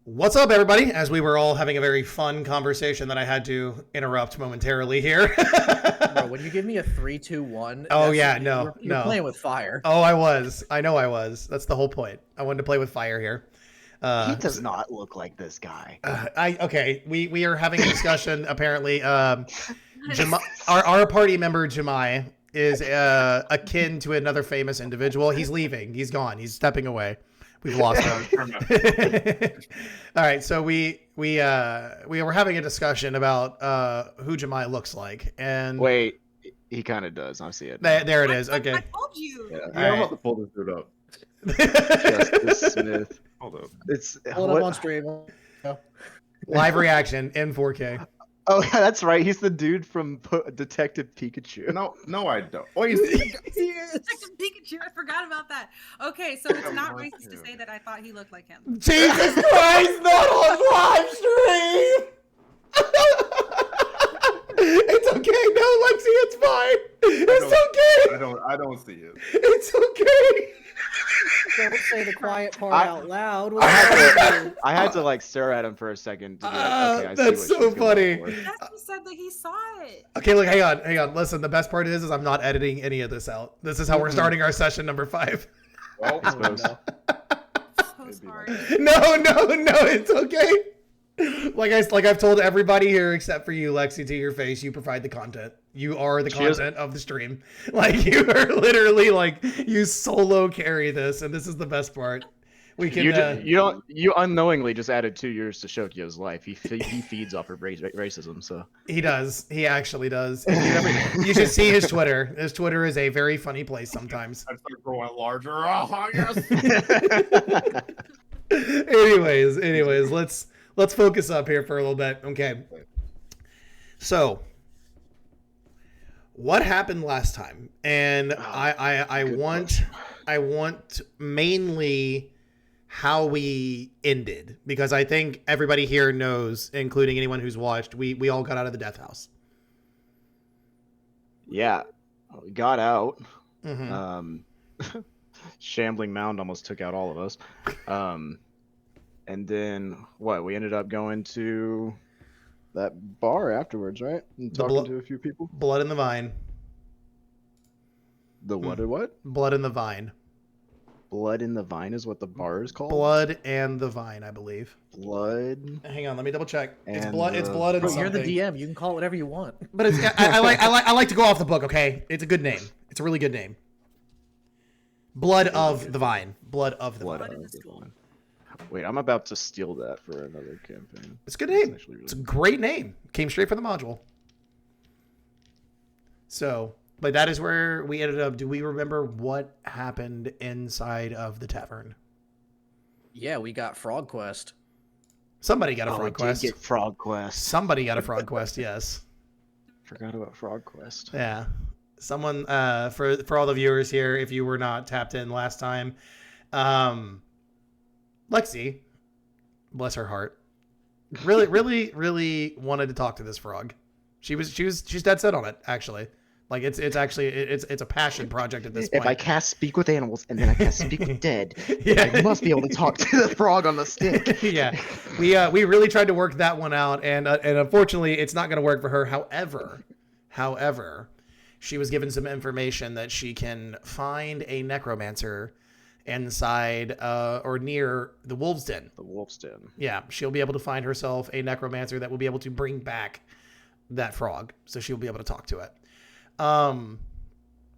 What's up, everybody? As we were all having a very fun conversation that I had to interrupt momentarily here. Bro, when you give me a 3, 2, 1, Oh, yeah, no. you're playing with fire. Oh, I was. I know I was. That's the whole point. I wanted to play with fire here. He does not look like this guy. Okay. We are having a discussion. Apparently, our party member Jemai is akin to another famous individual. He's leaving. He's gone. He's stepping away. We've lost him. All right, so we were having a discussion about who Jemai looks like, and wait, he kind of does. I see it. There it is. Okay. I told you. Yeah, I'm about to pull this dude up. Justice Smith. Hold up. It's Hold up on stream. Live reaction in 4K. Oh, yeah, that's right. He's the dude from Detective Pikachu. No, I don't. Oh, he's Detective Pikachu. I forgot about that. Okay, so it's not racist to say that I thought he looked like him. Jesus Christ! Not on live stream. It's okay. No, Lexi, it's fine. It's okay. I don't see it. It's okay. Don't say the quiet part out loud. I had to like stare at him for a second. To be like, okay, I see that's what so she's funny. going for. That's said that he saw it. Okay, look, hang on. Listen, the best part is I'm not editing any of this out. This is how we're starting our session number 5. Well, I suppose. So sorry. No, it's okay. Like I've told everybody here except for you, Lexi, to your face, you provide the content. You are the content of the stream. Like you are literally like you solo carry this, and this is the best part. We can. You unknowingly just added 2 years to Shokyo's life. He feeds off of racism, so He does. He actually does. You should see his Twitter. His Twitter is a very funny place sometimes. I start growing larger. Oh, yes. Anyways, let's focus up here for a little bit. Okay. So, what happened last time? And I want mainly how we ended, because I think everybody here knows, including anyone who's watched, we all got out of the death house. yeah, we got out. Mm-hmm. Shambling Mound almost took out all of us. And then what? We ended up going to that bar afterwards, right? And talking to a few people. Blood in the Vine. The what? What? Blood in the Vine. Blood in the Vine is what the bar is called. Blood and the Vine, I believe. Blood. Hang on, let me double check. It's And, blood. It's blood and Bro, something. you're the DM. You can call it whatever you want. But it's I like to go off the book. Okay, it's a good name. It's a really good name. Blood of the Vine. Blood of the Vine. Blood in the School. Wait, I'm about to steal that for another campaign. It's a good name. Actually really It's a great name. Came straight from the module. So, but that is where we ended up. Do we remember what happened inside of the tavern? Yeah, we got Frog Quest. Somebody got a Oh, frog I did quest. get Frog Quest. Somebody got a frog quest. Yes. Forgot about Frog Quest. Yeah. Someone for all the viewers here, if you were not tapped in last time, Lexi, bless her heart, really wanted to talk to this frog. She's dead set on it, actually. Like it's a passion project at this point. If I cast Speak with Animals and then I cast Speak with Dead, Yeah. I must be able to talk to the frog on the stick. Yeah, we really tried to work that one out, and unfortunately, it's not going to work for her. However, she was given some information that she can find a necromancer inside or near the Wolves Den. The Wolf's Den. Yeah, she'll be able to find herself a necromancer that will be able to bring back that frog, so she'll be able to talk to it. I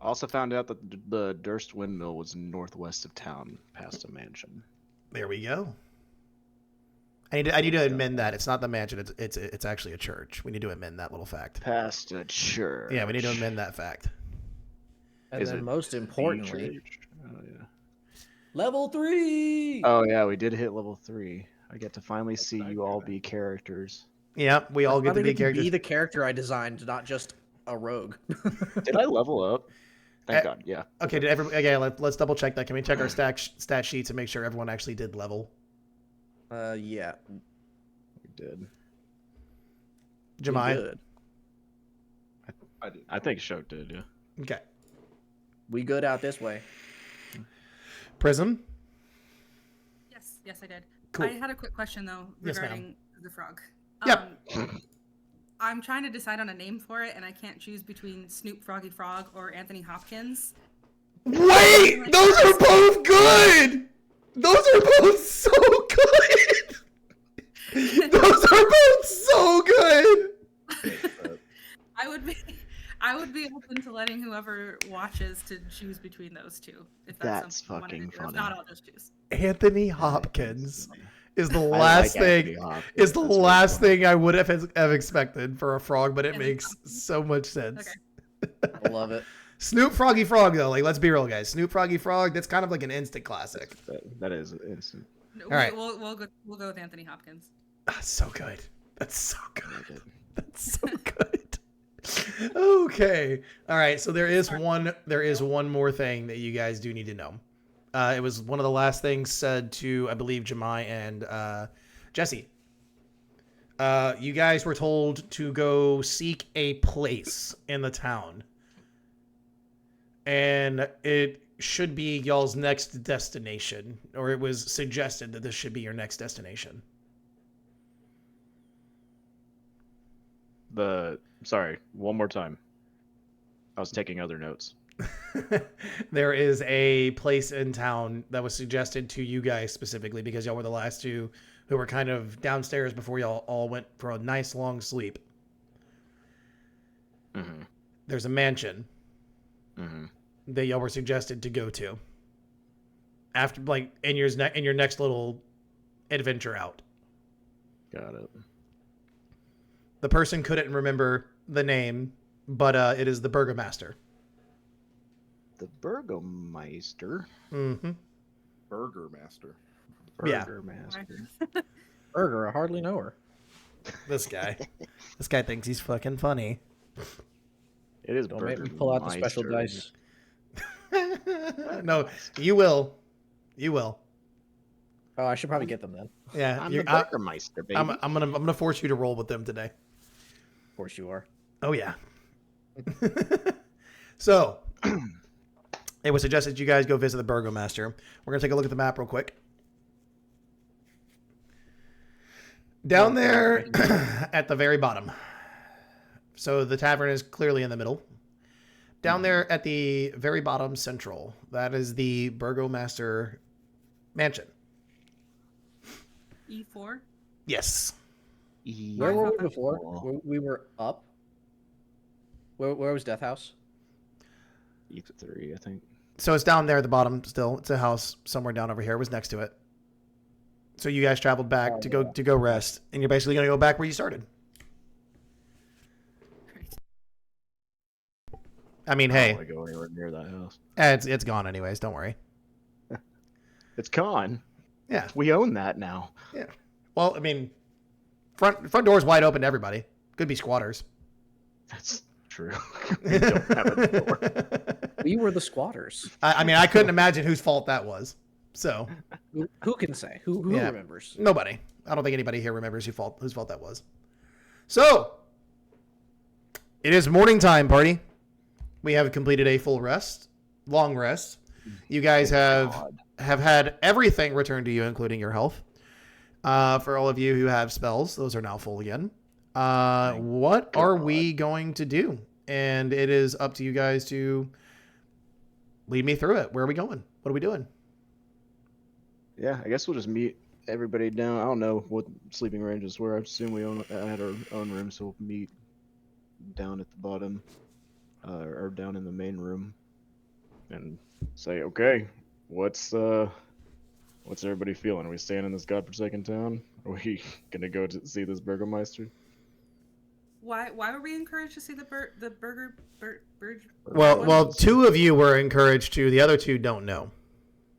also found out that the Durst Windmill was northwest of town, past a mansion. There we go. I need to amend that. It's not the mansion. It's actually a church. We need to amend that little fact. Past a church. Yeah, we need to amend that fact. And Is then it most importantly, church? Oh yeah. level 3. Oh yeah, we did hit level 3. I get to finally see you all be characters. Yeah, we all get to be characters. Be the character I designed, not just a rogue. Did I level up? Thank God. Yeah. Okay, let's double check that. Can we check our stat sheets and make sure everyone actually did level? Yeah. We did. Jemai? We good. I did. I think Shok did. Yeah. Okay. We good out this way. Prism? Yes, I did. Cool. I had a quick question though Yes, ma'am. regarding the frog. Yep. I'm trying to decide on a name for it, and I can't choose between Snoop Froggy Frog or Anthony Hopkins. Wait, those are both good. Those are both so good. Those are both so good. I would be open to letting whoever watches to choose between those two. If That's something you wanted fucking to do. funny. If not, I'll just choose. Anthony Hopkins is the I last like thing. Anthony Hopkins. Is the That's really last funny. thing I would have expected for a frog, but it Anthony makes Hopkins. so much sense. Okay. I love it. Snoop Froggy Frog though, like let's be real, guys. Snoop Froggy Frog, that's kind of like an instant classic. That is instant. All right. We'll go with Anthony Hopkins. That's so good. That's so I good. like it. That's so good. Okay. All right. So there is one more thing that you guys do need to know. It was one of the last things said to, I believe, Jemai and Jesse. You guys were told to go seek a place in the town. And it should be y'all's next destination, or it was suggested that this should be your next destination. Sorry, one more time. I was taking other notes. There is a place in town that was suggested to you guys specifically because y'all were the last two who were kind of downstairs before y'all all went for a nice long sleep. Mm-hmm. There's a mansion Mm-hmm. that y'all were suggested to go to after, like, in your next little adventure out. Got it. The person couldn't remember the name, but it is the Burgomaster. The Burgomeister. Mm-hmm. Burger Master. Yeah. Burgermaster. Burger, I hardly know her. This guy. This guy thinks he's fucking funny. It is Don't make me pull out the special Burgermeister. dice. No, you will. You will. Oh, I should probably get them then. Yeah, I'm you're- the Burgermeister, baby. I'm gonna force you to roll with them today. Of course you are. Oh yeah. So, it was suggested you guys go visit the Burgomaster. We're gonna take a look at the map real quick. Down there at the very bottom. So the tavern is clearly in the middle. Down there at the very bottom central, that is the Burgomaster mansion. E4. Yes. Where were we thought- before? We were up. Where was Death House? E3, I think. So it's down there at the bottom still. It's a house somewhere down over here. It was next to it. So you guys traveled back to go rest, and you're basically gonna go back where you started. Great. I mean, I hey, don't want to go anywhere near that house. it's gone anyways. Don't worry. It's gone. Yeah. We own that now. Yeah. Well, I mean, front door's wide open to everybody. Could be squatters. That's true. We don't have a door. We were the squatters. I mean, I couldn't imagine whose fault that was. So Who can say? Who Yeah. remembers? nobody. I don't think anybody here remembers whose fault that was. So it is morning time, party. We have completed a full rest, long rest. You guys have had everything returned to you, including your health. For all of you who have spells, those are now full again. What are we going to do? And it is up to you guys to lead me through it. Where are we going? What are we doing? Yeah, I guess we'll just meet everybody down. I don't know what sleeping arrangements were. I assume we had our own room, so we'll meet down at the bottom, or down in the main room, and say, okay, what's everybody feeling? Are we staying in this godforsaken town? Are we gonna go to see this Burgomeister? Why were we encouraged to see the burger? Well, two of you were encouraged to. The other two don't know.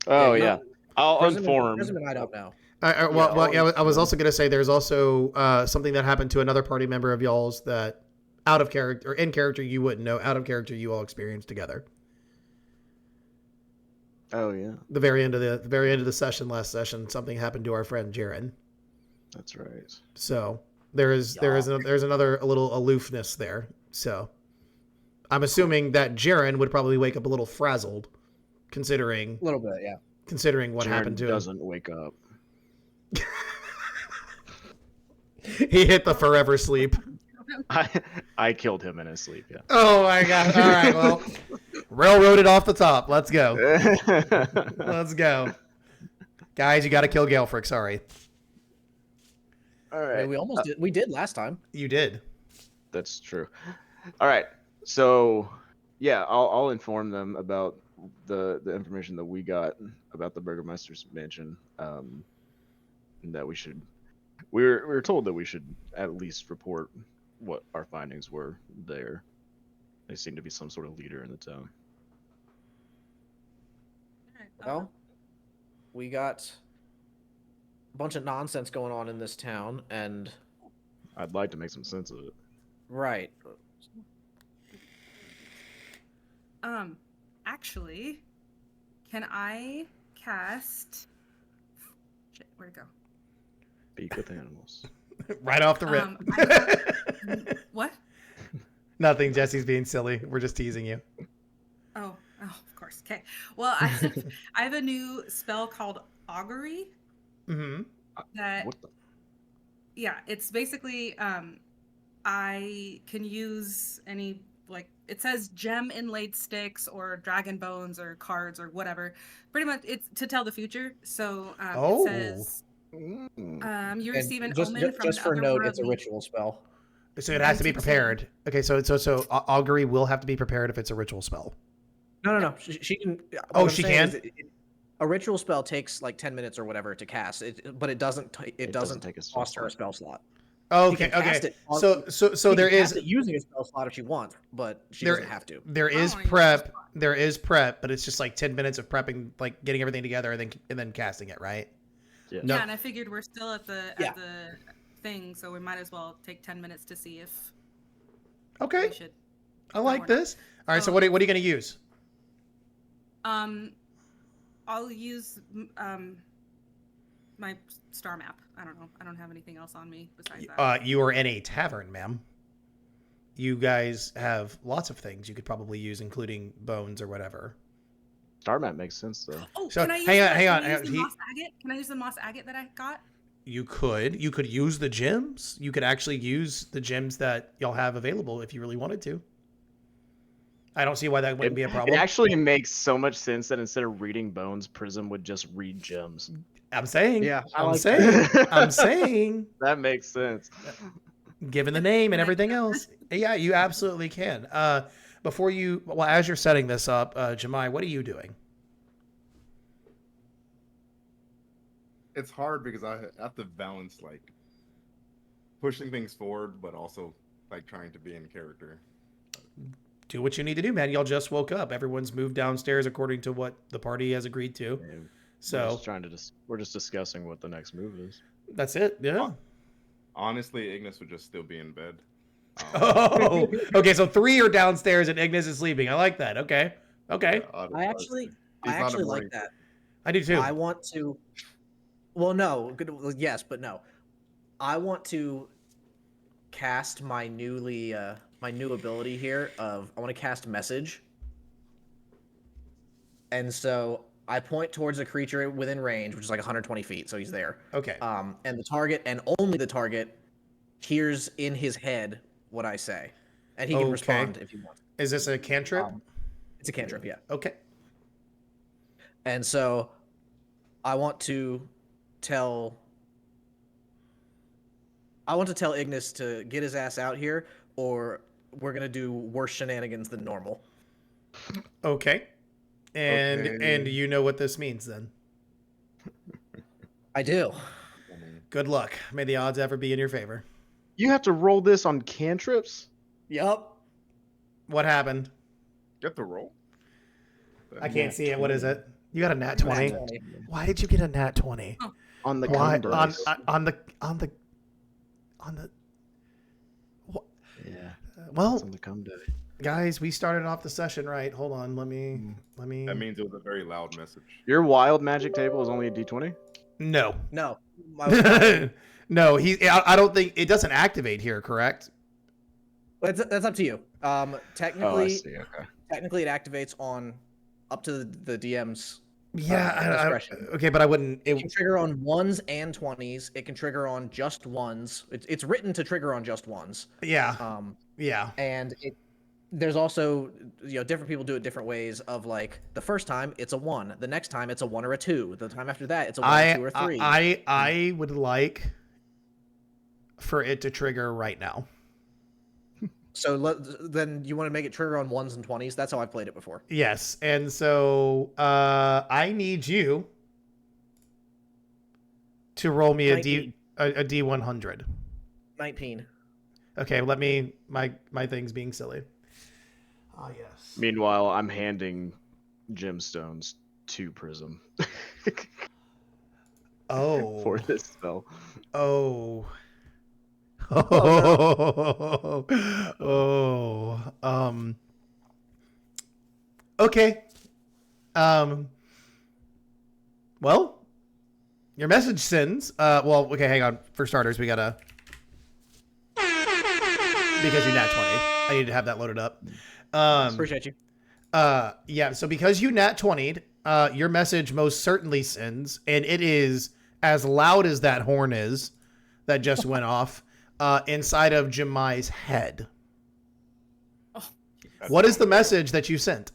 Oh Yeah, yeah, I'll Prism inform. and I don't know. I was also going to say there's also something that happened to another party member of y'all's that out of character or in character you wouldn't know. Out of character you all experienced together. Oh yeah, The very end of the session, last session, something happened to our friend Jaren. that's right. So there's another a little aloofness there. So I'm assuming that Jaren would probably wake up a little frazzled, considering A little bit, yeah. what Jaren happened to him. doesn't wake up. He hit the forever sleep. I killed him in his sleep. Yeah. Oh my god! All right, well, railroaded off the top. Let's go. Let's go, guys. You got to kill Galefrick. Sorry, All I right. mean, we almost did. We did last time. you did. That's true. All right. So, yeah, I'll inform them about the information that we got about the Burgermeister's mansion. And that we were told that we should at least report what our findings were there. They seem to be some sort of leader in the town. Well, we got a bunch of nonsense going on in this town, and I'd like to make some sense of it. right. Actually, can I cast? Shit, where'd it go? Speak with animals. Right off the rip. What? Nothing. Jesse's being silly. We're just teasing you. Oh, of course. Okay. Well, I have a new spell called Augury. Mm-hmm. That What the? yeah, it's basically I can use any like it says gem inlaid sticks or dragon bones or cards or whatever. Pretty much, it's to tell the future. So Oh. it says Mm. you And receive an just, omen from just the for other note, world. it's a ritual spell. So it has to be prepared. Okay, so augury will have to be prepared if it's a ritual spell. No. She can. Oh, what I'm she saying can? is a ritual spell takes like 10 minutes or whatever to cast. But it doesn't. It doesn't take a spell cost her a slot. spell slot. Okay, can cast okay. it on- So She there can is cast it using a spell slot if she wants, but she There- doesn't have to. there is Oh, you prep. just- There is prep, but it's just like 10 minutes of prepping, like getting everything together and then casting it, right? Yeah. No. Yeah, and I figured we're still at the Yeah. thing, so we might as well take 10 minutes to see if Okay, we should. I like we're not. this. All right, so Oh. what are you gonna use? I'll use my star map. I don't know. I don't have anything else on me besides that. You are in a tavern, ma'am. You guys have lots of things you could probably use, including bones or whatever. Star map makes sense though. Oh, so, can I use hang on, the, hang on, can I hang use on. the moss agate? Can I use the moss agate that I got? You could use the gems. You could actually use the gems that y'all have available if you really wanted to. I don't see why that wouldn't be a It problem. actually makes so much sense that instead of reading bones, Prism would just read gems. I'm saying. Yeah, I I'm like saying. I'm saying. That makes sense. Given the name and everything else, yeah, you absolutely can. As you're setting this up, Jemai, what are you doing? It's hard because I have to balance like pushing things forward, but also like trying to be in character. Do what you need to do, man. Y'all just woke up. Everyone's moved downstairs according to what the party has agreed to. So We're just discussing what the next move is. that's it. Yeah. Honestly, Ignis would just still be in bed. Oh, okay. So 3 are downstairs and Ignis is sleeping. I like that. Okay. Okay. I actually He's not a like morning- that. I do too. I want to. Well, no. Yes, but no. I want to cast my new ability here. I want to cast message, and so I point towards a creature within range, which is like 120 feet, so he's there. Okay. And the target, and only the target, hears in his head what I say, and he can Okay. respond if he wants. Is this a cantrip? It's a cantrip, yeah. Okay. And so I want to tell Ignis to get his ass out here, or we're gonna do worse shenanigans than normal. Okay. And Okay. you know what this means then. I do. Good luck. May the odds ever be in your favor. You have to roll this on cantrips? Yup. What happened? Get the roll. I can't see it. What is it? You got a nat 20. Why did you get a nat 20? On the Why cum on dice. on the what? Yeah, Well, it's on the cum dice. guys, we started off the session right. Hold on. Let me That means it was a very loud message. Your wild magic table is only a d20? No. No. No, I don't think it doesn't activate here, correct? That's up to you. Oh, I Technically, see. Okay. it activates on up to the DM's discretion. okay, but I wouldn't. It can trigger on ones and 20s. It can trigger on just ones. It's written to trigger on just ones. Yeah, yeah. And there's also, different people do it different ways. Of like the first time it's a 1, the next time it's a 1 or a 2, the time after that it's a 1, 2, or 3. I would like for it to trigger right now. So then you want to make it trigger on ones and 20s? That's how I've played it before. Yes, and so I need you to roll me a 19. D100. 19. Okay, let me my thing's being silly. Ah, yes. Meanwhile, I'm handing gemstones to Prism Oh. for this spell. Oh. Oh, Oh. Okay. Well, your message sends. Well, okay, hang on. For starters, we gotta, because you nat 20. I need to have that loaded up. Appreciate you. Yeah. So because you nat 20'd, your message most certainly sends, and it is as loud as that horn is that just went off. Inside of Jemai's head. Oh, What is the message that you sent?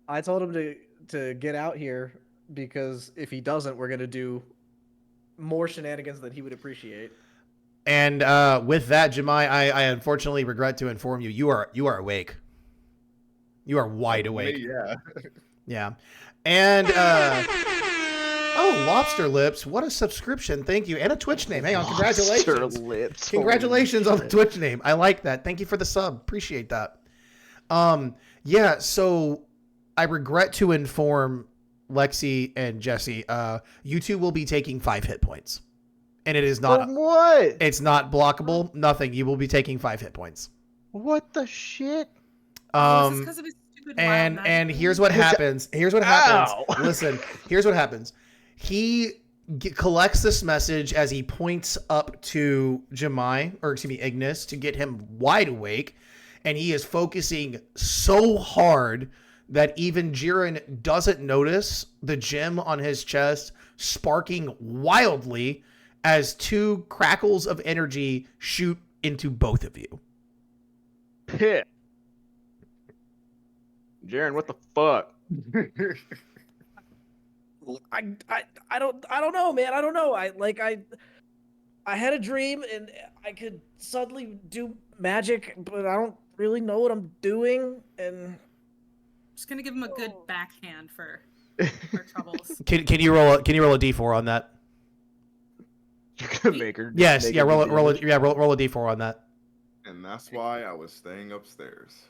I told him to get out here because if he doesn't, we're gonna do more shenanigans than he would appreciate. And with that, Jemai, I unfortunately regret to inform you, you are awake. You are wide awake. Yeah. Yeah. And oh, Lobster Lips, what a subscription. Thank you. And a Twitch name. Hang on, congratulations. Lips. Congratulations on the Twitch name. I like that. Thank you for the sub. Appreciate that. Yeah, so I regret to inform Lexi and Jesse, you two will be taking 5 hit points. And it is not What? it's not blockable, nothing. You will be taking 5 hit points. What the shit? Oh, is this 'cause of his stupid wild And magic here's what happens. Here's what happens. Ow. Listen, here's what happens. He collects this message as he points up to Ignis, to get him wide awake, and he is focusing so hard that even Jiren doesn't notice the gem on his chest sparking wildly as 2 crackles of energy shoot into both of you. Pit. Jaren, what the fuck? I don't know, man. I don't know. I had a dream and I could suddenly do magic, but I don't really know what I'm doing. And Just gonna give him a good backhand for troubles. Can you roll a d4 on that? You're gonna make her. Yes, make yeah, her do roll a damage? d4 on that. And that's why I was staying upstairs.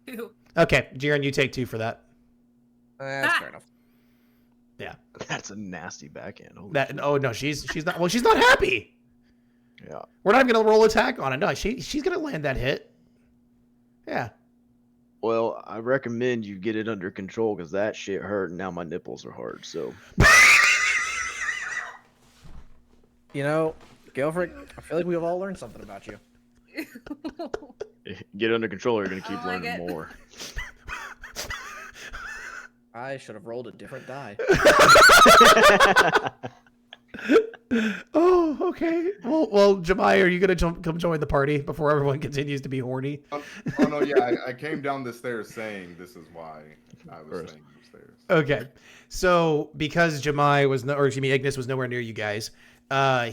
Ew. Okay, Jiren, you take 2 for that. that's fair enough. Yeah. That's a nasty backhand. Holy That shit. oh no, she's not, well, she's not happy. Yeah. We're not even gonna roll attack on it. No, she's gonna land that hit. Yeah. Well, I recommend you get it under control because that shit hurt, and now my nipples are hard. So. Gilfrick, I feel like we've all learned something about you. Get it under control, or you're gonna keep I like learning it. more. I should have rolled a different die. Oh, okay. Well, Jemai, are you gonna come join the party before everyone continues to be horny? Oh no, yeah, I came down the stairs saying this is why I was staying upstairs. Okay. So because Ignis was nowhere near you guys,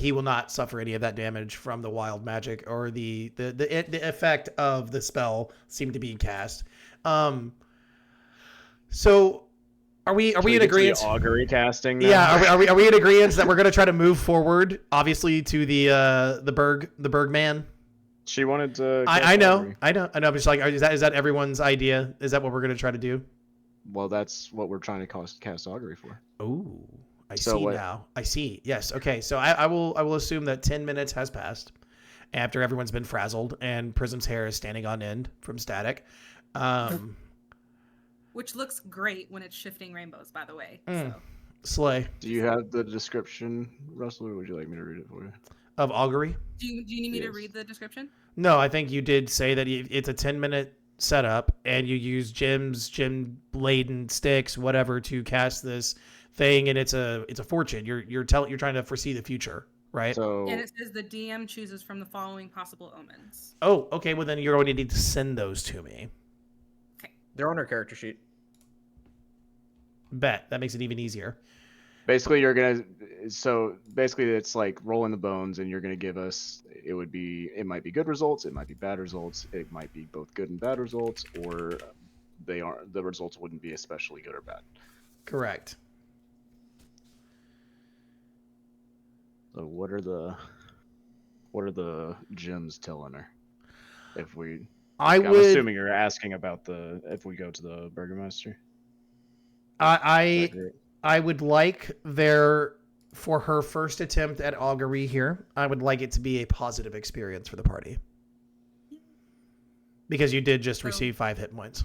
he will not suffer any of that damage from the wild magic or the effect of the spell seemed to be cast. So are we in agreement? Augury casting. Now? Yeah. Are we in agreement that we're gonna try to move forward? Obviously to the Berg man. She wanted to. I know. Augury. I know. But just like, is that everyone's idea? Is that what we're gonna try to do? Well, that's what we're trying to cast augury for. Oh, I So see what- now. I see. Yes. Okay. So I will assume that 10 minutes has passed after everyone's been frazzled and Prism's hair is standing on end from static. Which looks great when it's shifting rainbows, by the way. Mm. So. Slay Do you have the description, Russell, or would you like me to read it for you? of augury. Do you need me to Yes. read the description? No, I think you did say that it's a 10-minute setup, and you use gem laden sticks, whatever, to cast this thing, and it's a fortune. You're trying to foresee the future, right? So And it says the DM chooses from the following possible omens. Oh, okay. Well, then you're going to need to send those to me. They're on our character sheet. Bet that makes it even easier. basically it's like rolling the bones, and you're gonna give us. It might be good results, it might be bad results, it might be both good and bad results, or the results wouldn't be especially good or bad. Correct. So what are the gems telling her? I'm assuming you're asking about if we go to the Burgermeister. I would like for her first attempt at augury here, I would like it to be a positive experience for the party. Because you did just receive 5 hit points.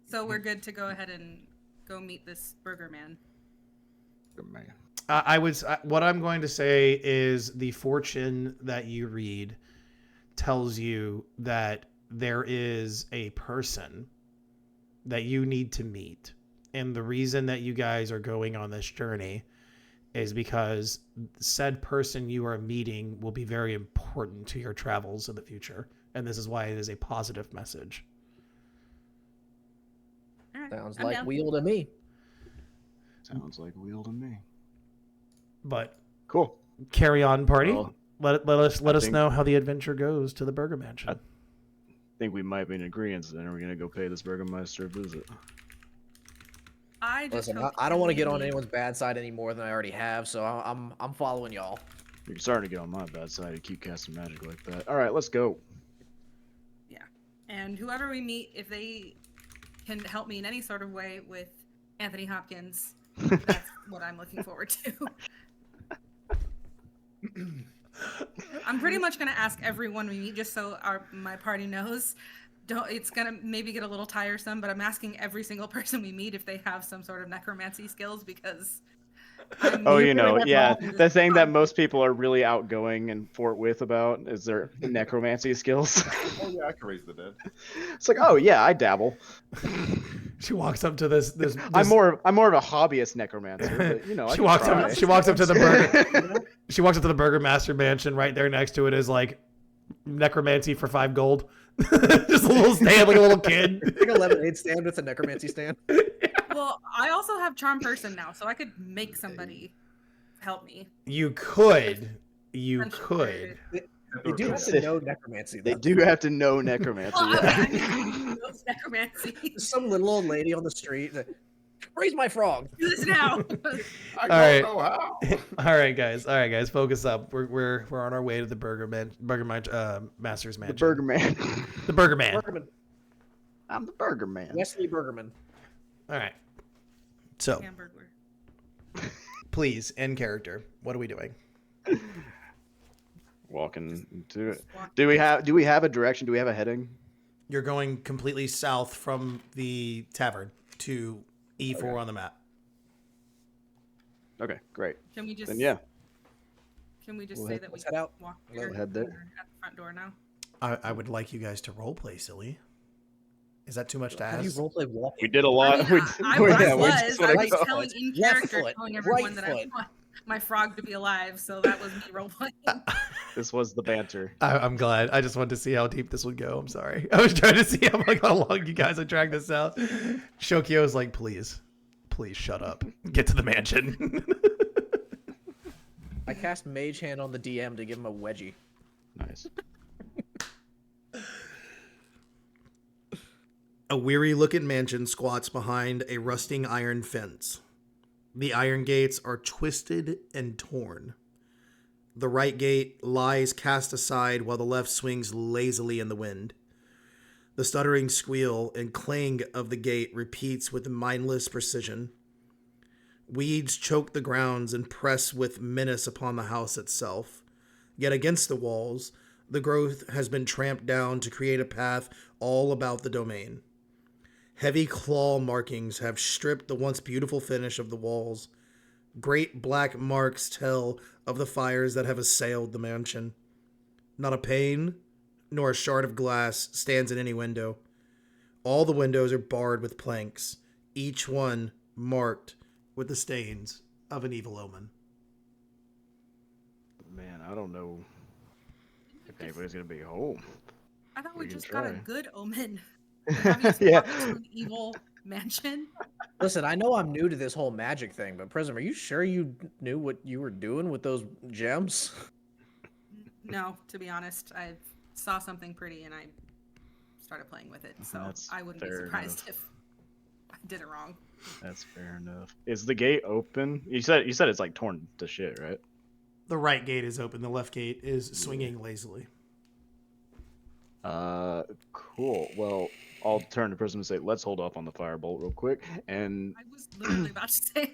So we're good to go ahead and go meet this burger man. What I'm going to say is the fortune that you read tells you that there is a person that you need to meet. And the reason that you guys are going on this journey is because said person you are meeting will be very important to your travels in the future. And this is why it is a positive message. All right, Sounds I'm like down. wheel to me. Sounds like wheel to me. But Cool. carry on, party. Well, let us think- know how the adventure goes to the Burger Mansion. I think we might be in agreement. Then we're gonna go pay this Burgermeister a visit. I just Listen, hope I don't want to get on he- anyone's bad side any more than I already have, so I'm following y'all. You're starting to get on my bad side. You keep casting magic like that. All right, let's go. And whoever we meet, if they can help me in any sort of way with Anthony Hopkins, that's what I'm looking forward to. I'm pretty much going to ask everyone we meet just so my party knows. It's going to maybe get a little tiresome, but I'm asking every single person we meet if they have some sort of necromancy skills because Oh, the thing that most people are really outgoing and forthwith about is their necromancy skills. Oh yeah, I can raise the dead. It's like, oh yeah, I dabble. She walks up to this I'm more of a hobbyist necromancer, but you know, she walks up to the burger. She walks up to the Burger Master Mansion. Right there next to it is like necromancy for 5 gold. Just a little stand, like a little kid. Like a lemonade stand with a necromancy stand. Well, I also have charm person now, so I could make somebody help me. You could. They do have to know necromancy. They though. do have to know necromancy. Well, Yeah. I mean, knows necromancy. There's some little old lady on the street that, raise my frog. Do this now. I right. don't know how. All right, guys, focus up. We're on our way to the Master's Mansion. The Burger Man. The Burger Man. Bergerman. I'm the Burger Man. Wesley Bergerman. All right. So, Hamburger. please, in character, what are we doing? Walking into it. Just walk- Do we have a direction? Do we have a heading? You're going completely south from the tavern to E4 on the map. Okay, great. Can we just? Then yeah. Can we just We'll say head- that we let's head out. walk We'll here head there. at the front door now? I would like you guys to roleplay, silly. Is that too much to How do you ask? roleplay walking? We did a lot. I mean, I we was just wanna right go. telling in Left character, foot, telling everyone right that I foot. want my frog to be alive, so that was me role playing. This was the banter. I'm glad. I just wanted to see how deep this would go. I'm sorry. I was trying to see how long you guys would drag this out. Shokio's like, please shut up. Get to the mansion. I cast Mage Hand on the DM to give him a wedgie. Nice. A weary-looking mansion squats behind a rusting iron fence. The iron gates are twisted and torn. The right gate lies cast aside while the left swings lazily in the wind. The stuttering squeal and clang of the gate repeats with mindless precision. Weeds choke the grounds and press with menace upon the house itself. Yet against the walls, the growth has been tramped down to create a path all about the domain. Heavy claw markings have stripped the once beautiful finish of the walls. Great black marks tell of the fires that have assailed the mansion. Not a pane, nor a shard of glass stands in any window. All the windows are barred with planks, each one marked with the stains of an evil omen. Man, I don't know if anybody's gonna be home. I thought We we can just got a try. good omen. You're having us Yeah. walk into an evil mansion. Listen, I know I'm new to this whole magic thing, but Prism, are you sure you knew what you were doing with those gems? No, to be honest, I saw something pretty and I started playing with it. So That's I wouldn't be fair surprised enough. if I did it wrong. That's fair enough. Is the gate open? You said it's like torn to shit, right? The right gate is open. The left gate is swinging lazily. Cool. Well, I'll turn to Prism and say, let's hold off on the firebolt real quick. And I was literally about to say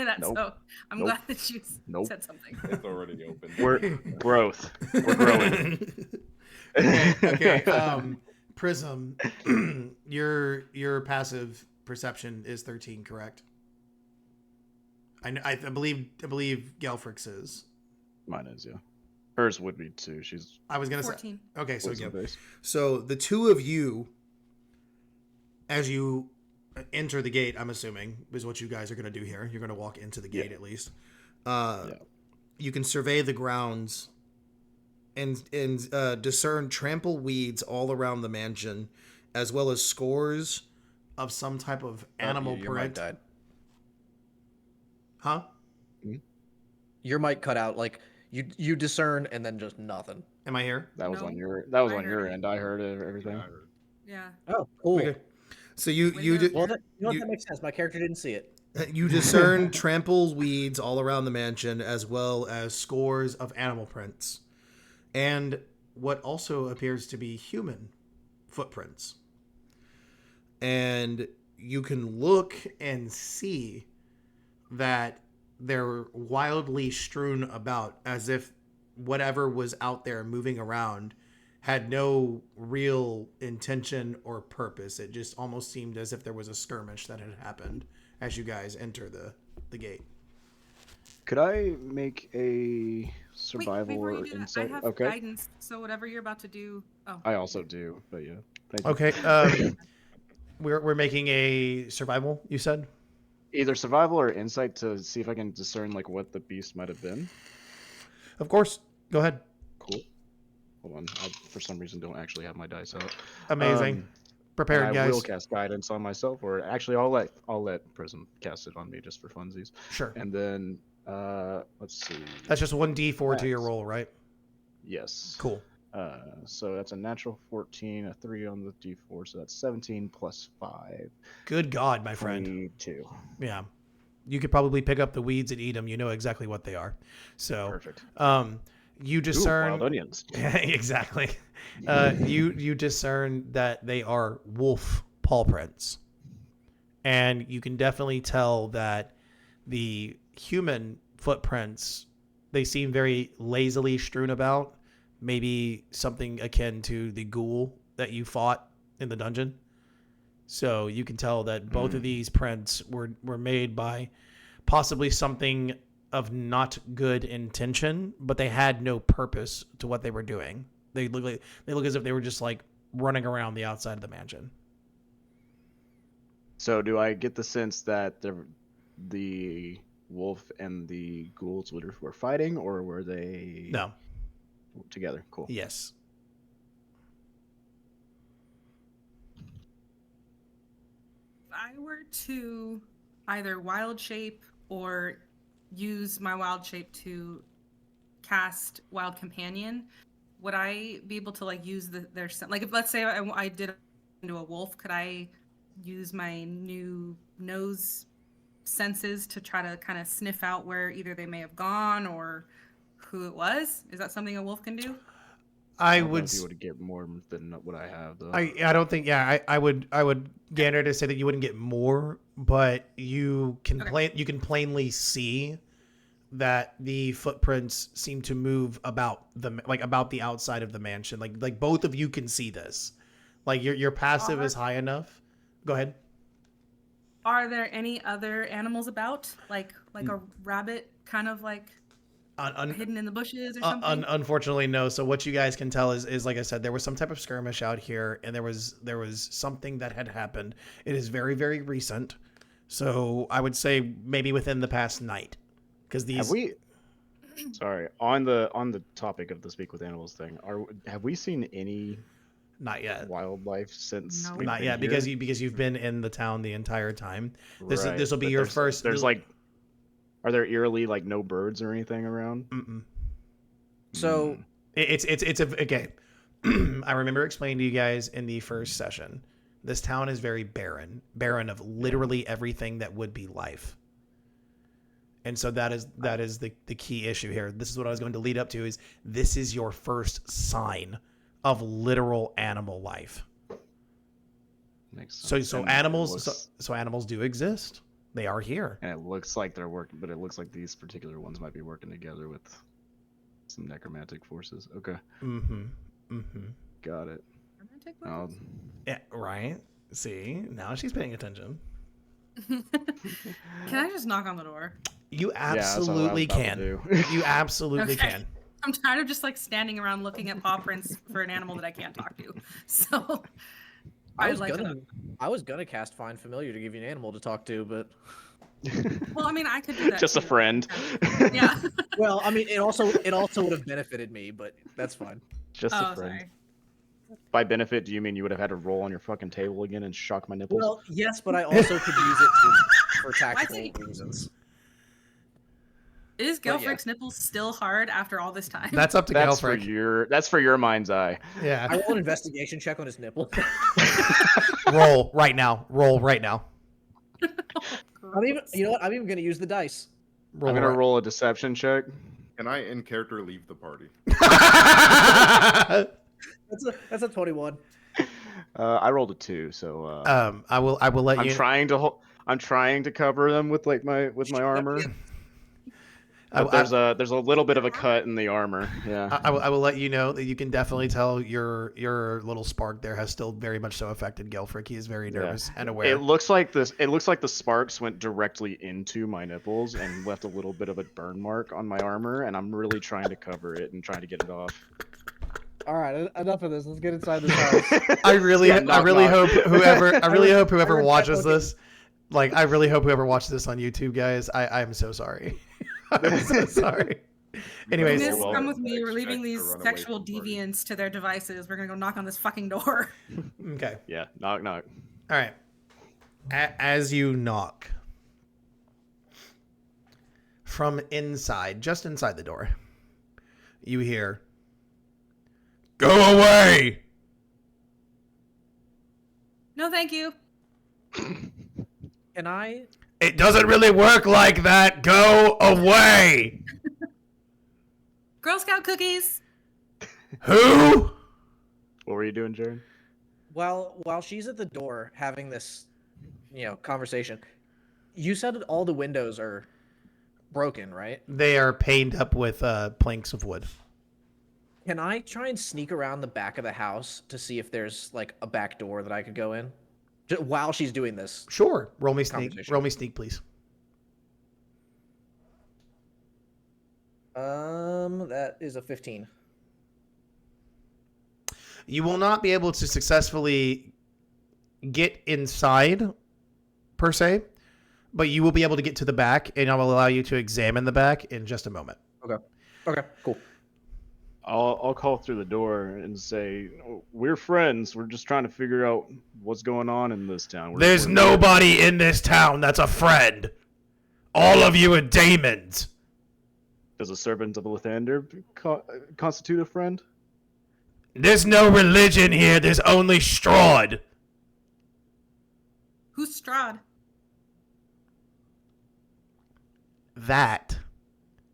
that, Nope. so I'm Nope. glad that you Nope. said something. It's already open. we're growth. We're growing. Okay. Prism, your passive perception is 13, correct? I believe Gelfrix is. Mine is, yeah. Hers would be too. She's I was gonna 14. say. Okay, so wisdom based. So the two of you, as you enter the gate, I'm assuming is what you guys are gonna do here. You're gonna walk into the gate at least. You can survey the grounds and discern trample weeds all around the mansion, as well as scores of some type of animal Your mic print. died. Huh? Your mic cut out. Like you discern and then just nothing. Am I here? That was No, on your I heard your it. end. I heard everything. Yeah, I heard. Yeah. Oh, cool. Okay. So you Way you to go. di- Well, that, you know You- what, that makes sense. My character didn't see it. you discern trample weeds all around the mansion, as well as scores of animal prints, and what also appears to be human footprints. And you can look and see that they're wildly strewn about, as if whatever was out there moving around had no real intention or purpose. It just almost seemed as if there was a skirmish that had happened as you guys enter the gate. Could I make a survival Wait, before or you do that, I insight? have Okay. guidance, so whatever you're about to do. Oh, I also do, but yeah. Thank you. Okay. We're making a survival, you said? Either survival or insight to see if I can discern like what the beast might have been. Of course. Go ahead. Cool. Hold on. I, for some reason, don't actually have my dice out. Amazing. Prepared, And I guys. will cast guidance on myself, or actually, I'll let Prism cast it on me just for funsies. Sure. And then, let's see. That's just 1d4 to your Nice. roll, right? Yes. Cool. So that's a natural 14, a 3 on the d4, so that's 17 plus 5. Good God, my friend. 22. Yeah. You could probably pick up the weeds and eat them. You know exactly what they are. So, Perfect. you Ooh, discern wild onions. exactly. You discern that they are wolf paw prints, and you can definitely tell that the human footprints, they seem very lazily strewn about. Maybe something akin to the ghoul that you fought in the dungeon. So you can tell that both of these prints were made by possibly something of not good intention, but they had no purpose to what they were doing. They look as if they were just like running around the outside of the mansion. So do I get the sense that the wolf and the ghouls were fighting, or were they No. together? Cool. Yes. if I were to either wild shape or use my wild shape to cast wild companion, would I be able to like use their like if let's say I did into a wolf, could I use my new nose senses to try to kind of sniff out where either they may have gone or who it was? Is that something a wolf can do? I don't know would. if you would get more than what I have, though. I don't think. Yeah, I would gander to say that you wouldn't get more, but you can you can plainly see that the footprints seem to move about about the outside of the mansion. Like both of you can see this. Like your passive is high enough. Go ahead. Are there any other animals about? Like a rabbit, kind of like hidden in the bushes or something? Unfortunately, no. So what you guys can tell is like I said, there was some type of skirmish out here, and there was something that had happened. It is very, very recent. So I would say maybe within the past night, because these. Have we? Sorry, on the topic of the speak with animals thing, have we seen any Not yet. wildlife since? No. we've Not been yet, here? because you've been in the town the entire time. This Right, will be but your there's- first. There's like, are there eerily like no birds or anything around? Mm-mm. So It's okay. I remember explaining to you guys in the first session. This town is very barren of literally everything that would be life. And so that is the key issue here. This is what I was going to lead up to. Is this is your first sign of literal animal life. Makes So sense. And animals so animals do exist. They are here. and it looks like they're working, but it looks like these particular ones might be working together with some necromantic forces. Okay, Mm-hmm. Mm-hmm. got it. Romantic Um, ones? Yeah. Right. See, now she's paying attention. Can I just knock on the door? You yeah, that's what I was absolutely about to can. do. You absolutely Okay. can. I'm tired of just like standing around looking at paw prints for an animal that I can't talk to. So I I'd was like to gonna know. I was gonna cast Find Familiar to give you an animal to talk to, but Well, I mean, I could do that. Just a too. friend. Yeah. well, I mean, it also would have benefited me, but that's fine. Just Oh, a friend. sorry. By benefit, do you mean you would have had to roll on your fucking table again and shock my nipples? Well, yes, but I also could use it for tactical think- reasons. Is But yeah. Gelfric's nipples still hard after all this time? That's up to that's for Gelfric. that's for your mind's eye. Yeah. I roll an investigation check on his nipple. Roll right now. Roll right now. You know what? I'm even gonna use the dice. Roll I'm gonna right. roll a deception check. Can I in character leave the party? That's a 21. I rolled a 2, so I will let I'm you. I'm trying to cover them with my armor. I, But there's a little bit of a cut in the armor. Yeah. I will let you know that you can definitely tell your little spark there has still very much so affected Gelfric. He is very nervous and aware. It looks like the sparks went directly into my nipples and left a little bit of a burn mark on my armor, and I'm really trying to cover it and trying to get it off. All right, enough of this. Let's get inside this house. I really knock, hope whoever I watches read that this, like I really hope whoever watches this on YouTube, guys. I'm so sorry. I'm so sorry. Anyways, Miss, well, come with me. We're expect leaving to these run away sexual from the party. deviants to their devices. We're gonna go knock on this fucking door. okay. Yeah. Knock knock. All right. As you knock from inside, just inside the door, you hear, "Go away!" No, thank you. Can I? It doesn't really work like that. Go away. Girl Scout cookies. Who? What were you doing, Jared? While she's at the door having this, conversation, you said that all the windows are broken, right? They are paned up with planks of wood. Can I try and sneak around the back of the house to see if there's like a back door that I could go in? Just while she's doing this. Sure. Roll me sneak. Conversation. Roll me sneak, please. That is a 15. You will not be able to successfully get inside, per se, but you will be able to get to the back, and I will allow you to examine the back in just a moment. Okay, cool. I'll call through the door and say, "Oh, we're friends. We're just trying to figure out what's going on in this town. There's nobody in this town that's a friend. All of you are demons. Does a servant of Lathander constitute a friend? There's no religion here. There's only Strahd. Who's Strahd? That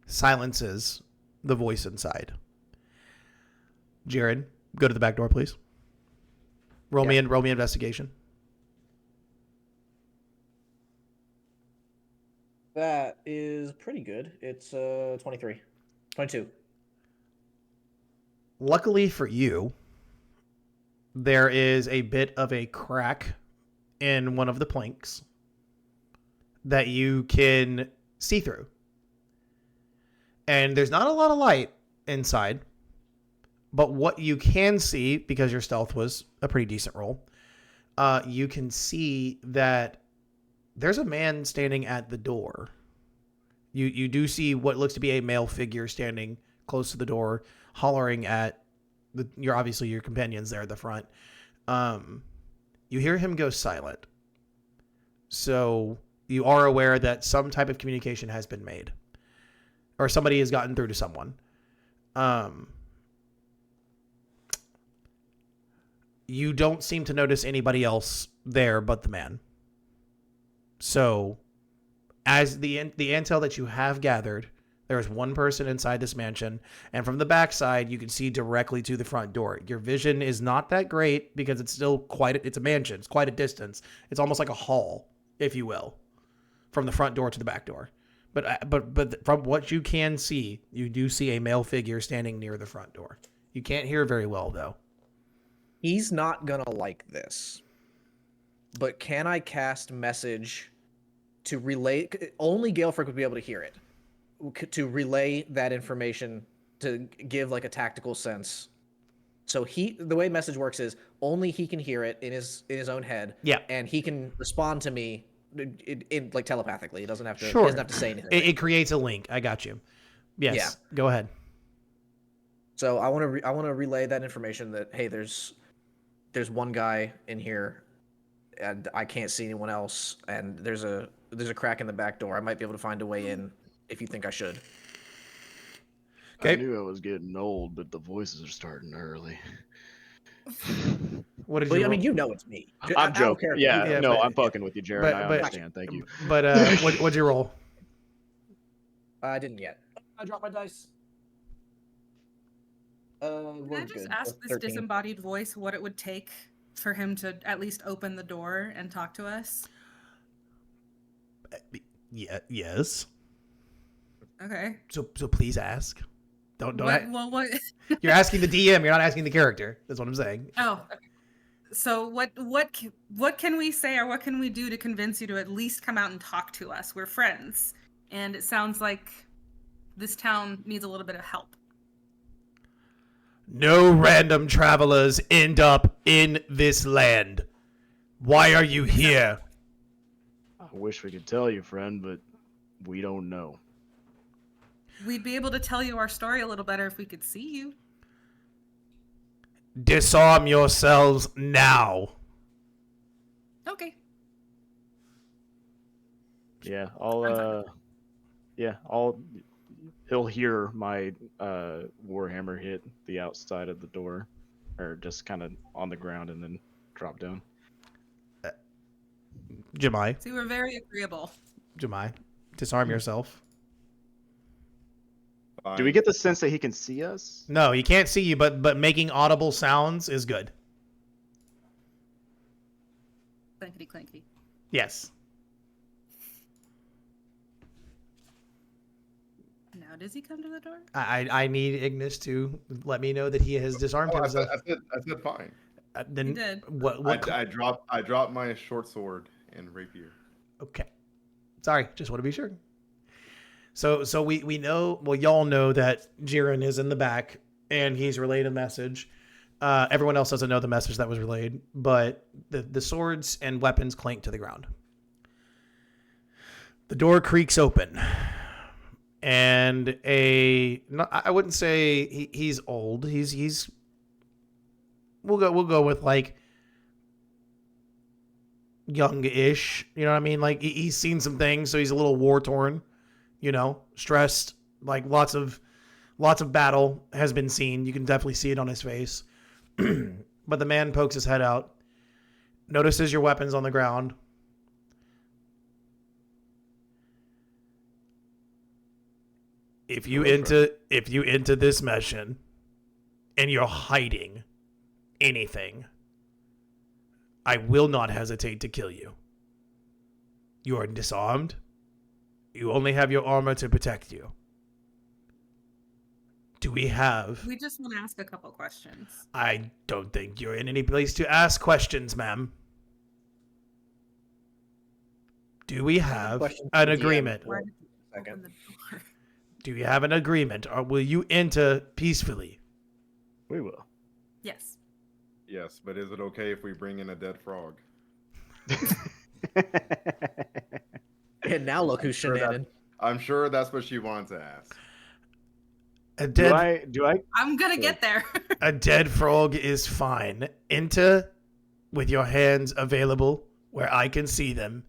silences the voice inside. Jared, go to the back door, please. Roll me investigation. That is pretty good. It's 23. 22. Luckily for you, there is a bit of a crack in one of the planks that you can see through. And there's not a lot of light inside. But what you can see, because your stealth was a pretty decent roll, you can see that there's a man standing at the door. You do see what looks to be a male figure standing close to the door, hollering at your companions there at the front. You hear him go silent. So you are aware that some type of communication has been made, or somebody has gotten through to someone. You don't seem to notice anybody else there but the man. So, as the intel that you have gathered, there is one person inside this mansion, and from the backside, you can see directly to the front door. Your vision is not that great because it's still it's a mansion. It's quite a distance. It's almost like a hall, if you will, from the front door to the back door. But from what you can see, you do see a male figure standing near the front door. You can't hear very well, though. He's not gonna like this. But can I cast message to relay? Only Galefrick would be able to hear it. To relay that information to give like a tactical sense. So the way message works is only he can hear it in his own head. Yeah. And he can respond to me in like telepathically. He doesn't have to. Sure. He doesn't have to say anything. It creates a link. I got you. Yes. Yeah. Go ahead. So I want to relay that information that hey, there's one guy in here, and I can't see anyone else, and there's a crack in the back door. I might be able to find a way in if you think I should. Okay. I knew I was getting old, but the voices are starting early. What did Well, you? I mean, you know it's me. I'm joking. Yeah, Yeah, no, but- I'm fucking with you, Jared. I but- understand. Thank you. But what'd you roll? I didn't yet. I dropped my dice. Can I just good. ask this 13. disembodied voice what it would take for him to at least open the door and talk to us? Yeah. Yes. Okay. So please ask. Don't. What? You're asking the DM. You're not asking the character. That's what I'm saying. Oh, okay. So what can we say or what can we do to convince you to at least come out and talk to us? We're friends, and it sounds like this town needs a little bit of help. No random travelers end up in this land. Why are you here? I wish we could tell you, friend, but we don't know. We'd be able to tell you our story a little better if we could see you. Disarm yourselves now. Okay. Yeah, he'll hear my warhammer hit the outside of the door, or just kind of on the ground and then drop down. Jemai, See, we're very agreeable. disarm yourself. Fine. Do we get the sense that he can see us? No, he can't see you, but making audible sounds is good. Clankety clankety. Yes. Now, does he come to the door? I need Ignis to let me know that he has disarmed Oh, I himself. said fine. Then He did. what? I dropped my short sword and rapier. Okay. Sorry, just want to be sure. So we know, well, y'all know that Jiren is in the back and he's relayed a message. Everyone else doesn't know the message that was relayed, but the swords and weapons clank to the ground. The door creaks open, and I wouldn't say he's old. He's we'll go with like young-ish. You know what I mean? Like he's seen some things, so he's a little war torn. You know, stressed. Like lots of battle has been seen. You can definitely see it on his face. But the man pokes his head out, notices your weapons on the ground. If you enter this mission and you're hiding anything, I will not hesitate to kill you. You are disarmed. You only have your armor to protect you. Do we have... We just want to ask a couple questions. I don't think you're in any place to ask questions, ma'am. Do we have Question an for the DM. agreement? Why did you Second. open the door? Do you have an agreement, or will you enter peacefully? We will. Yes. Yes, but is it okay if we bring in a dead frog? And now look who's Sure that- shenanigans. I'm sure that's what she wants to ask. A do dead I I'm gonna get there. a dead frog is fine. Enter with your hands available where I can see them.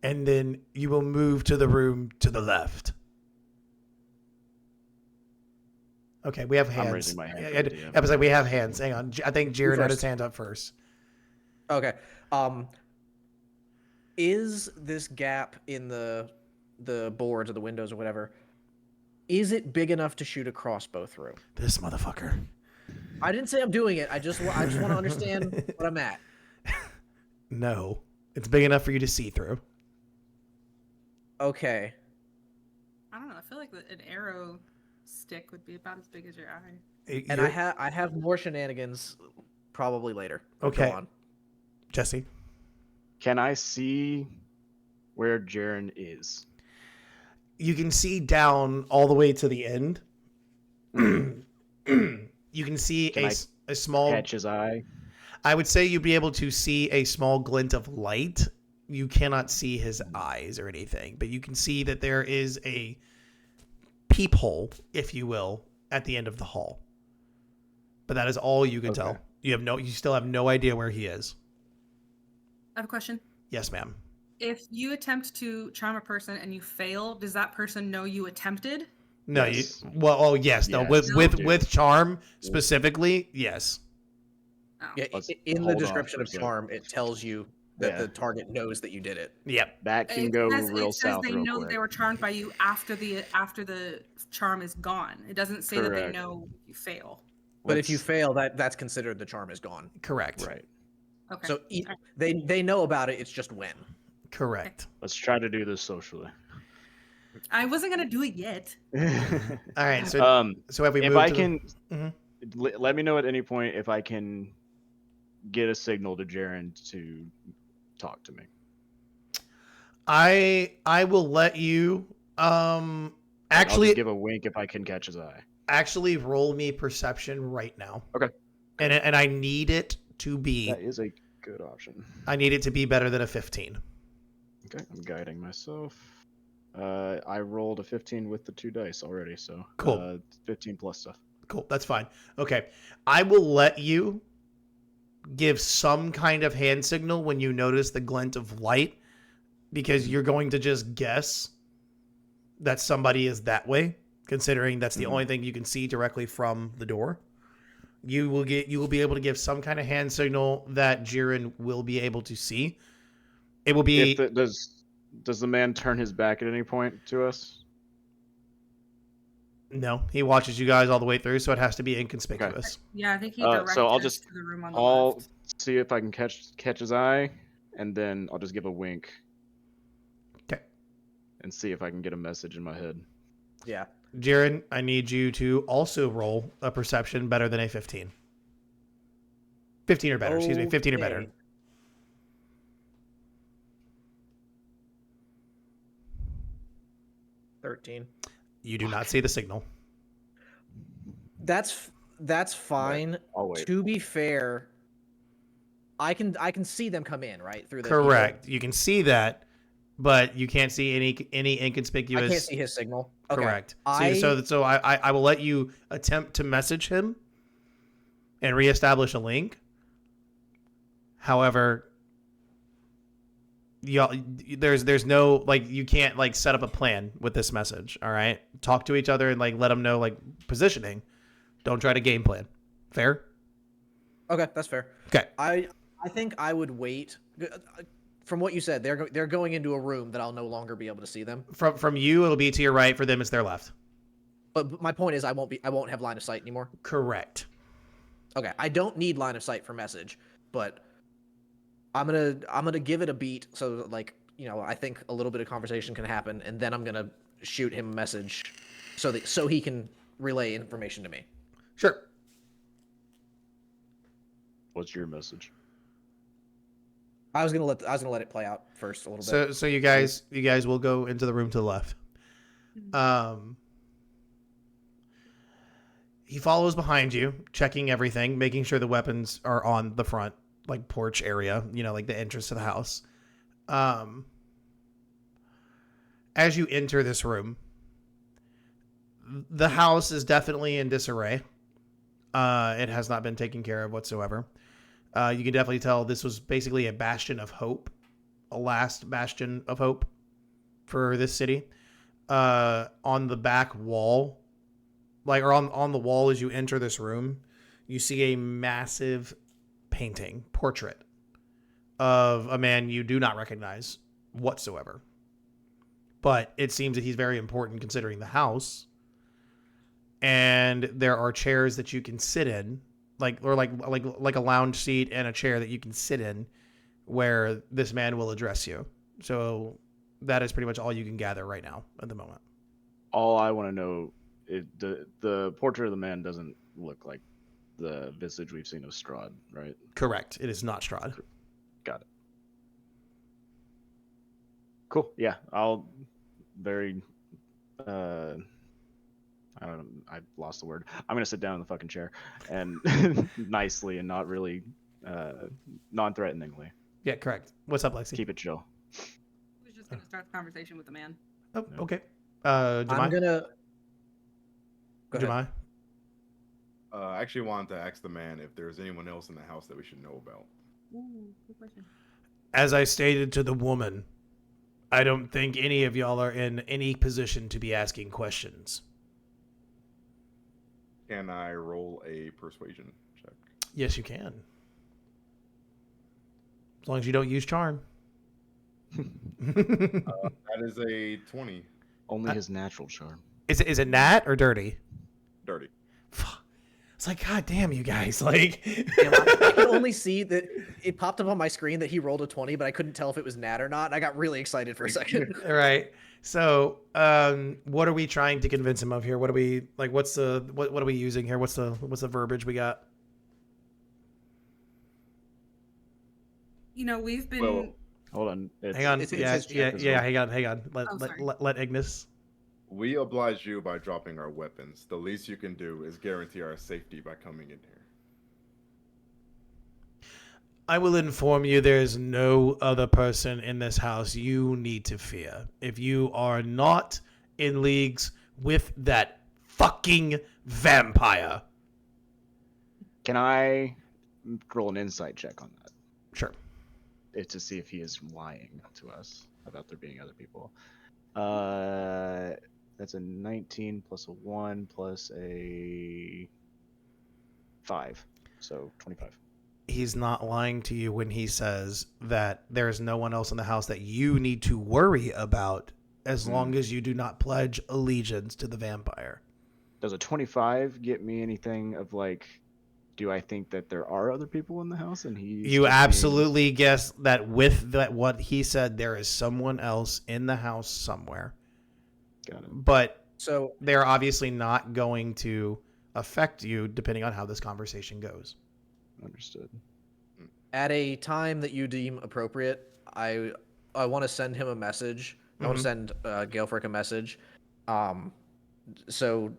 And then you will move to the room to the left. Okay, we have hands. I'm raising my hand for Yeah, the DM. I was like, we have hands. Hang on. I think Jared had his first. hand up first. Okay. Is this gap in the boards or the windows or whatever? Is it big enough to shoot a crossbow through? This motherfucker. I didn't say I'm doing it. I just want to understand what I'm at. No. It's big enough for you to see through. Okay. I don't know. I feel like an arrow stick would be about as big as your eye. And I have more shenanigans probably later. Okay. Go on. Jesse. Can I see where Jaren is? You can see down all the way to the end. You can see Can I a small... Catch his eye. I would say you'd be able to see a small glint of light. You cannot see his eyes or anything, but you can see that there is a peephole, if you will, at the end of the hall. But that is all you can tell. You still have no idea where he is. I have a question. Yes, ma'am. If you attempt to charm a person and you fail, does that person know you attempted? No, Yes. yes. No, Yes. with charm specifically, yes. Oh. Yeah, Let's in the hold on description for of a second. charm, it tells you that Yeah. the target knows that you did it. Yep. That can It go says- real it says south they real know quick. that they were charmed by you after the charm is gone. It doesn't say that they Correct. know you fail. But if you Let's- fail, that's considered the charm is gone. Correct. Right. Okay. So they know about it. It's just when. Correct. Let's try to do this socially. I wasn't gonna do it yet. All right. So so have we if moved I to can, Mhm. let me know at any point if I can get a signal to Jaren to talk to me. I will let you I'll actually just give a wink if I can catch his eye. actually roll me perception right now. Okay. And I need it to be That is a good option. I need it to be better than a 15. Okay, I'm guiding myself. I rolled a 15 with the 2 dice already, so Cool. 15 plus stuff. Cool. That's fine. Okay. I will let you give some kind of hand signal when you notice the glint of light because you're going to just guess that somebody is that way, considering that's the only thing you can see directly from the door. You will be able to give some kind of hand signal that Jiren will be able to see. It will be Does the man turn his back at any point to us? no. He watches you guys all the way through, so it has to be inconspicuous. Yeah, I think he So directs I'll us just- to the room on the I'll left. see if I can catch his eye, and then I'll just give a wink. Okay. And see if I can get a message in my head. Yeah. Jiren, I need you to also roll a perception better than a 15. 15 or better, excuse me. 15 or better. Okay. $13. You do not see the signal. That's fine. I'll wait. To be fair, I can see them come in right through the Correct. You can see that, but you can't see any I inconspicuous. can't see his signal. Okay. Correct. I So I will let you attempt to message him and reestablish a link. However, there's no you can't set up a plan with this message. All right, talk to each other and let them know positioning. Don't try to game plan. Fair. Okay, that's fair. Okay. I think I would wait. From what you said, they're going into a room that I'll no longer be able to see them. From you, it'll be to your right. For them, it's their left. But my point is, I won't have line of sight anymore. Correct. Okay, I don't need line of sight for message, but I'm gonna give it a beat so I think a little bit of conversation can happen, and then I'm gonna shoot him a message so he can relay information to me. Sure. What's your message? I was gonna let it play out first a little bit. So you guys will go into the room to the left. Um, he follows behind you, checking everything, making sure the weapons are on the front, like porch area, like the entrance to the house. As you enter this room, the house is definitely in disarray. It has not been taken care of whatsoever. You can definitely tell this was basically a bastion of hope, a last bastion of hope for this city. On the back wall, or on the wall as you enter this room, you see a massive portrait of a man you do not recognize whatsoever. But it seems that he's very important considering the house. And there are chairs that you can sit in, like a lounge seat and a chair that you can sit in where this man will address you. So that is pretty much all you can gather right now at the moment. All I want to know is the portrait of the man doesn't look like the visage we've seen of Strahd, right? Correct. It is not Strahd. Got it. Cool. Yeah, I'll very I don't know, I lost the word. I'm gonna sit down in the fucking chair and nicely and not really non-threateningly. Yeah, correct. What's up, Lexi? Keep it chill. I was just gonna start the conversation with the man. Oh, Yeah. okay. I'm Jemai? gonna. Go ahead. Jemai? I actually wanted to ask the man if there's anyone else in the house that we should know about. Ooh, good question. As I stated to the woman, I don't think any of y'all are in any position to be asking questions. Can I roll a persuasion check? Yes, you can. As long as you don't use charm. That is a 20. Only his natural charm. Is it nat or dirty? Dirty. It's like, God damn, you guys. Like, I could only see that it popped up on my screen that he rolled a 20, but I couldn't tell if it was Nat or not. I got really excited for a second. all right. So, what are we trying to convince him of here? What are we like? What are we using here? What's the verbiage we got? We've been. Well, Hold on. Hang on. it's Yeah. his check as well. Hang on. Oh, sorry. Let Ignis. we oblige you by dropping our weapons. The least you can do is guarantee our safety by coming in here. I will inform you there is no other person in this house you need to fear. If you are not in leagues with that fucking vampire. Can I roll an insight check on that? Sure. To see if he is lying to us about there being other people. That's a 19 plus a 1 plus a 5. So 25. He's not lying to you when he says that there is no one else in the house that you need to worry about as long as you do not pledge allegiance to the vampire. Does a 25 get me anything of like, do I think that there are other people in the house? And You absolutely guess that with that what he said, there is someone else in the house somewhere. Got it. But So they're obviously not going to affect you depending on how this conversation goes. Understood. at a time that you deem appropriate, I want to send him a message. I want to send Galefrick a message. So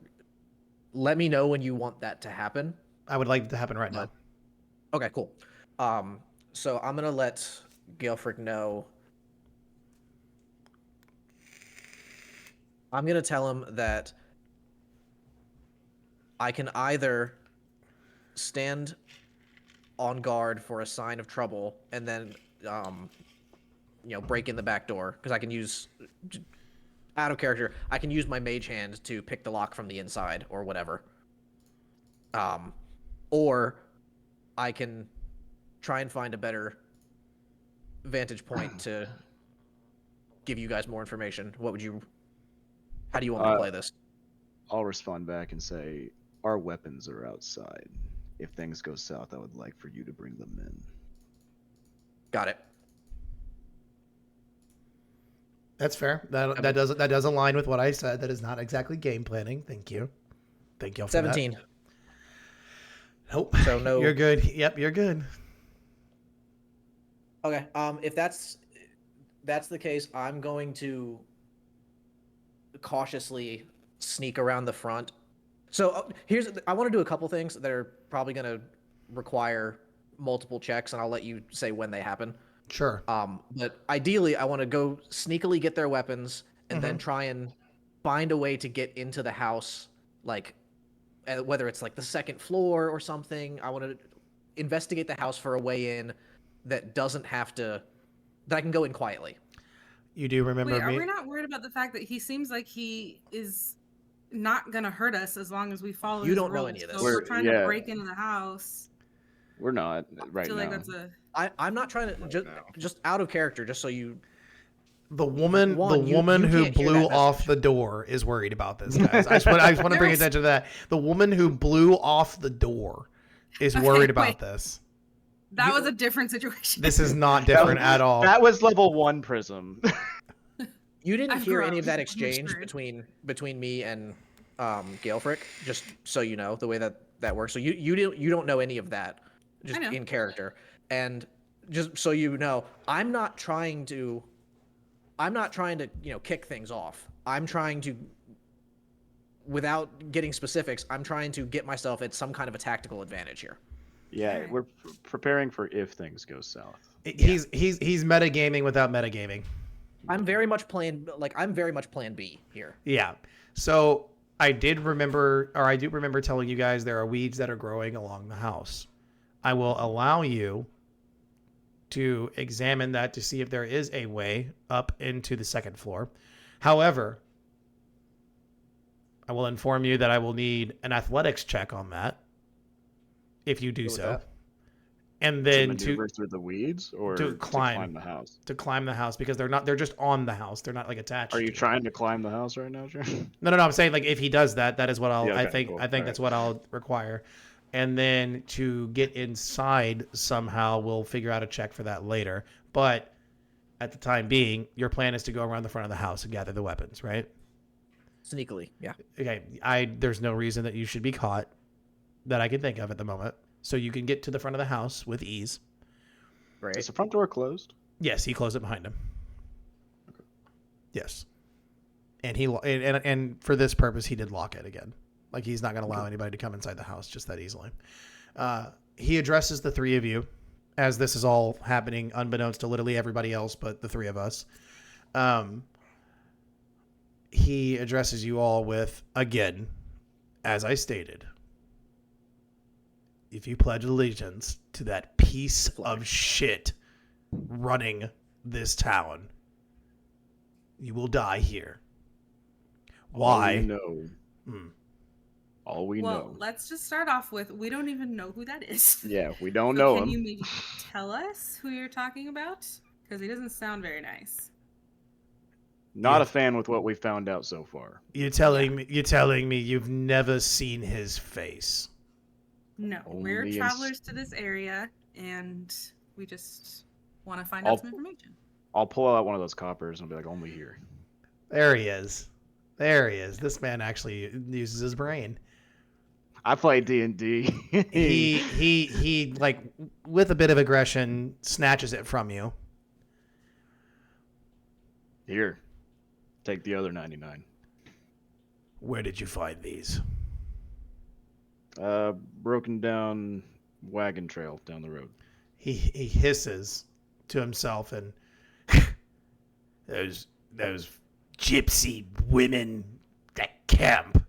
let me know when you want that to happen. I would like it to happen right now. Okay, cool. So I'm gonna let Galefrick know. I'm gonna tell him that I can either stand on guard for a sign of trouble and then, break in the back door, because I can use, out of character, I can use my mage hand to pick the lock from the inside or whatever. Or I can try and find a better vantage point to give you guys more information. How do you want me to play this? I'll respond back and say, our weapons are outside. If things go south, I would like for you to bring them in. Got it. That's fair. That does align with what I said. That is not exactly game planning. Thank you all for 17. that. Nope. So no. You're good. Yep, you're good. Okay. If that's the case, I'm going to cautiously sneak around the front. So I want to do a couple things that are probably going to require multiple checks, and I'll let you say when they happen. Sure. But ideally, I want to go sneakily get their weapons and then try and find a way to get into the house, like whether it's like the second floor or something. I want to investigate the house for a way in that doesn't have to, that I can go in quietly. You do remember Wait, me? are we not worried about the fact that he seems like he is not gonna hurt us as long as we follow You his don't know rules? any of So this. we're trying to break into the house. We're not I right feel now. like that's a I'm not trying to just out of character, just so you. The woman, One, the woman you who can't hear blew that off message. the door is worried about this, guys. I just want to bring attention to that. The woman who blew off the door is Okay, worried about wait. this. that was a different situation. This is not different at all. That was level 1 prism. You didn't I've hear any grown. of that I'm exchange matured. between me and Galefrick, just so you know the way that works. So you don't know any of that, just I know. in character. And just so you know, I'm not trying to kick things off. I'm trying to, without getting specifics, I'm trying to get myself at some kind of a tactical advantage here. Yeah, Alright. we're preparing for if things go south. He's metagaming without metagaming. I'm very much plan B here. Yeah. So I do remember telling you guys there are weeds that are growing along the house. I will allow you to examine that to see if there is a way up into the second floor. However, I will inform you that I will need an athletics check on that if you do Go with so. that. And then to maneuver through the weeds or to climb. climb the house. To climb the house, because they're just on the house. They're not like attached. Are you to it. trying to climb the house right now, Jer? No. I'm saying like if he does that, that is what I'll. Yeah, I okay, think. cool. I think that's what I'll require. And then to get inside somehow, we'll figure out a check for that later. But at the time being, your plan is to go around the front of the house and gather the weapons, right? Sneakily, yeah. Okay. There's no reason that you should be caught that I can think of at the moment. So you can get to the front of the house with ease. Great. Is the front door closed? Yes, he closed it behind him. Yes. And and for this purpose, he did lock it again. Like, he's not going to allow anybody to come inside the house just that easily. He addresses the three of you as this is all happening unbeknownst to literally everybody else but the three of us. He addresses you all with, again, as I stated, if you pledge allegiance to that piece of shit running this town, you will die here. Why? All we know. All we Well, know. let's just start off with we don't even know who that is. Yeah, we don't So know can him. you maybe tell us who you're talking about? Because he doesn't sound very nice. Not Yeah. a fan with what we found out so far. You're telling me you've never seen his face. No, we're Only in travelers to this area, and we just want to find I'll- out some information. I'll pull out one of those coppers and be like, only here. There he is. There he is. This man actually uses his brain. I play D&D. He like, with a bit of aggression, snatches it from you. Here. Take the other 99. Where did you find these? Broken down wagon trail down the road. He hisses to himself, and those gypsy women, that camp.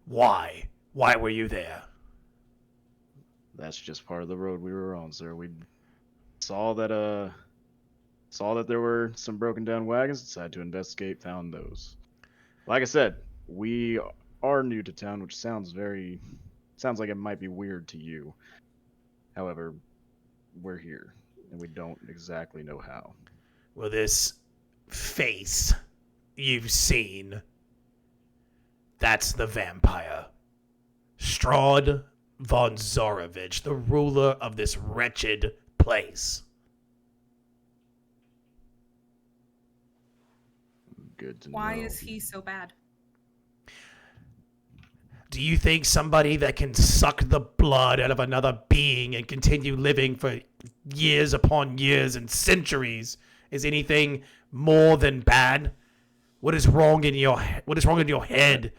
Why were you there? That's just part of the road we were on, sir. We saw that there were some broken down wagons, decided to investigate, found those. Like I said, we are new to town, which sounds like it might be weird to you. However, we're here, and we don't exactly know how. Well, this face you've seen, that's the vampire. Strahd von Zorovich, the ruler of this wretched place. Good to know. Why is he so bad? Do you think somebody that can suck the blood out of another being and continue living for years upon years and centuries is anything more than bad? What is wrong in your head,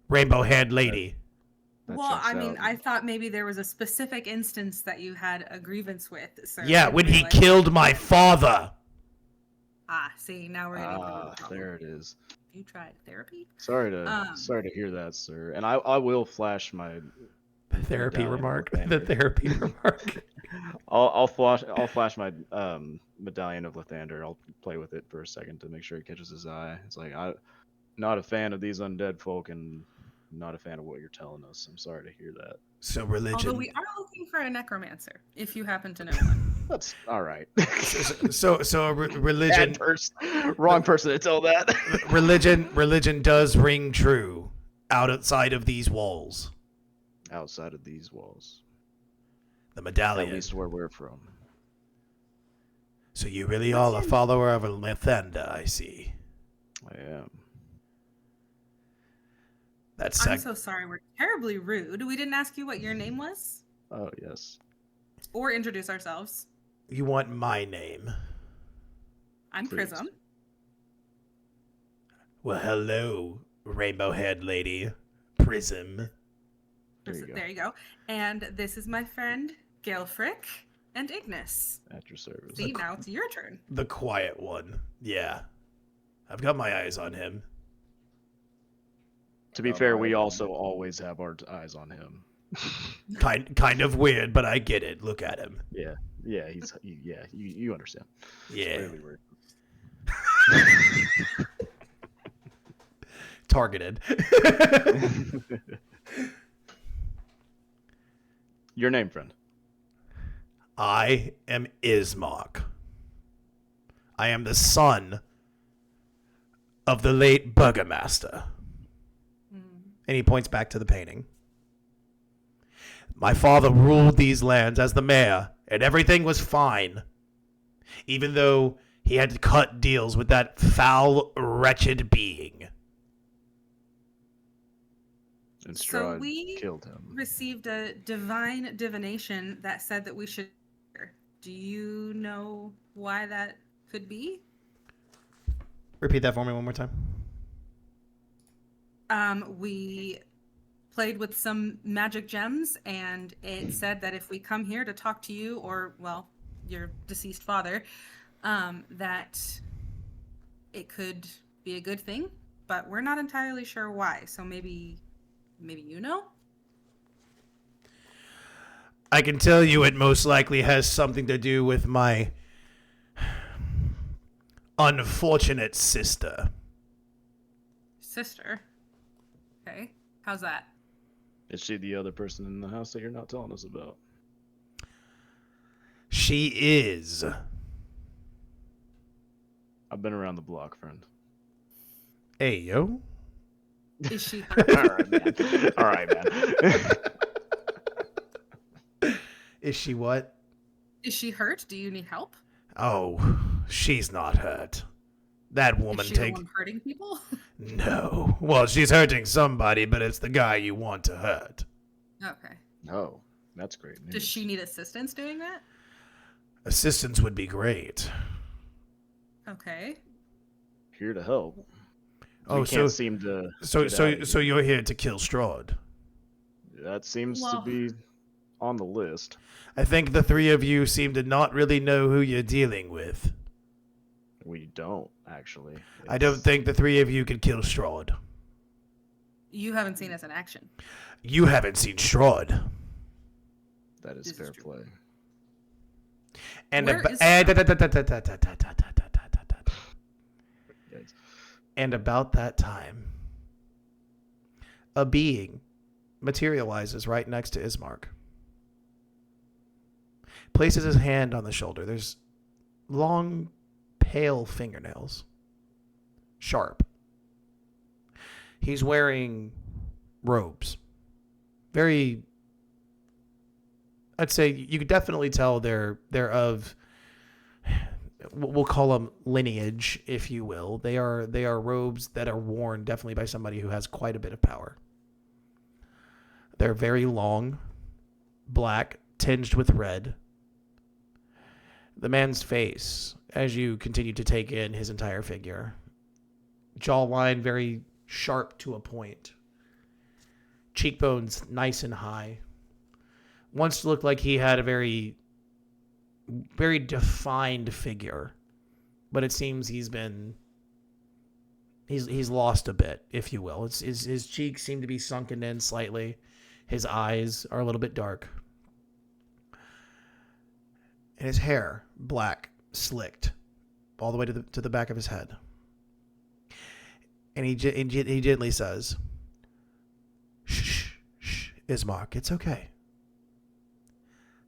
rainbow-haired lady? That Well, checks I mean, out. I thought maybe there was a specific instance that you had a grievance with. So Yeah, I when he realized- killed my father. Ah, see, now we're getting into the problem. There it is. You tried therapy? Sorry to hear that, sir. And I will flash my The therapy medallion of remark. The Lathander. therapy remark. I'll flash my medallion of Lathander. I'll play with it for a second to make sure it catches his eye. It's like, I'm not a fan of these undead folk and not a fan of what you're telling us. I'm sorry to hear that. So Although religion. we are looking for a necromancer, if you happen to know one. That's all right. So religion. Bad person. Wrong person to tell that. Religion does ring true outside of these walls. Outside of these walls, The at medallion. least where we're from. So you really are a follower of Lathander, I see. I am. That's I'm so sorry. We're terribly rude. We didn't ask you what your name was Oh yes. or introduce ourselves. You want my name? I'm Please. Prism. Well, hello, rainbow-haired lady, Prism. There you go. And this is my friend Gaelfrick and Ignis. At your service. See, now it's your turn. The quiet one. Yeah, I've got my eyes on him. To be fair, we also always have our eyes on him. Kind of weird, but I get it. Look at him. Yeah, you understand. Yeah. Really weird. Targeted. Your name, friend. I am Ismark. I am the son of the late Burgomaster. And he points back to the painting. My father ruled these lands as the mayor, and everything was fine. Even though he had to cut deals with that foul, wretched being. And So Strahd we killed him. received a divine divination that said that we should. Do you know why that could be? Repeat that for me one more time. We played with some magic gems, and it said that if we come here to talk to you, or, well, your deceased father, that it could be a good thing, but we're not entirely sure why. So maybe you know? I can tell you it most likely has something to do with my unfortunate sister. Sister? Okay. How's that? Is she the other person in the house that you're not telling us about? She is. I've been around the block, friend. Hey, yo. Is she All right, man. All right, man. Is she what? Is she hurt? Do you need help? Oh, she's not hurt. That woman Is she the take... one hurting people? No. Well, she's hurting somebody, but it's the guy you want to hurt. Okay. Oh, that's great news. Does she need assistance doing that? Assistance would be great. Okay. Here to help. Oh, we can't seem to. So get out of so here. you're here to kill Strahd. That seems Well- to be on the list. I think the three of you seem to not really know who you're dealing with. We don't actually. I don't It's- think the three of you could kill Strahd. You haven't seen us in action. You haven't seen Strahd. that is This is fair true. play. And Where ab- is and- Yikes. and about that time, a being materializes right next to Ismark. Places his hand on the shoulder. There's long, pale fingernails. Sharp. He's wearing robes. Very... I'd say you could definitely tell they're of... We'll call them lineage, if you will. They are robes that are worn definitely by somebody who has quite a bit of power. They're very long, black, tinged with red. The man's face, as you continue to take in his entire figure, jawline very sharp to a point. Cheekbones nice and high. Once looked like he had a very, very defined figure, but it seems he's lost a bit, if you will. His cheeks seem to be sunken in slightly. His eyes are a little bit dark. And his hair, black, slicked, all the way to the back of his head. And he gently says, "Shh, shh, Ismark, it's okay.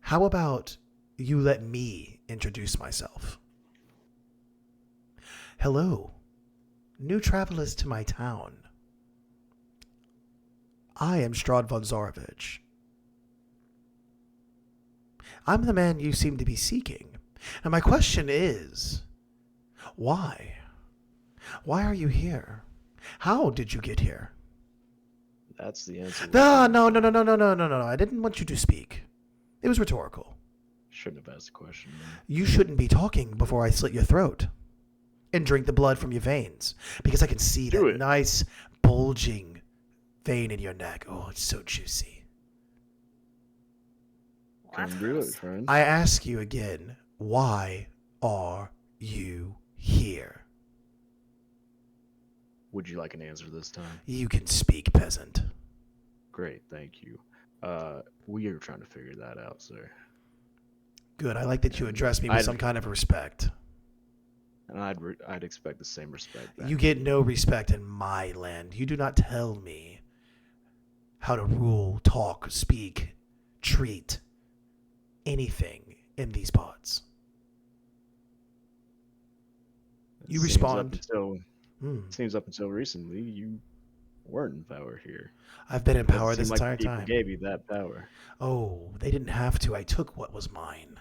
How about you let me introduce myself? Hello, new travelers to my town. I am Strahd von Zarovich. I'm the man you seem to be seeking. And my question is, why? Why are you here? How did you get here?" That's the answer. No. I didn't want you to speak. It was rhetorical. Shouldn't have asked the question. Man. You shouldn't be talking before I slit your throat and drink the blood from your veins, because I can see that nice bulging vein in your neck. Oh, it's so juicy. Come do it, friend. I ask you again, why are you here? Would you like an answer this time? You can speak, peasant. Great, thank you. We are trying to figure that out, sir. Good. I like that you address me with some kind of respect. And I'd expect the same respect back. You get no respect in my land. You do not tell me how to rule, talk, speak, treat anything in these parts. You respond. Seems up until recently you weren't in power here. I've been in power this entire people time. Gave you that power. Oh, they didn't have to. I took what was mine.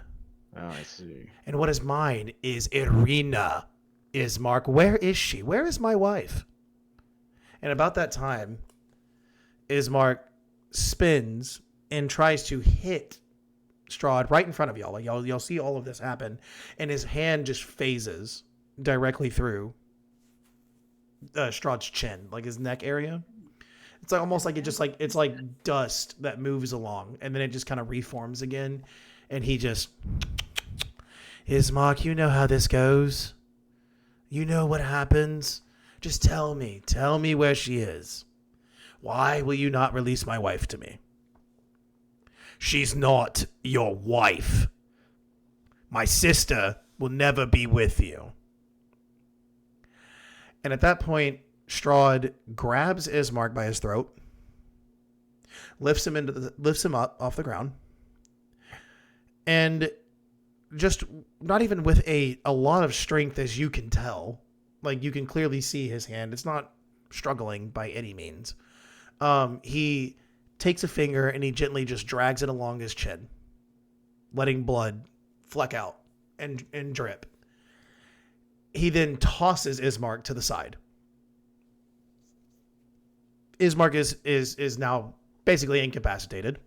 Oh, I see. And what is mine is Irina Ismark. Where is she? Where is my wife? And about that time, Ismark spins and tries to hit Strahd right in front of y'all. Like y'all see all of this happen, and his hand just phases directly through Strahd's chin, like his neck area. It's like almost like it's like dust that moves along, and then it just kind of reforms again, and he just, Ismark, you know how this goes. You know what happens. Just tell me where she is. Why will you not release my wife to me? She's not your wife. My sister will never be with you. And at that point, Strahd grabs Ismark by his throat, lifts him up off the ground, and just not even with a lot of strength, as you can tell, like you can clearly see his hand. It's not struggling by any means. He takes a finger and he gently just drags it along his chin, letting blood fleck out and drip. He then tosses Ismark to the side. Ismark is now basically incapacitated,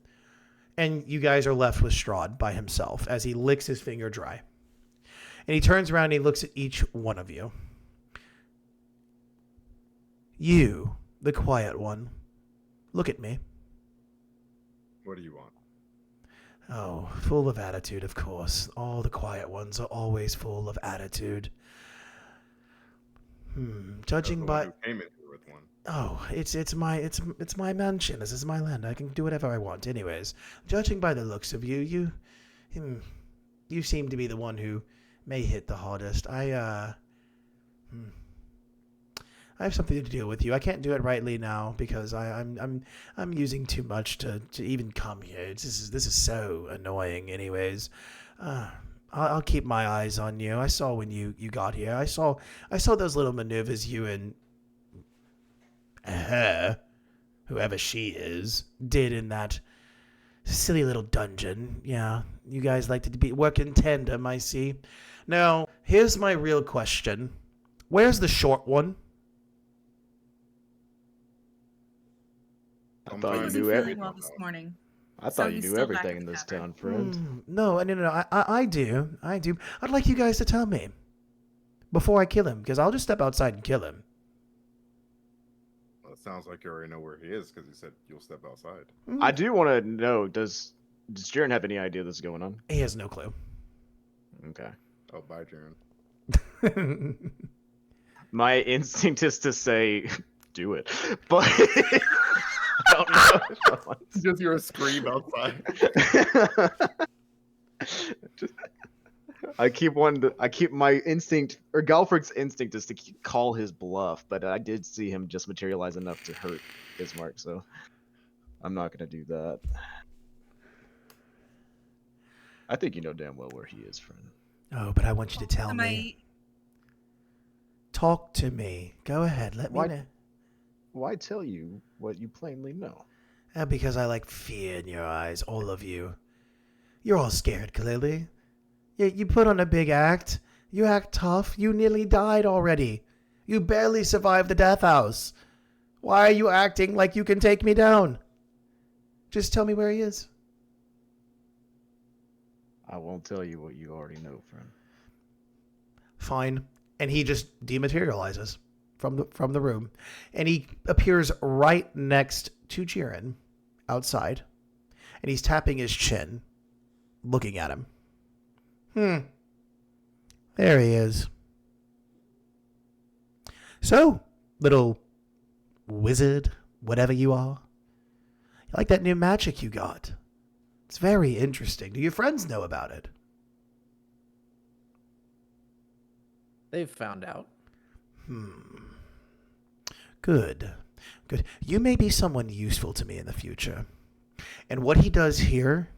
and you guys are left with Strahd by himself as he licks his finger dry. And he turns around and he looks at each one of you. You, the quiet one, look at me. What do you want? Oh, full of attitude, of course. All the quiet ones are always full of attitude. Judging by came in here with one. Oh, it's my mansion. This is my land. I can do whatever I want. Anyways, judging by the looks of you, you seem to be the one who may hit the hardest. I have something to deal with you. I can't do it rightly now because I'm using too much to even come here. This is so annoying. Anyways, I'll keep my eyes on you. I saw when you got here. I saw those little maneuvers you and her, whoever she is, did in that silly little dungeon. Yeah, you guys like to be work in tandem, I see. Now, here's my real question. Where's the short one? I thought you wasn't knew feeling everything. well this morning. I So thought you he's knew still back everything at in the this tavern. town, friend. No. I do. I'd like you guys to tell me before I kill him, because I'll just step outside and kill him. sounds like you already know where he is because he said you'll step outside. I do want to know, does Jaren have any idea this is going on? He has no clue. Okay. Oh, bye, Jaren. My instinct is to say, do it. But I don't know if I want Just hear a scream outside. I keep my instinct, or Galfred's instinct is to call his bluff, but I did see him just materialize enough to hurt Bismarck, so I'm not gonna do that. I think you know damn well where he is, friend. Oh, but I want you to tell Am me. Talk to me. Go ahead. Let Why- me know. Why tell you what you plainly know? Because I like fear in your eyes, all of you. You're all scared, clearly. You put on a big act. You act tough. You nearly died already. You barely survived the death house. Why are you acting like you can take me down? Just tell me where he is. I won't tell you what you already know, friend. Fine. And he just dematerializes from the room. And he appears right next to Jiren outside. And he's tapping his chin, looking at him. There he is. So, little wizard, whatever you are, you like that new magic you got? It's very interesting. Do your friends know about it? They've found out. Good. You may be someone useful to me in the future. And what he does here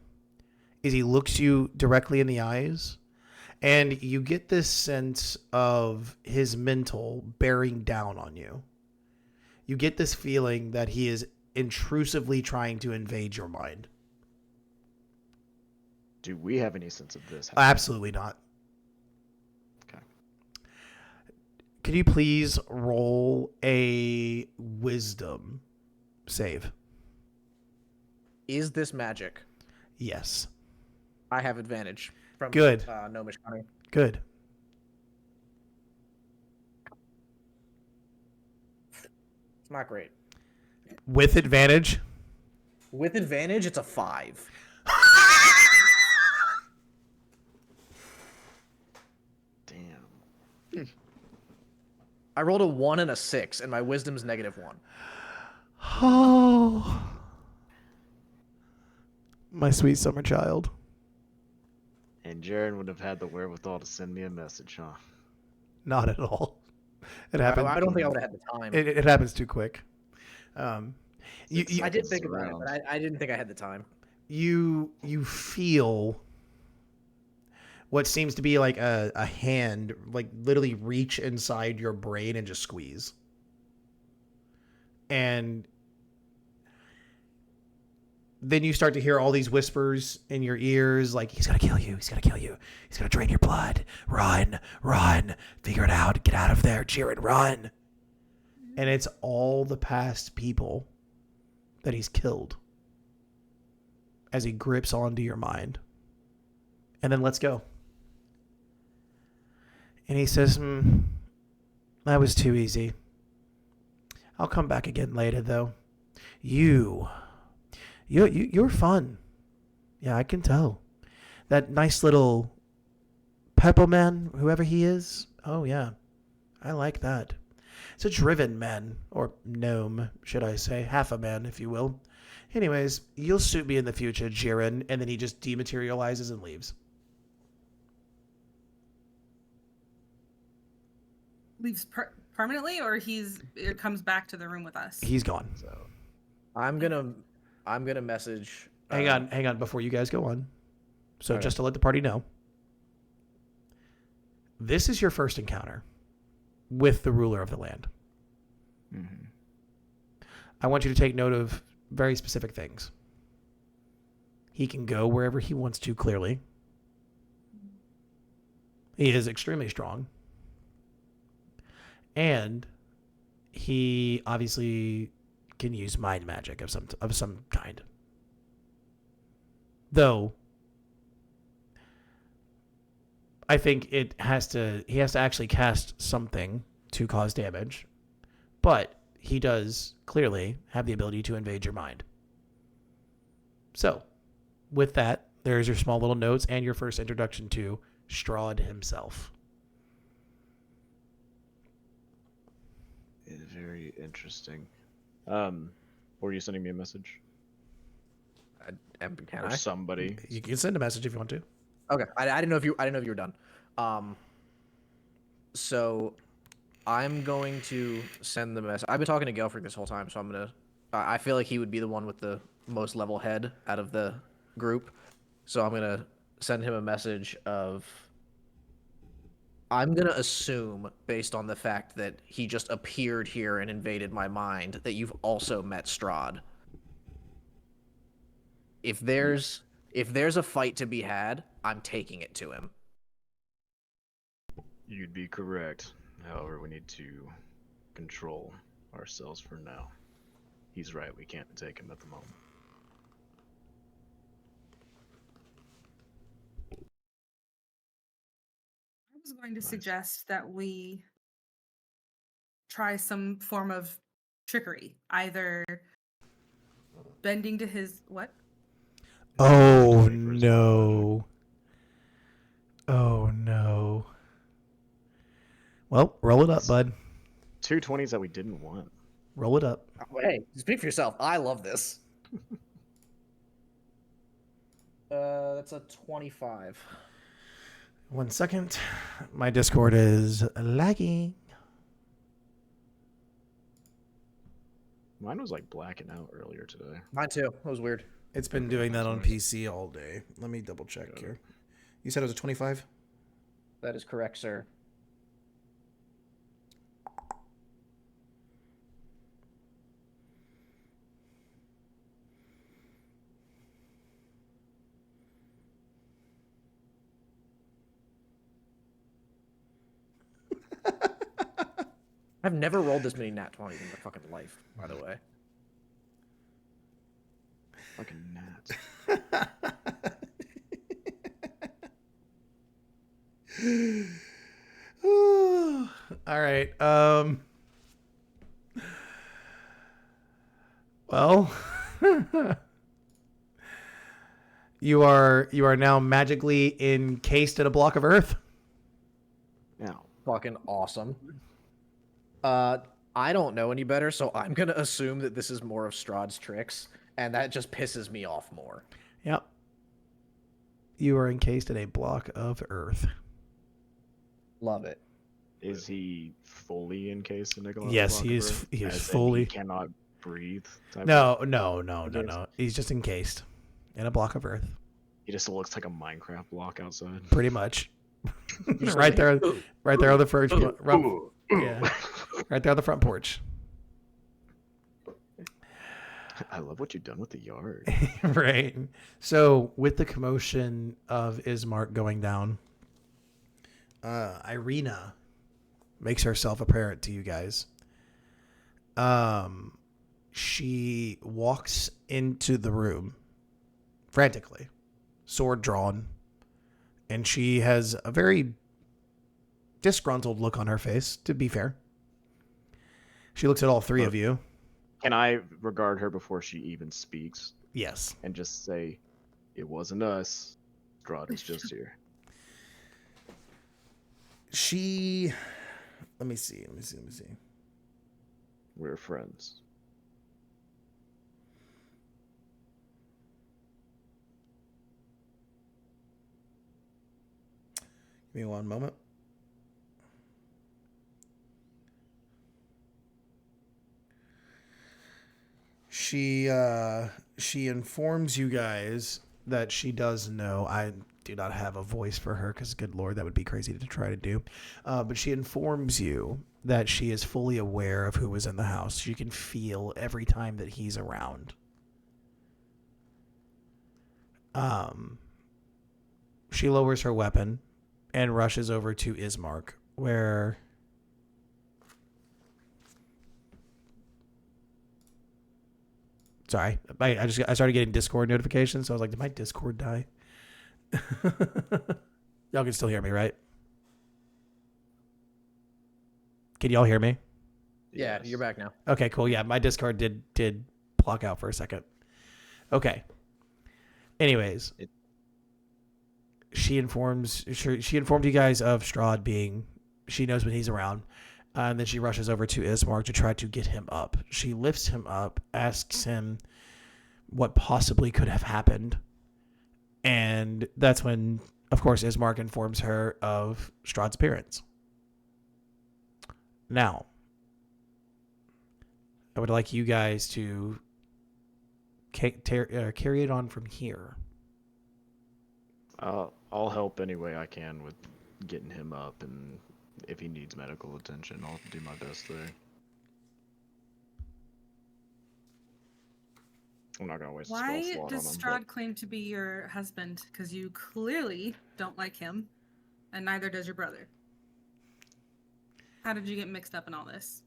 is he looks you directly in the eyes, and you get this sense of his mental bearing down on you. You get this feeling that he is intrusively trying to invade your mind. Do we have any sense of this? Absolutely not. Okay. Could you please roll a wisdom save? Is this magic? Yes. I have advantage from Good. Gnomish County. Good. It's not great. With advantage? With advantage, it's a 5. Damn. I rolled a 1 and a 6, and my wisdom's -1. Oh. My sweet summer child. And Jaren would have had the wherewithal to send me a message, huh? Not at all. It happened. I don't think I would have had the time. It happens too quick. You I did seconds think about it, around. but I didn't think I had the time. you feel what seems to be like a hand, like literally reach inside your brain and just squeeze. And then you start to hear all these whispers in your ears, like, he's gonna kill you, he's gonna kill you, he's gonna drain your blood, run, figure it out, get out of there, Jiren, run. And it's all the past people that he's killed as he grips onto your mind. And then let's go. And he says, that was too easy. I'll come back again later, though. You're fun. Yeah, I can tell. That nice little purple man, whoever he is. Oh, yeah. I like that. It's a driven man, or gnome, should I say. Half a man, if you will. Anyways, you'll suit me in the future, Jiren. And then he just dematerializes and leaves. Leaves permanently, or it comes back to the room with us? He's gone. So I'm gonna message. Hang on, before you guys go on. So Okay. just to let the party know, this is your first encounter with the ruler of the land. mhm. I want you to take note of very specific things. He can go wherever he wants to, clearly. He is extremely strong. And he obviously can use mind magic of some kind. Though I think he has to actually cast something to cause damage. But he does clearly have the ability to invade your mind. So, with that, there's your small little notes and your first introduction to Strahd himself. Very interesting. Were you sending me a message? Can Or I? somebody? You can send a message if you want to. Okay, I didn't know if you were done. So I'm going to send the message. I've been talking to Gelfrick this whole time, so I'm gonna. I feel like he would be the one with the most level head out of the group, so I'm gonna send him a message of. I'm gonna assume, based on the fact that he just appeared here and invaded my mind, that you've also met Strahd. If there's a fight to be had, I'm taking it to him. You'd be correct. However, we need to control ourselves for now. He's right, we can't take him at the moment. I was going to Nice. suggest that we try some form of trickery, either bending to his what? Oh, Ready for his no. Oh, no. Well, roll it up, bud. 2 20s that we didn't want. Roll it up. Hey, speak for yourself. I love this. That's a 25. 1 second. My Discord is lagging. Mine was like blacking out earlier today. Mine too. That was weird. It's been doing that on PC all day. Let me double check here. You said it was a 25? That is correct, sir. I've never rolled this many nat 20s in my fucking life, by the way. Fucking gnats. All right. Well, you are now magically encased in a block of earth. Now, Fucking awesome. I don't know any better, so I'm gonna assume that this is more of Strahd's tricks, and that just pisses me off more. Yep. You are encased in a block of earth. Love it. is he fully encased in Nicholas? Yes, he is fully. He cannot breathe. No. He's just encased in a block of earth. He just looks like a Minecraft block outside. Pretty much. right there on the first. Yeah. Right there on the front porch. I love what you've done with the yard. Right. So with the commotion of Ismark going down, Irina makes herself apparent to you guys. She walks into the room frantically, sword drawn, and she has a very disgruntled look on her face, to be fair. She looks at all three of you. Can I regard her before she even speaks Yes. and just say, it wasn't us. Strahd is just here. She... Let me see. We're friends. Give me one moment. She informs you guys that she does know. I do not have a voice for her because, good Lord, that would be crazy to try to do. But she informs you that she is fully aware of who was in the house. She can feel every time that he's around. She lowers her weapon and rushes over to Ismark, where... Sorry, I started getting Discord notifications, so I was like, did my Discord die? Y'all can still hear me, right? Can y'all hear me? Yeah, Yes. you're back now. Okay, cool. Yeah, my Discord did block out for a second. Okay. Anyways, It- she informed you guys of Strahd being. She knows when he's around, and then she rushes over to Ismark to try to get him up. She lifts him up, asks him what possibly could have happened, and that's when, of course, Ismark informs her of Strahd's appearance. Now, I would like you guys to carry it on from here. I'll help any way I can with getting him up, and if he needs medical attention, I'll do my best there. I'm not gonna waste a spell Why slot does on him. Strahd claim to be your husband? Because you clearly don't like him, and neither does your brother. How did you get mixed up in all this?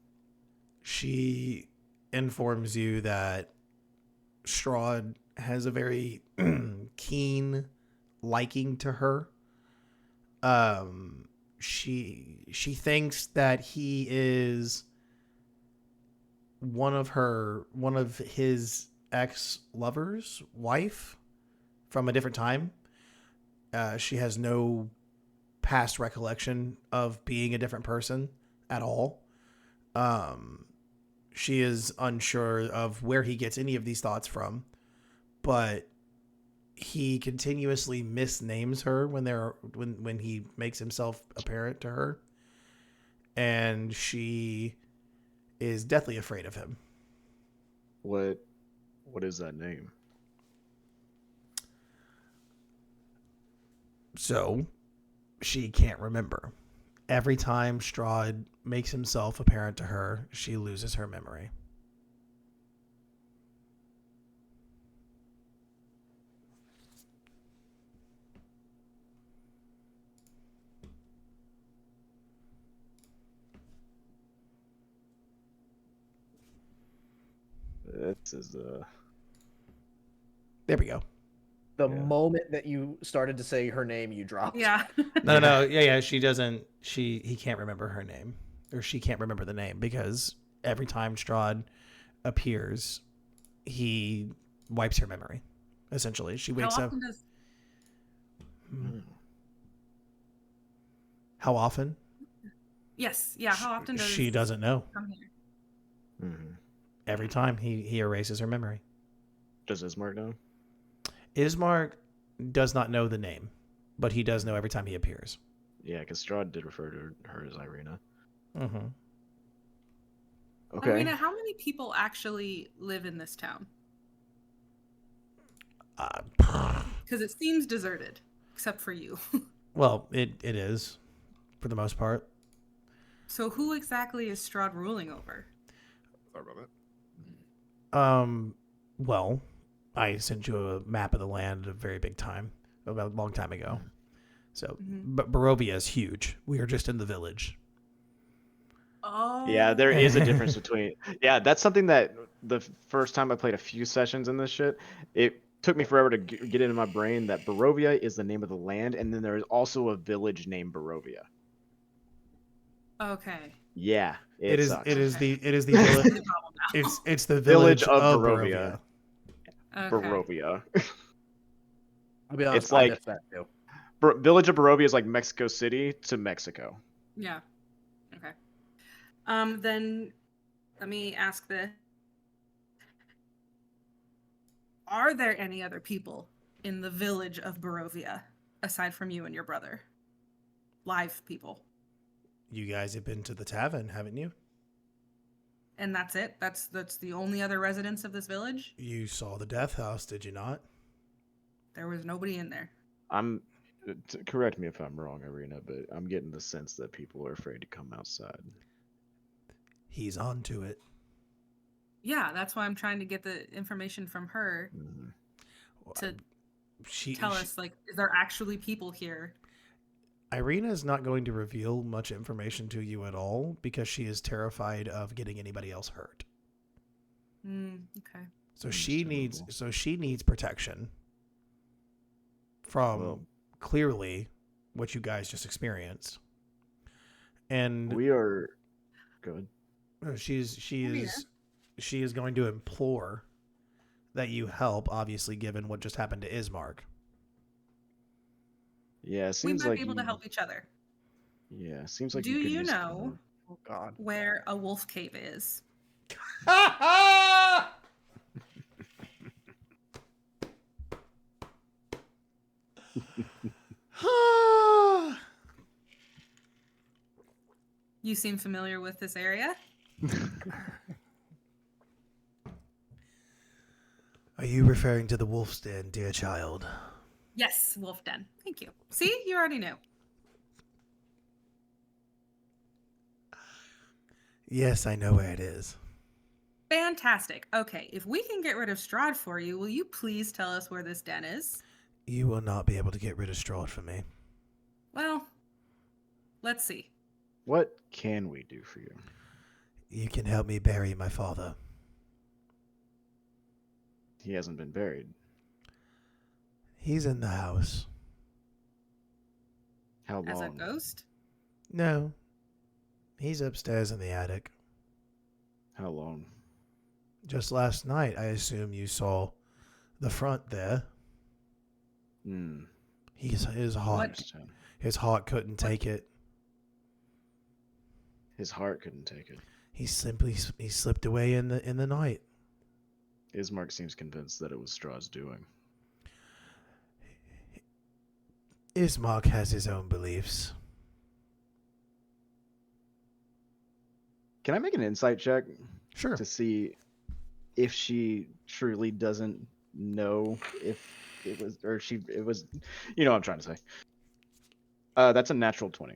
She informs you that Strahd has a very keen liking to her. She thinks that he is one of his ex-lovers' wife from a different time. She has no past recollection of being a different person at all. She is unsure of where he gets any of these thoughts from, but he continuously misnames her when he makes himself apparent to her, and she is deathly afraid of him. What is that name? So she can't remember. Every time Strahd makes himself apparent to her, she loses her memory. This is There we go. The Yeah. moment that you started to say her name, you dropped. Yeah. No. Yeah. She doesn't. He can't remember her name, or she can't remember the name, because every time Strahd appears, he wipes her memory. Essentially, she wakes How up. often does How often? Yes, yeah. How often does She doesn't know. come here? Mm-hmm. Every time he erases her memory. Does Ismark know? Ismark does not know the name, but he does know every time he appears. Yeah, because Strahd did refer to her as Irina. Mm-hmm. Okay. Irina, how many people actually live in this town? Because it seems deserted, except for you. Well, it is, for the most part. So who exactly is Strahd ruling over? Sorry about that. Well, I sent you a map of the land a very big time, a long time ago. So, but Barovia is huge. We are just in the village. Oh. Yeah, there is a difference between. Yeah, that's something that the first time I played a few sessions in this shit, it took me forever to get into my brain that Barovia is the name of the land, and then there is also a village named Barovia. Okay. Yeah, It is sucks. the Okay. village. The problem now. It's the Village village of of Barovia. Barovia. Okay. Barovia. I'll be honest, It's like- I missed that too. Village of Barovia is like Mexico City to Mexico. Yeah. Okay. Then let me ask this. Are there any other people in the village of Barovia aside from you and your brother? Live people. You guys have been to the tavern, haven't you? And that's it? That's the only other residents of this village? You saw the death house, did you not? There was nobody in there. Correct me if I'm wrong, Irina, but I'm getting the sense that people are afraid to come outside. He's on to it. Yeah, that's why I'm trying to get the information from her to tell us, like, is there actually people here? Irina is not going to reveal much information to you at all because she is terrified of getting anybody else hurt. Okay. So she needs protection from clearly what you guys just experienced. And We are good. She is going to implore that you help, obviously, given what just happened to Ismark. Yeah, it We seems might like be able to you. help each other. Yeah, it seems like Do you could you use know Oh God. where a wolf cave is? You seem familiar with this area. Are you referring to the wolf's den, dear child? Yes, wolf den. Thank you. See, you already knew. Yes, I know where it is. Fantastic. Okay, if we can get rid of Strahd for you, will you please tell us where this den is? You will not be able to get rid of Strahd for me. Well, let's see. What can we do for you? You can help me bury my father. He hasn't been buried. He's in the house. How As a long? ghost? No. He's upstairs in the attic. How long? Just last night, I assume you saw the front there. Hmm. His heart, Understand. his heart couldn't take it. His heart couldn't take it. He slipped away in the night. Ismark seems convinced that it was Strahd's doing. Ismark has his own beliefs. Can I make an insight check Sure. to see if she truly doesn't know if it was, or it was, you know what I'm trying to say. That's a natural 20.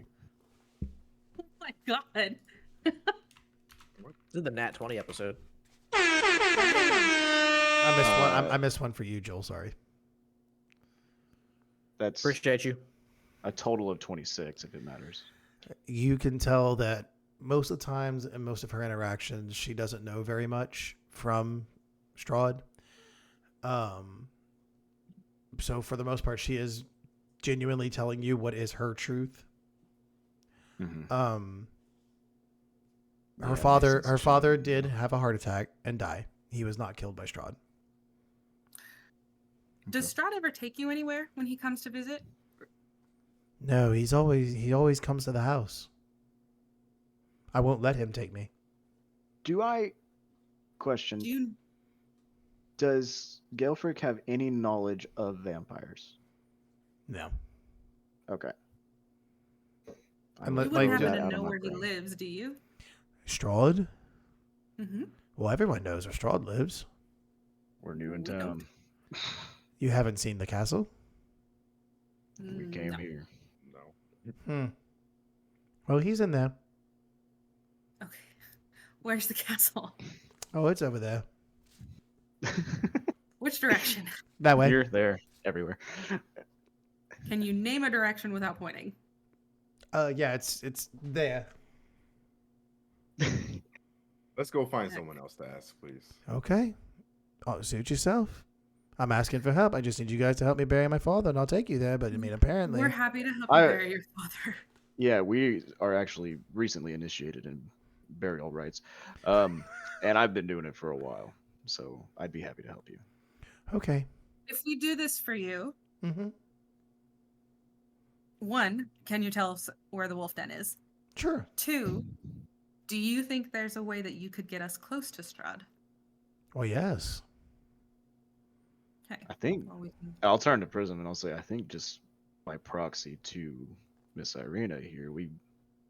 Oh my god. This is the Nat 20 episode. I missed one. I missed one for you, Joel. Sorry. That's Appreciate you. a total of 26, if it matters. You can tell that most of the times and most of her interactions, she doesn't know very much from Strahd. So for the most part, she is genuinely telling you what is her truth. Mm-hmm. Her father did have a heart attack and die. He was not killed by Strahd. Does Strahd ever take you anywhere when he comes to visit? No, he always comes to the house. I won't let him take me. Question, Do you does Gelfric have any knowledge of vampires? No. Okay. And will you like- wouldn't remove happen that to out of know my where he brain. lives, do you? Strahd? Mm-hmm. Well, everyone knows where Strahd lives. We're new in We don't. town. You haven't seen the castle? We came No. here. No. Well, he's in there. Okay. Where's the castle? Oh, it's over there. Which direction? That way. Here, there, everywhere. Can you name a direction without pointing? Yeah, it's there. Let's go find someone else to ask, please. Okay. Oh, suit yourself. I'm asking for help. I just need you guys to help me bury my father, and I'll take you there. But I mean, apparently, We're happy to help you bury your father. Yeah, we are actually recently initiated in burial rites. And I've been doing it for a while, so I'd be happy to help you. okay. If we do this for you, Mm-hmm. one, can you tell us where the wolf den is? Sure. Two, do you think there's a way that you could get us close to Strahd? Well, yes. Okay. I think Well, we can... I'll turn to Prism and I'll say I think just by proxy to Miss Irina here, we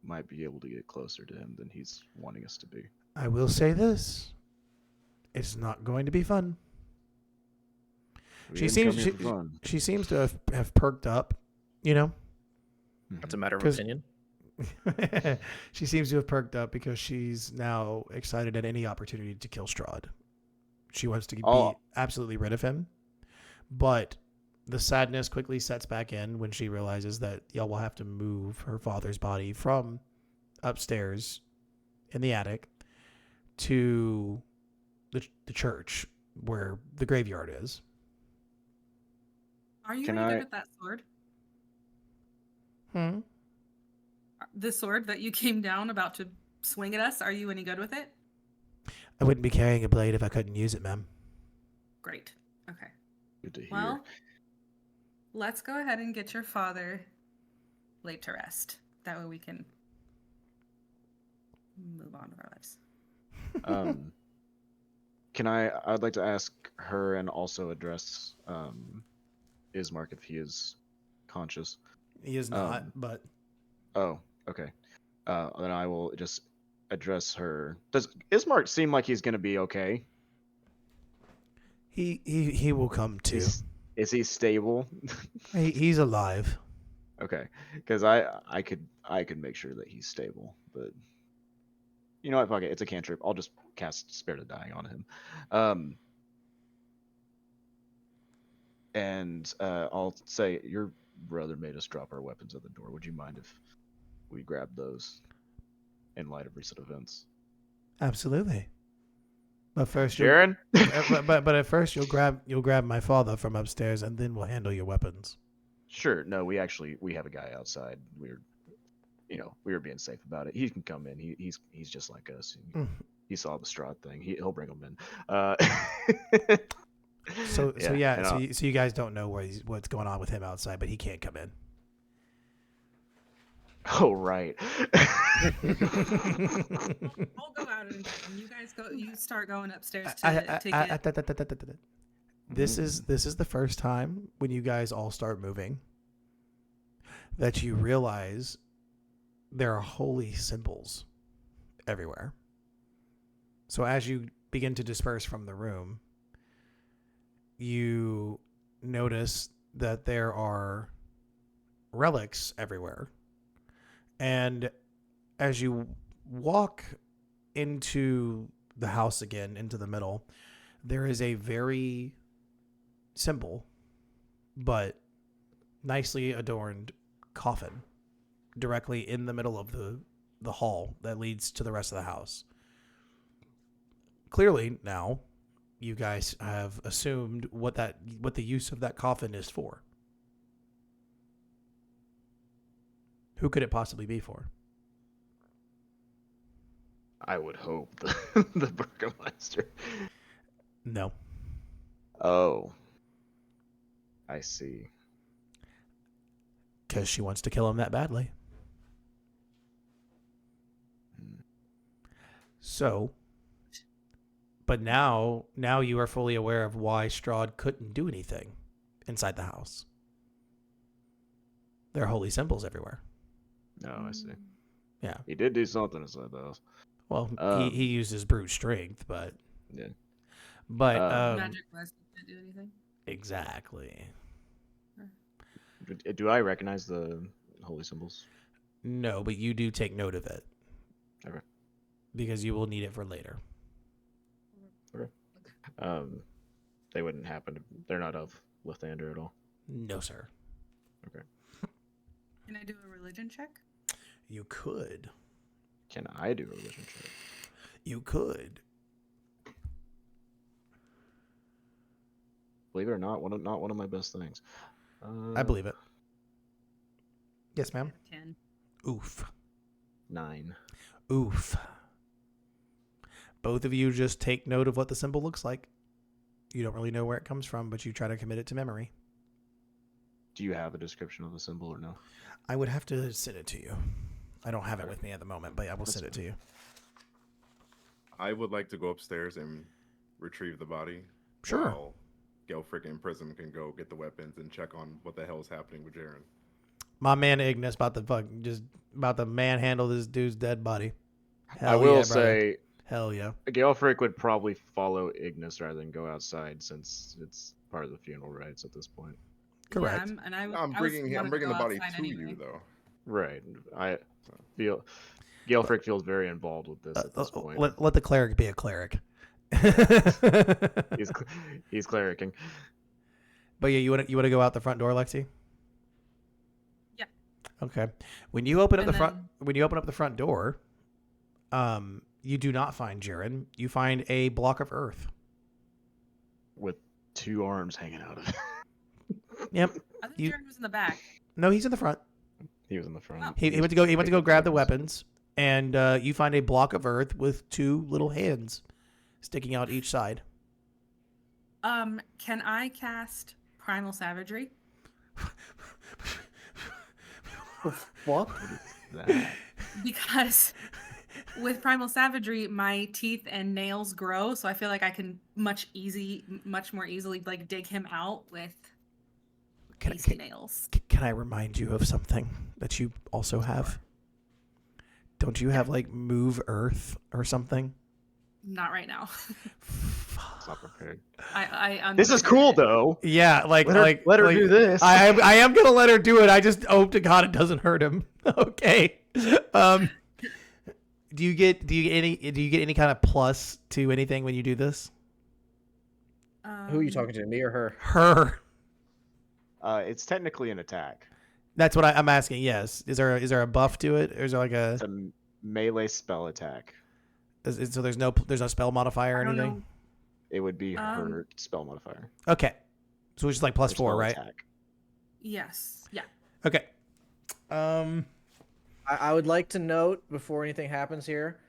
might be able to get closer to him than he's wanting us to be. I will say this. It's not going to be fun. We She didn't come seems here for fun. she seems to have perked up, you know. That's a matter of 'Cause- opinion. She seems to have perked up because she's now excited at any opportunity to kill Strahd. She wants to be absolutely rid of him. But the sadness quickly sets back in when she realizes that y'all will have to move her father's body from upstairs in the attic to the church where the graveyard is. Are you Can any I- good with that sword? Hmm. The sword that you came down about to swing at us. Are you any good with it? I wouldn't be carrying a blade if I couldn't use it, ma'am. Great. Okay. Good to hear. Well, let's go ahead and get your father laid to rest. That way we can move on with our lives. I'd like to ask her and also address Ismark if he is conscious. He is not, but Oh, okay. Then I will just address her. Does Ismark seem like he's gonna be okay? he will come to. Is he stable? He's alive. Okay, because I could make sure that he's stable, but you know what? Fuck it. It's a cantrip. I'll just cast Spirit of Dying on him. And I'll say, your brother made us drop our weapons at the door. Would you mind if we grab those in light of recent events? Absolutely. But first, Jaren? but at first you'll grab my father from upstairs, and then we'll handle your weapons. Sure. No, we have a guy outside. We were being safe about it. He can come in. He's just like us. He saw the Strahd thing. He'll bring him in. So Yeah, you guys don't know what's going on with him outside, but he can't come in. Oh right. I'll go out and you guys go. You start going upstairs to get. This is the first time when you guys all start moving that you realize there are holy symbols everywhere. So as you begin to disperse from the room, you notice that there are relics everywhere. And as you walk into the house again, into the middle, there is a very simple but nicely adorned coffin directly in the middle of the hall that leads to the rest of the house. Clearly now you guys have assumed what the use of that coffin is for. Who could it possibly be for? I would hope the Burgermeister. No. Oh. I see. Because she wants to kill him that badly. So, but now you are fully aware of why Strahd couldn't do anything inside the house. There are holy symbols everywhere. No, I see. Yeah. He did do something inside the house. Well, he used his brute strength, but Yeah. But Magic West can't do anything. exactly. Do I recognize the holy symbols? No, but you do take note of it. Okay. Because you will need it for later. Okay. They wouldn't happen. They're not of Lathander at all. No, sir. Okay. Can I do a religion check? You could. Can I do a religion check? You could. Believe it or not, not one of my best things. I believe it. Yes, ma'am. 10. Oof. 9. Oof. Both of you just take note of what the symbol looks like. You don't really know where it comes from, but you try to commit it to memory. Do you have a description of the symbol or no? I would have to send it to you. I don't have it with me at the moment, but I will send it to you. I would like to go upstairs and retrieve the body. Sure. While Gelfrick and Prism can go get the weapons and check on what the hell is happening with Jaren. My man Ignis about to manhandle this dude's dead body. I will say, hell yeah. Gelfrick would probably follow Ignis rather than go outside since it's part of the funeral rites at this point. Correct. Yeah, I'm bringing the body to you though. Right. I feel Gelfrick feels very involved with this at this point. Let the cleric be a cleric. He's clericing. But yeah, you want to go out the front door, Lexi? Yeah. Okay. When you open up the front door, you do not find Jaren. You find a block of earth With 2 arms hanging out of it. Yep. I think Jaren was in the back. No, he's in the front. He was in the front. Oh. He went to go grab the weapons, and you find a block of earth with 2 little hands sticking out each side. Can I cast Primal Savagery? What? Because with Primal Savagery, my teeth and nails grow, so I feel like I can much more easily like dig him out with tasty nails. Can I remind you of something that you also have? Don't you have like move earth or something? Not right now. It's not prepared. I'm This is cool though. Yeah, Let her do this. I am gonna let her do it. I just hope to God it doesn't hurt him. Okay. Do you get any kind of plus to anything when you do this? Who are you talking to, me or her? Her. It's technically an attack. That's what I'm asking. Yes. Is there a buff to it, or is there like a? It's a melee spell attack. So there's no spell modifier or I don't anything. know. It would be her spell modifier. Okay. So it's just like Her +4, spell right? attack. Yes. Yeah. Okay. I would like to note before anything happens here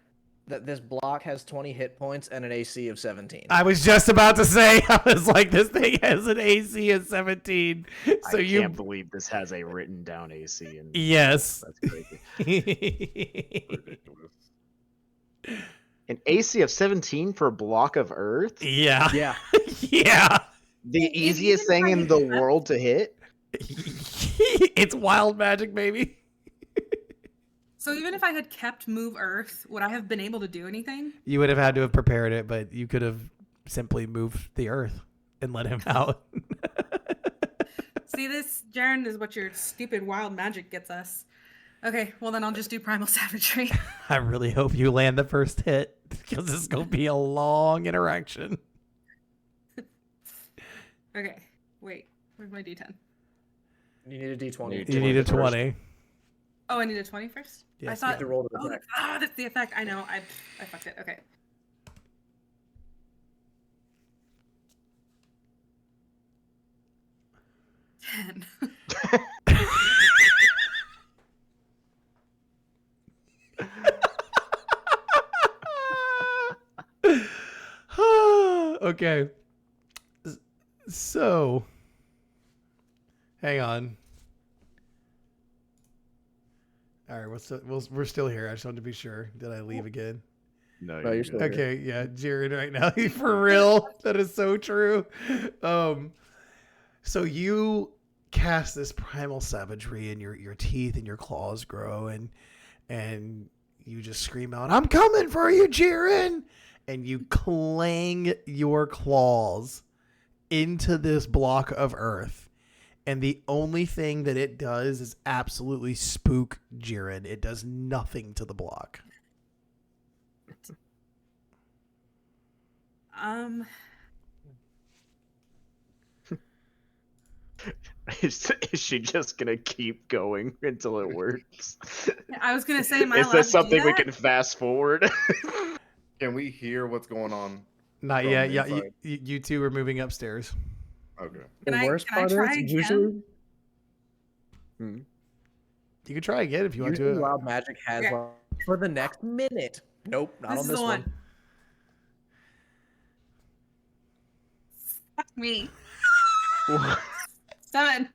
that this block has 20 hit points and an AC of 17. I was just about to say, I was like, this thing has an AC of 17. So I can't believe this has a written down AC. And Yes. that's crazy. Ridiculous. An AC of 17 for a block of earth? Yeah. Yeah. Yeah. The If easiest even if thing I in had the kept- world to hit? It's wild magic, baby. So even if I had kept Move Earth, would I have been able to do anything? You would have had to have prepared it, but you could have simply moved the earth and let him out. See, this, Jaren, is what your stupid wild magic gets us. Okay, well then I'll just do Primal Savagery. I really hope you land the first hit, because this is going to be a long interaction. Okay, wait, where's my D10? You need a D20. You need a 20. Oh, I need a 20 first? Yes, I you thought. have to roll the Oh, attack. that's the effect. I know. I fucked it. Okay. Ten. Okay. So, hang on. All right, we're still here. I just wanted to be sure. Did I leave again? No, you're you're still good. here. Okay, yeah, Jared right now. For real. That is so true. So you cast this primal savagery and your teeth and your claws grow and you just scream out, "I'm coming for you, Jiren!" And you clang your claws into this block of earth. And the only thing that it does is absolutely spook Jiren. It does nothing to the block. Is she just gonna keep going until it works? I was gonna say, am I Is allowed to this do something we that? can fast forward? Can we hear what's going on? Not From yet. the Yeah, inside? you two are moving upstairs. Okay. Can I- worst can I part try is again? usually You can try again if you want usually to. wild magic has Okay. one for the next minute. Nope, not This on is this the one. one. Fuck me. 7.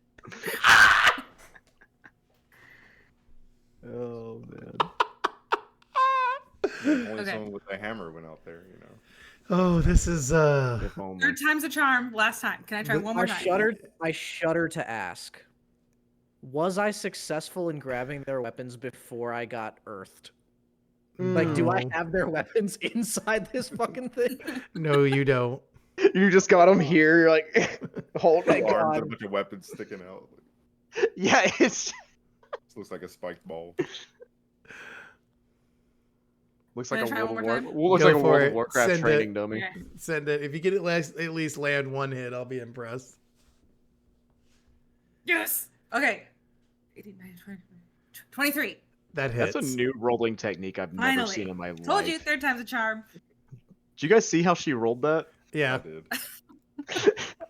Oh man. Only Okay. someone with a hammer went out there, you know. Oh, this is If only. Third time's a charm. Last time. Can I try one more time? I shudder to ask. Was I successful in grabbing their weapons before I got earthed? Like, do I No. have their weapons inside this fucking thing? No, you don't. You just got him here. You're like, hold Thank on. Arms God. and a bunch of weapons sticking out. Yeah, it's This looks like a spiked ball. looks Can like I a try World one of more War. time? Looks Go like a for World it. of Warcraft Send training it. dummy. Okay. Send it. If you can at least land one hit, I'll be impressed. Yes. Okay. 18, 19, 20, 23. That hits. That's a new rolling technique I've never Finally. seen in my life. Told you, third time's a charm. Did you guys see how she rolled that? I Yeah. did.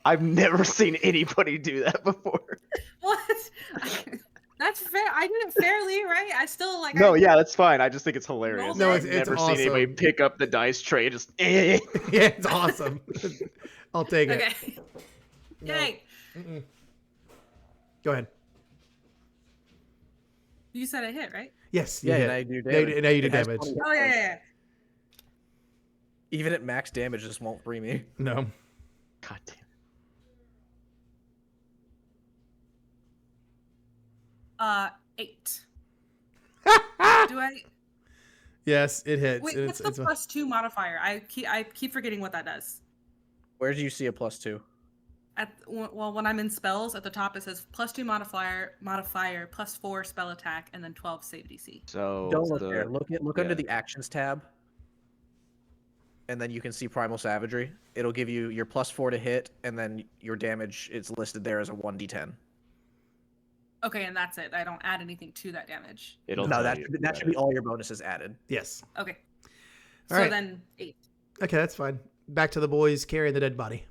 I've never seen anybody do that before. What? That's fair. I did it fairly, right? I still like. No, yeah, that's fine. I just think it's hilarious. Rolled No, it. I've it's never seen anybody awesome. pick up the dice tray and just. Yeah, it's awesome. I'll take it. Okay. No. Yay! Mm-mm. Go ahead. You said I hit, right? Yes, you Yeah, hit. now you do Now damage. now you do It has damage. 20 Oh yeah. Even at max damage, this won't free me. No. God damn. 8. Do I? Yes, it hits. Wait, and what's the +2 modifier? I keep forgetting what that does. Where do you see a +2? Well, when I'm in spells, at the top it says +2 modifier, +4 spell attack, and then 12 save DC. So Don't look there. Look under yeah. the actions tab, and then you can see Primal Savagery. It'll give you your +4 to hit, and then your damage is listed there as a 1d10. Okay, and that's it. I don't add anything to that damage. It'll No, tell that you, that should be all your bonuses added. Yes. Okay. All So right. then 8. Okay, that's fine. Back to the boys carrying the dead body.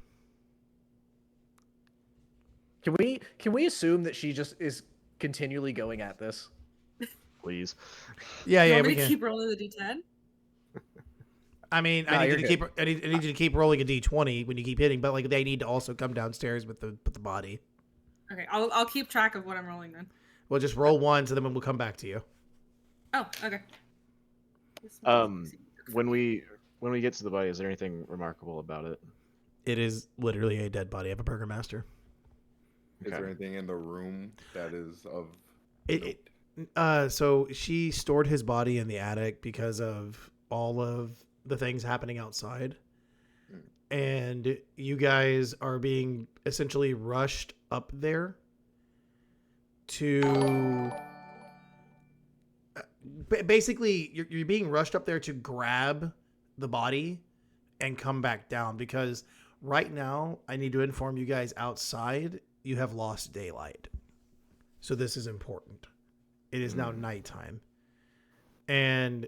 Can we assume that she just is continually going at this? please. Yeah, You yeah, want me we to can. keep rolling the D10? I mean, No, I need you're you to keep. I need you to keep rolling a d20 when you keep hitting, but like they need to also come downstairs with the body. Okay, I'll keep track of what I'm rolling then. We'll just roll one, so then we'll come back to you. Oh, okay. When we get to the body, is there anything remarkable about it? It is literally a dead body of a burgomaster. Is Okay. there anything in the room that is of So she stored his body in the attic because of all of the things happening outside. And you guys are being essentially rushed up there to basically you're being rushed up there to grab the body and come back down, because right now I need to inform you guys outside you have lost daylight. So this is important. It is now nighttime. And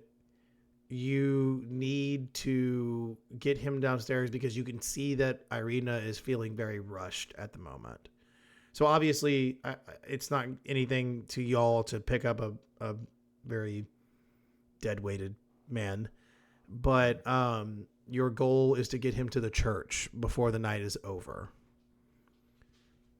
you need to get him downstairs because you can see that Irina is feeling very rushed at the moment. So obviously, it's not anything to y'all to pick up a very dead-weighted man. But your goal is to get him to the church before the night is over.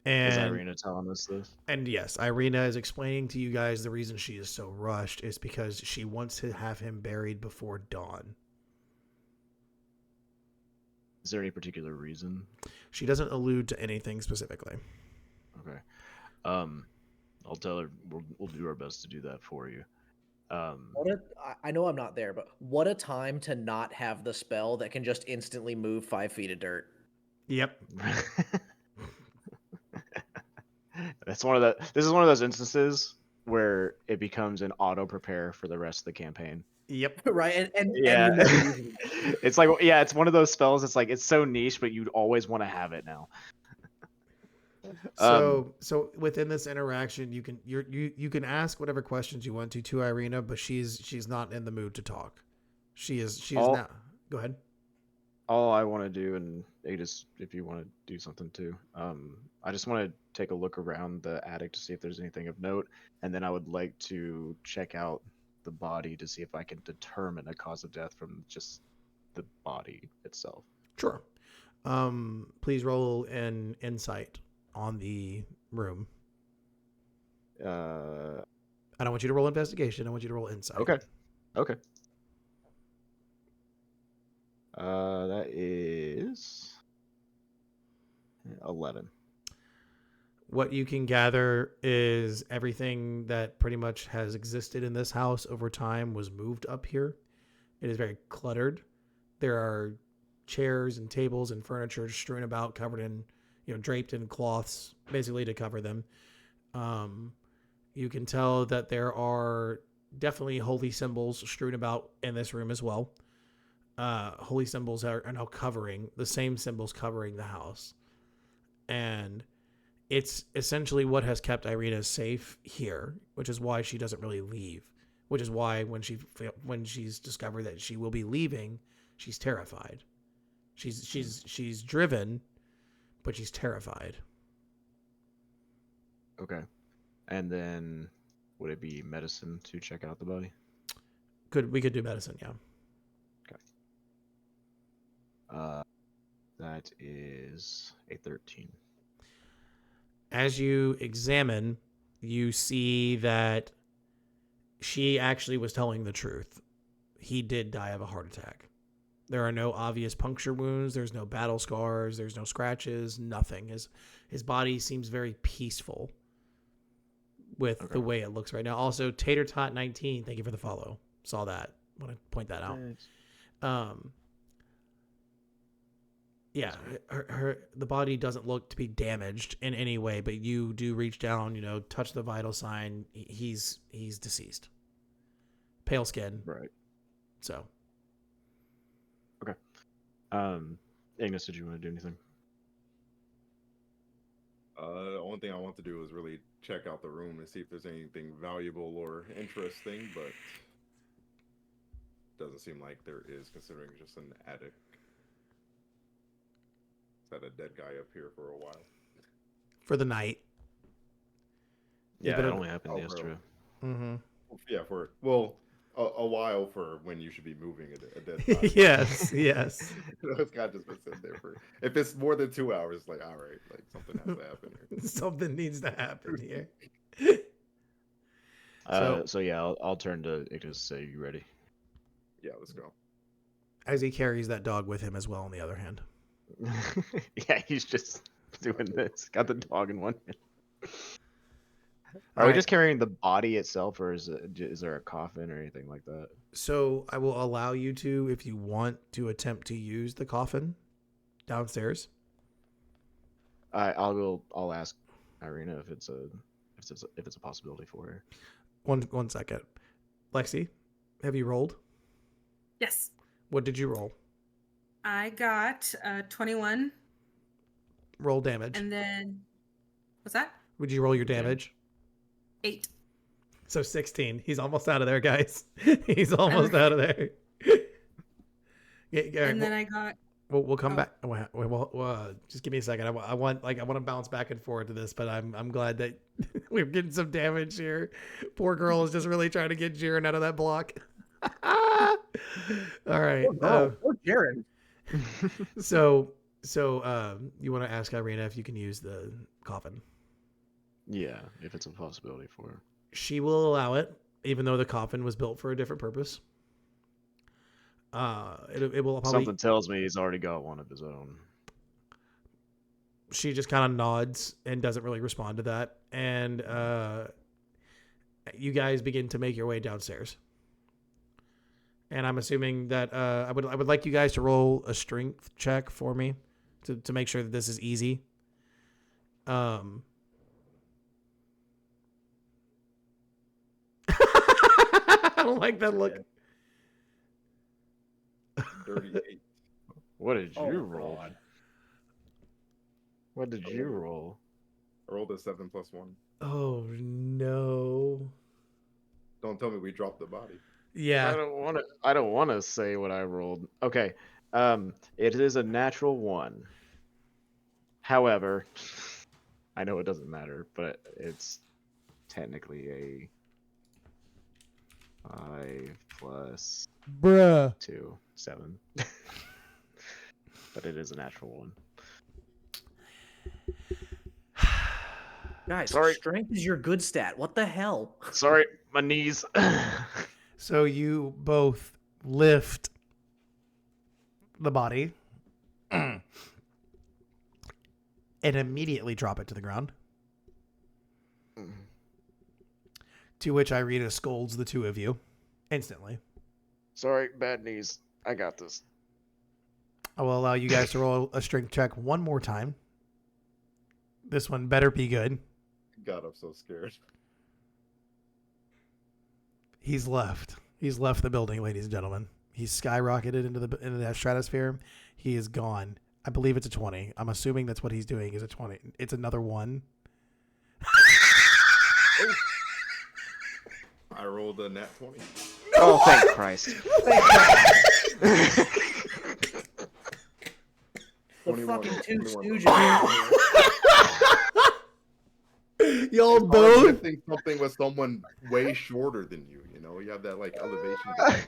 Is And Irina telling us this? and yes, Irina is explaining to you guys the reason she is so rushed is because she wants to have him buried before dawn. Is there any particular reason? She doesn't allude to anything specifically. Okay. I'll tell her we'll do our best to do that for you. I know I'm not there, but what a time to not have the spell that can just instantly move 5 feet of dirt. Yep. This is one of those instances where it becomes an auto prepare for the rest of the campaign. Yep. Right, and Yeah. you're never using it. It's like, yeah, it's one of those spells. It's like it's so niche, but you'd always want to have it now. So within this interaction, you can ask whatever questions you want to Irina, but she's not in the mood to talk. She is not. Go ahead. All I want to do, and Adis, if you want to do something too, I just want to take a look around the attic to see if there's anything of note, and then I would like to check out the body to see if I can determine a cause of death from just the body itself. Sure. Please roll an insight on the room. I don't want you to roll investigation. I want you to roll insight. Okay. That is 11. What you can gather is everything that pretty much has existed in this house over time was moved up here. It is very cluttered. There are chairs and tables and furniture strewn about, covered in, draped in cloths, basically to cover them. You can tell that there are definitely holy symbols strewn about in this room as well. Holy symbols are now covering the same symbols covering the house. And it's essentially what has kept Irina safe here, which is why she doesn't really leave. Which is why when she's discovered that she will be leaving, she's terrified. She's driven, but she's terrified. Okay. And then, would it be medicine to check out the body? We could do medicine, yeah. That is a 13. As you examine, you see that she actually was telling the truth. He did die of a heart attack. There are no obvious puncture wounds. There's no battle scars. There's no scratches. Nothing. His body seems very peaceful with the way it looks right now. Also, Tater Tot 19, thank you for the follow. Saw that. Want to point that out. Yeah, the body doesn't look to be damaged in any way, but you do reach down, touch the vital sign. He's deceased. Pale skin. Right. So. Okay. Ignis, did you want to do anything? The only thing I want to do is really check out the room and see if there's anything valuable or interesting, but doesn't seem like there is, considering just an attic. Had a dead guy up here for a while. For the night. Yeah, it only happened yesterday. Mm-hmm. Yeah, a while for when you should be moving a dead body. Yes. It's got just been sitting there for. If it's more than 2 hours, like all right, like something has to happen here. Something needs to happen here. So yeah, I'll turn to Ignis. Say, you ready? Yeah, let's go. As he carries that dog with him as well. On the other hand. Yeah, he's just doing this. Got the dog in one hand. Are we just carrying the body itself, or is there a coffin or anything like that? So I will allow you to, if you want to attempt to use the coffin downstairs. I'll ask Irina if it's a possibility for her. One second, Lexi, have you rolled? Yes. What did you roll? I got 21. Roll damage. And then, what's that? Would you roll your damage? 8. So 16. He's almost out of there, guys. He's almost out of there. And then I got. We'll come back. Just give me a second. I want to bounce back and forth to this, but I'm glad that we're getting some damage here. Poor girl is just really trying to get Jiren out of that block. All right. Poor Jiren. So you want to ask Irina if you can use the coffin? Yeah, if it's a possibility for her. She will allow it, even though the coffin was built for a different purpose. It will probably. Something tells me he's already got one of his own. She just kind of nods and doesn't really respond to that, and you guys begin to make your way downstairs. And I'm assuming that I would like you guys to roll a strength check for me to make sure that this is easy. I don't like that look. 38. What did you roll? God. What did you roll? I rolled a 7 + 1. Oh no! Don't tell me we dropped the body. Yeah. I don't want to say what I rolled. Okay. It is a natural 1. However, I know it doesn't matter, but it's technically a 5 plus Bruh. 2, 7. But it is a natural 1. Guys, Sorry. strength is your good stat. What the hell? Sorry, my knees. So you both lift the body and immediately drop it to the ground. To which Irina scolds the two of you instantly. Sorry, bad knees. I got this. I will allow you guys to roll a strength check one more time. This one better be good. God, I'm so scared. He's left. He's left the building, ladies and gentlemen. He's skyrocketed into the stratosphere. He is gone. I believe it's a 20. I'm assuming that's what he's doing is a 20. It's another 1. I rolled a nat 20. Oh, thank Christ. The 21, fucking two 21. stooges. Y'all It's hard both. lifting something with someone way shorter than you. You know, you have that like elevation. gap.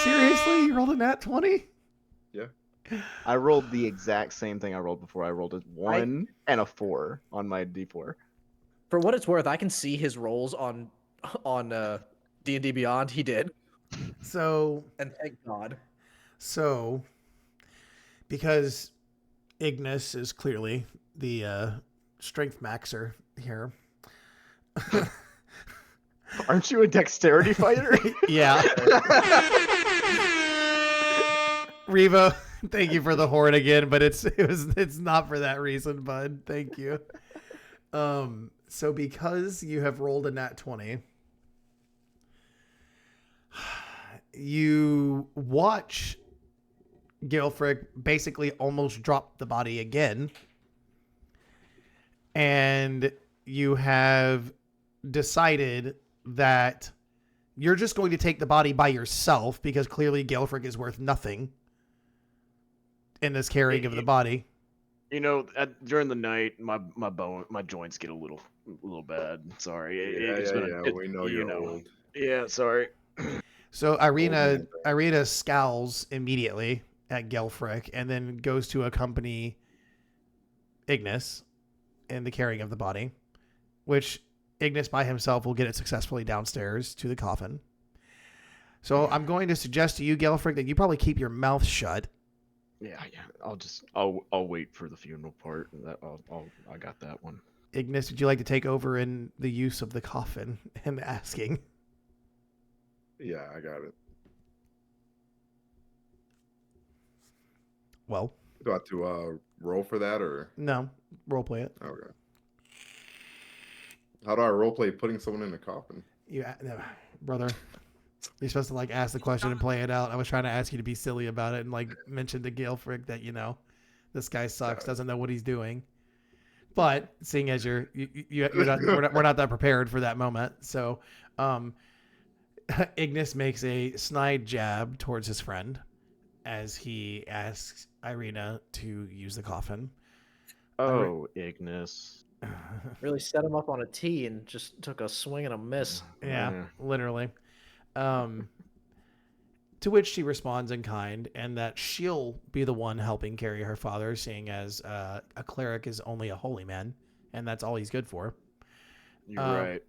Seriously, you rolled a nat 20? Yeah. I rolled the exact same thing I rolled before. I rolled a 1 and a 4 on my D4. For what it's worth, I can see his rolls on D&D Beyond. He did, So, and thank God. because Ignis is clearly the strength maxer here. Aren't you a dexterity fighter? Yeah. Revo, thank you for the horn again, but it's not for that reason, bud. Thank you. So because you have rolled a nat 20, you watch Gilfrick basically almost drop the body again, and you have decided that you're just going to take the body by yourself because clearly Gilfrick is worth nothing in this carrying of the body. You know, during the night, my joints get a little bad. Sorry. Yeah. We know you're old. Yeah, sorry. So Irina scowls immediately at Gelfrick and then goes to accompany Ignis in the carrying of the body, which Ignis by himself will get it successfully downstairs to the coffin. So I'm going to suggest to you, Gelfrick, that you probably keep your mouth shut. Yeah. I'll wait for the funeral part. I got that one. Ignis, would you like to take over in the use of the coffin and asking? Yeah, I got it. Well, Do I have to roll for that or? no, role play it. Okay. How do I roleplay putting someone in a coffin? No, brother, you're supposed to like ask the question and play it out. I was trying to ask you to be silly about it and like mention to Gilfrick that this guy sucks, doesn't know what he's doing. But seeing as you're not, we're not that prepared for that moment, so Ignis makes a snide jab towards his friend as he asks Irina to use the coffin. Oh, Ignis. Really set him up on a tee and just took a swing and a miss. Yeah, literally. To which she responds in kind, and that she'll be the one helping carry her father, seeing as a cleric is only a holy man, and that's all he's good for. You're right.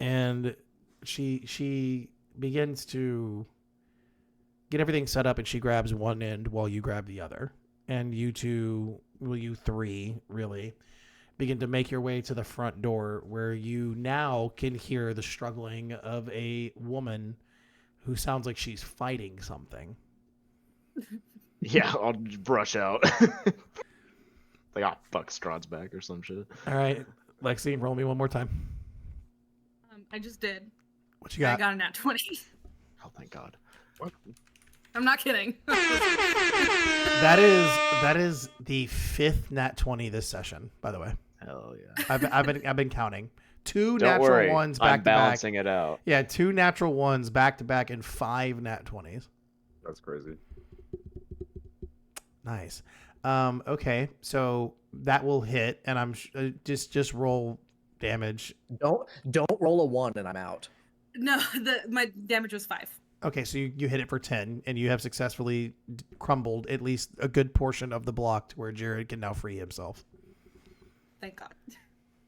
And she begins to get everything set up, and she grabs one end while you grab the other. And you three, really, begin to make your way to the front door, where you now can hear the struggling of a woman who sounds like she's fighting something. Yeah, I'll just brush out. Like, oh, fuck, Strahd's back or some shit. All right, Lexi, roll me one more time. I just did. What you got? I got a nat 20. Oh, thank God. I'm not kidding. That is the 5th nat 20 this session, by the way. Hell yeah. I've been counting. 2 Don't natural worry, ones I'm back to back. balancing it out. Yeah, 2 natural ones back to back and 5 nat 20s. That's crazy. Nice. Okay, so that will hit, and I'm just roll damage. Don't roll a 1 and I'm out. No, my damage was 5. Okay, so you hit it for 10, and you have successfully crumbled at least a good portion of the block to where Jared can now free himself. Thank God.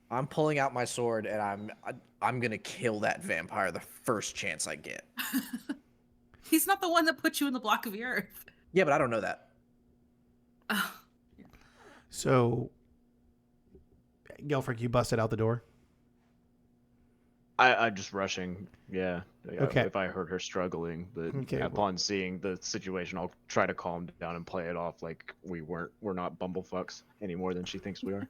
I'm pulling out my sword and I'm gonna kill that vampire the first chance I get. He's not the one that put you in the block of the earth. Yeah, but I don't know that. Oh. So, Gelfrick, you busted out the door. I'm just rushing. Yeah. Okay. If I heard her struggling, but Okay, upon seeing the situation, I'll try to calm down and play it off like we're not bumblefucks any more than she thinks we are.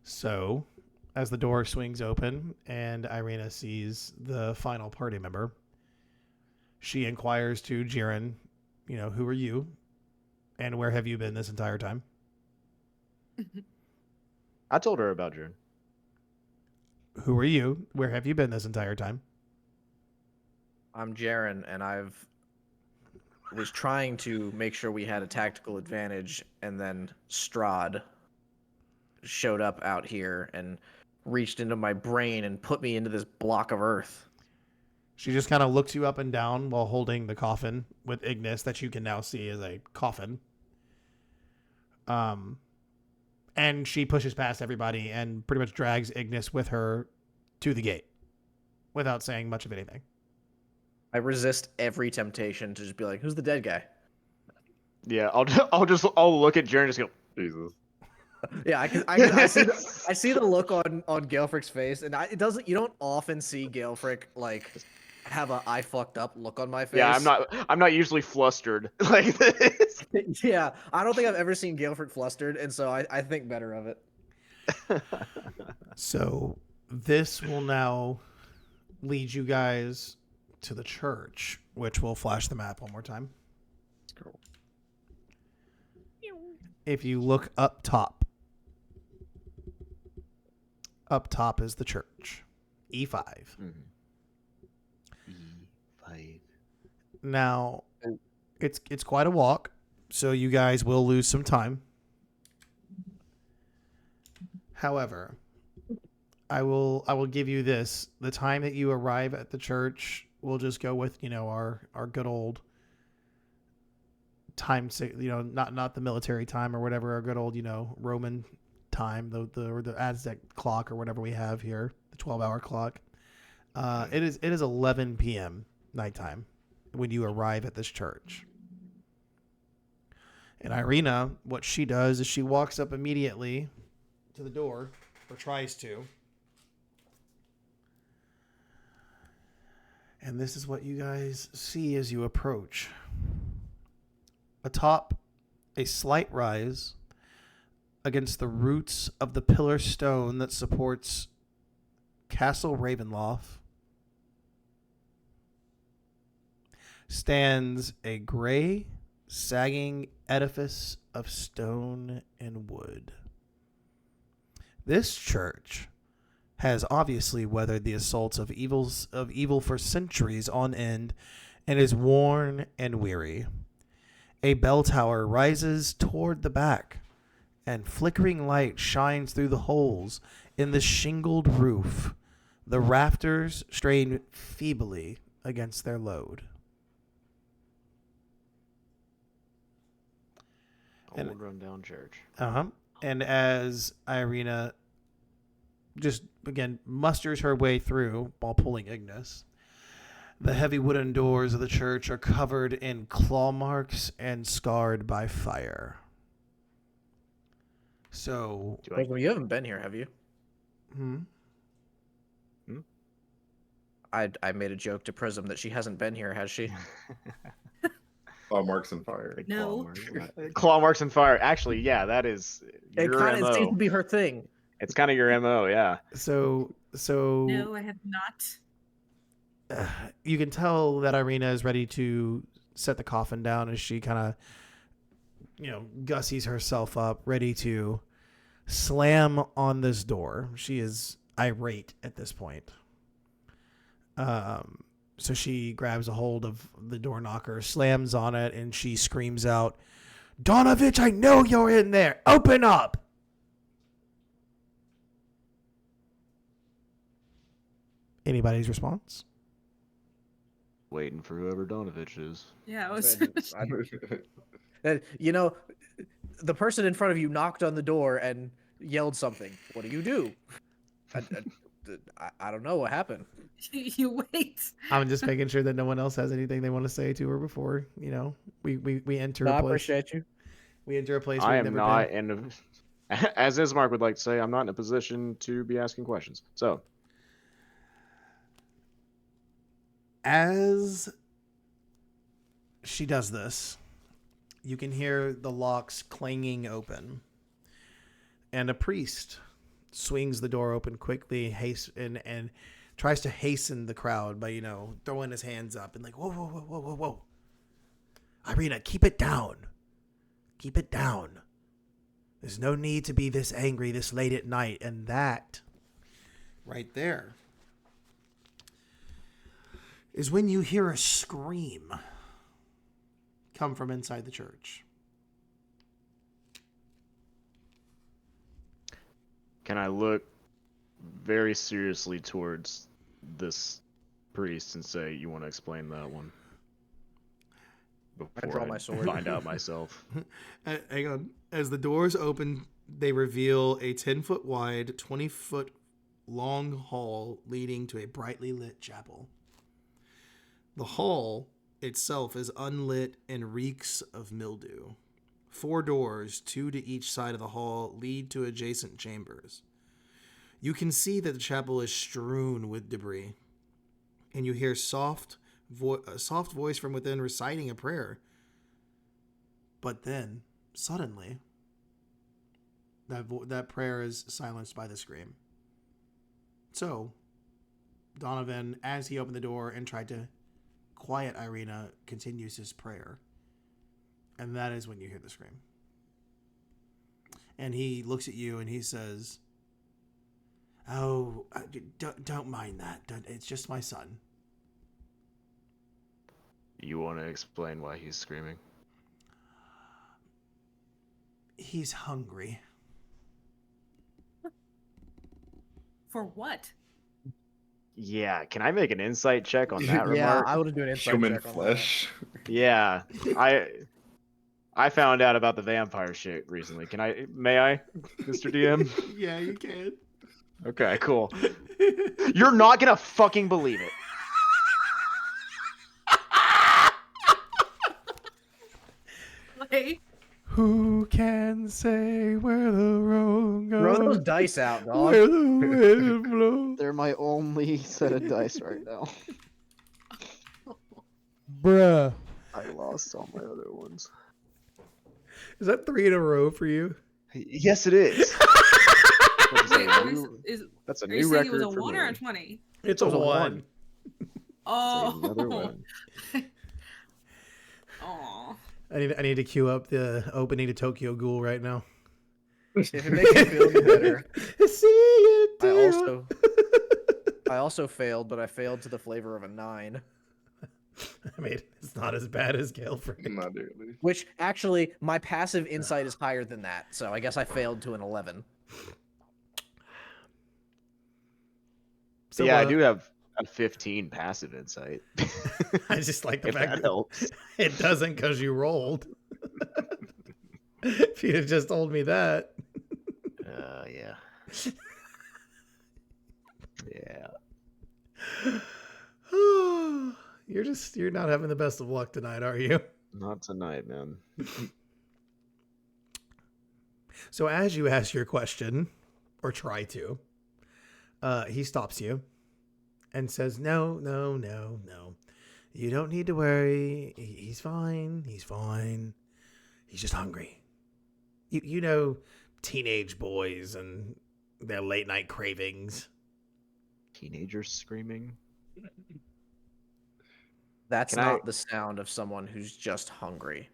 So, as the door swings open and Irina sees the final party member, she inquires to Jiren, who are you? And where have you been this entire time? I told her about Jiren. Who are you? Where have you been this entire time? I'm Jaren and I've was trying to make sure we had a tactical advantage, and then Strahd showed up out here and reached into my brain and put me into this block of earth. She just kind of looks you up and down while holding the coffin with Ignis that you can now see as a coffin. And she pushes past everybody and pretty much drags Ignis with her to the gate without saying much of anything. I resist every temptation to just be like, "Who's the dead guy?" Yeah, I'll look at Jaren and just go, Jesus. Yeah, I see the look on Galefric's face, and it doesn't. You don't often see Galefric like have a "I fucked up" look on my face. Yeah, I'm not usually flustered like this. Yeah, I don't think I've ever seen Galefric flustered, and so I think better of it. So this will now lead you guys to the church, which will flash the map one more time. Cool. If you look up top is the church. E5. E5. Now, it's quite a walk, so you guys will lose some time. However, I will give you this. The time that you arrive at the church, we'll just go with, our good old time, not the military time or whatever, our good old, Roman time, the Aztec clock or whatever we have here, the 12-hour clock. It is 11 p.m. nighttime when you arrive at this church. And Irina, what she does is she walks up immediately to the door, or tries to. And this is what you guys see as you approach. Atop a slight rise against the roots of the pillar stone that supports Castle Ravenloft stands a gray, sagging edifice of stone and wood. This church has obviously weathered the assaults of evil for centuries on end and is worn and weary. A bell tower rises toward the back, and flickering light shines through the holes in the shingled roof. The rafters strain feebly against their load. Old rundown church. And as Irina just, again, musters her way through while pulling Ignis, the heavy wooden doors of the church are covered in claw marks and scarred by fire. So... You haven't been here, have you? I made a joke to Prism that she hasn't been here, has she? Claw marks and fire. No. Claw marks and fire. Actually, yeah, that is It your kind of seems MO. to be her thing. It's kind of your MO, yeah. So No, I have not. you can tell that Irina is ready to set the coffin down as she kind of, gussies herself up, ready to slam on this door. She is irate at this point. So she grabs a hold of the door knocker, slams on it, and she screams out, "Donovich, I know you're in there! Open up!" Anybody's response? Waiting for whoever Donovich is. Yeah, I was. The person in front of you knocked on the door and yelled something. What do? I don't know what happened. You wait. I'm just making sure that no one else has anything they want to say to her before, we enter No, a I place. appreciate you. We enter a place I we've am never not, been. and as Ismark would like to say, I'm not in a position to be asking questions. So, as she does this, you can hear the locks clanging open, and a priest swings the door open quickly, and tries to hasten the crowd by, throwing his hands up and like, whoa, whoa, whoa, whoa, whoa, whoa. Irina, keep it down. Keep it down. There's no need to be this angry this late at night. And that right there is when you hear a scream come from inside the church. Can I look very seriously towards this priest and say, "You want to explain that one?" Before draw my sword. find out myself. Hang on. As the doors open, they reveal a 10-foot wide, 20-foot long hall leading to a brightly lit chapel. The hall itself is unlit and reeks of mildew. 4 doors, 2 to each side of the hall, lead to adjacent chambers. You can see that the chapel is strewn with debris, and you hear a soft voice from within reciting a prayer. But then, suddenly, that prayer is silenced by the scream. So, Donovan, as he opened the door and tried to quiet Irina, continues his prayer. And that is when you hear the scream. And he looks at you and he says, "Oh, don't mind that. It's just my son." You want to explain why he's screaming? He's hungry. For what? Yeah, can I make an insight check on that Yeah, remark? I would do an insight Human check on flesh. Yeah, I found out about the vampire shit recently. May I, Mr. DM? Yeah, you can. Okay, cool. You're not gonna fucking believe it. Like, Who can say where the road that. Throw those goes? dice out, dog. Where the wind blows? They're my only set of dice right now. Bruh. I lost all my other ones. Is that 3 in a row for you? Yes, it is. wait, That's a are you new saying it was record a for 1 me. or a 20? It's It was a a 1. one. Oh. Another one. Aw. I need to queue up the opening to Tokyo Ghoul right now. If it makes you feel any better, See you, I also failed, but I failed to the flavor of a 9. I mean, it's not as bad as Galefrey. Not nearly. Which actually, my passive insight is higher than that, so I guess I failed to an 11. So, Yeah, I do have a 15 passive insight. I just like the If fact that that helps. it doesn't because you rolled. If you'd have just told me that. Yeah. Yeah. You're not having the best of luck tonight, are you? Not tonight, man. So as you ask your question, or try to, he stops you and says, No. You don't need to worry. He's fine. He's fine. He's just hungry. You know, teenage boys and their late night cravings. Teenagers screaming. That's Can not I- the sound of someone who's just hungry.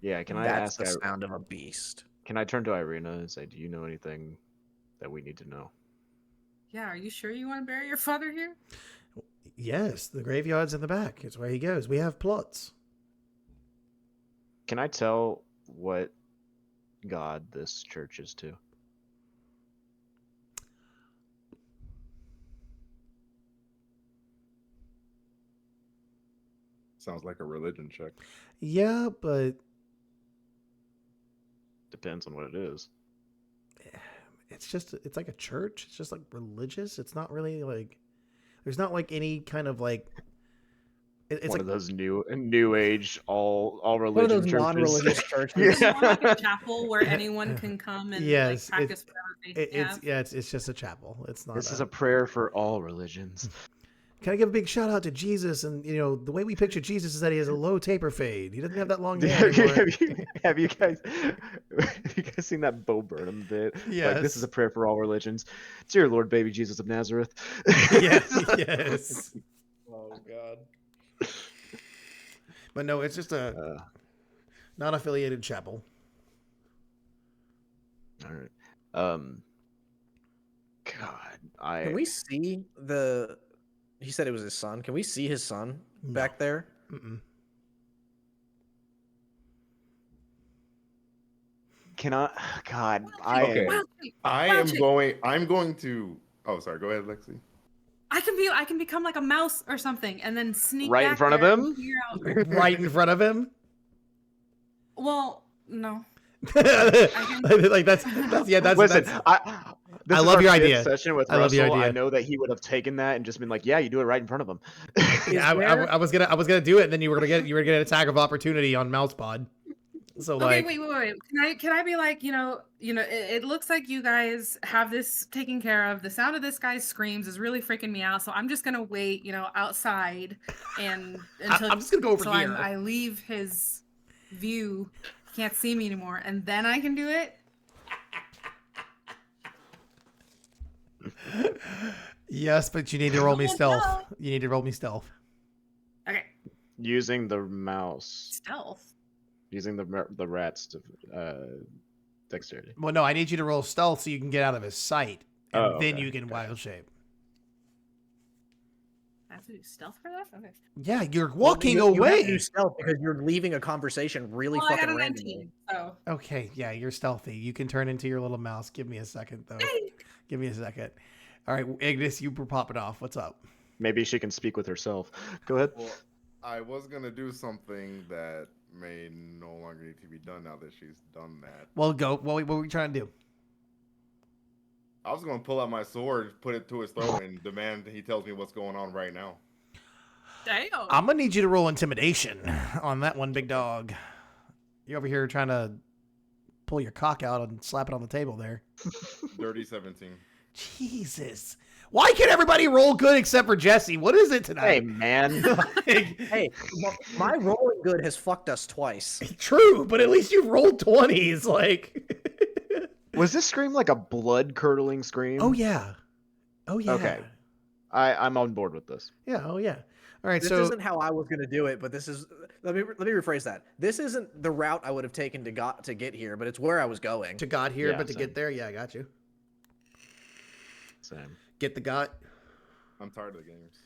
Yeah, can I That's ask? the sound of a beast. Can I turn to Irina and say, "Do you know anything that we need to know?" Yeah, are you sure you want to bury your father here? Yes, the graveyard's in the back. It's where he goes. We have plots. Can I tell what god this church is to? Sounds like a religion check. Yeah, but Depends on what it is. it's like a church. It's just like religious. It's not really like there's not like any kind of like it's One like of those new age all One of religion those churches. non-religious churches. Yeah. It's more like a chapel where anyone can come and Yes, like practice whatever they have. it's just a chapel. It's not. This is a prayer for all religions. Can I give a big shout out to Jesus? And you know the way we picture Jesus is that he has a low taper fade. He doesn't have that long hair anymore. have you guys seen that Bo Burnham bit? Yes. Like, this is a prayer for all religions. Dear Lord, baby Jesus of Nazareth. Yes. Oh god. But no, it's just a non-affiliated chapel. All right. God, Can we see the? He said it was his son. Can we see his son back there? Mm-mm. Can I? God, Okay. Wild shape, I wild am shape. going. I'm going to. Oh, sorry. Go ahead, Lexi. I can become like a mouse or something, and then sneak Right in back front of there and him? figure out. Right in front of him. Well, no. Like that's yeah. Listen, That's. this I is love our your fifth idea. session with I love your Russell. I idea. know that he would have taken that and just been like, "Yeah, you do it right in front of him." Yeah, there- I was gonna do it, and then you were gonna get an attack of opportunity on Mousepod. So Okay, like, wait. Can I be like, it looks like you guys have this taken care of. The sound of this guy's screams is really freaking me out. So I'm just gonna wait, outside and until I'm just gonna go over so here. I leave his view. He can't see me anymore, and then I can do it. Yes, but you need to roll me Oh, stealth. no. You need to roll me stealth. Okay, Using the mouse, stealth. using the rat's dexterity. Well, no, I need you to roll stealth so you can get out of his sight, and Oh, then okay, you can okay. wild shape. I have to do stealth for that. Okay. Yeah, you're Well, walking you have to away. do stealth because you're leaving a conversation really Well, I got fucking a randomly. 19. So. Okay, yeah, you're stealthy. You can turn into your little mouse. Give me a second, though. Hey. Give me a second. All right, Ignis, you were popping off. What's up? Maybe she can speak with herself. Go ahead. Well, I was gonna do something that may no longer need to be done now that she's done that. Well, go. What were we trying to do? I was gonna pull out my sword, put it to his throat, and demand he tells me what's going on right now. Damn. I'm gonna need you to roll intimidation on that one, big dog. You're over here trying to pull your cock out and slap it on the table there. Dirty 17. Jesus. Why can everybody roll good except for Jesse? What is it Hey, tonight? man. Like, Hey, my rolling good has fucked us twice. true, but at least you've rolled 20s. Like, Was this scream like a blood-curdling scream? oh yeah, oh yeah. Okay. I'm on board with this. Yeah, oh yeah. All right, This so isn't how I was gonna do it, but this is. Let me rephrase that. This isn't the route I would have taken to get here, but it's where I was going. to God here, Yeah, but to same. get there, yeah, I got you. Same. Get the God. I'm tired of the games.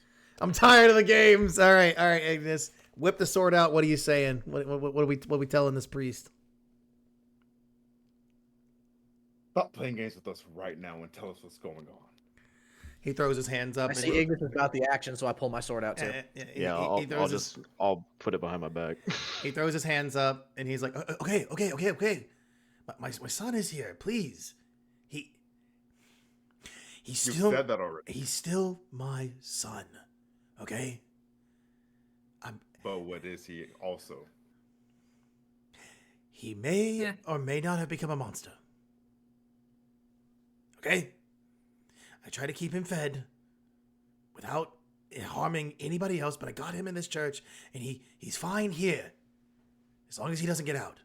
I'm tired of the games. All right, Ignis, whip the sword out. What are you saying? What are we telling this priest? Stop playing games with us right now and tell us what's going on. He throws his hands up. I see Ignis is about the action, so I pull my sword out too. Yeah, I'll put it behind my back. He throws his hands up and he's like, okay. My son is here, please. He's You've still said that already. he's still my son. Okay? But what is he also? He may Yeah. or may not have become a monster. Okay? I try to keep him fed without harming anybody else, but I got him in this church and he's fine here. As long as he doesn't get out.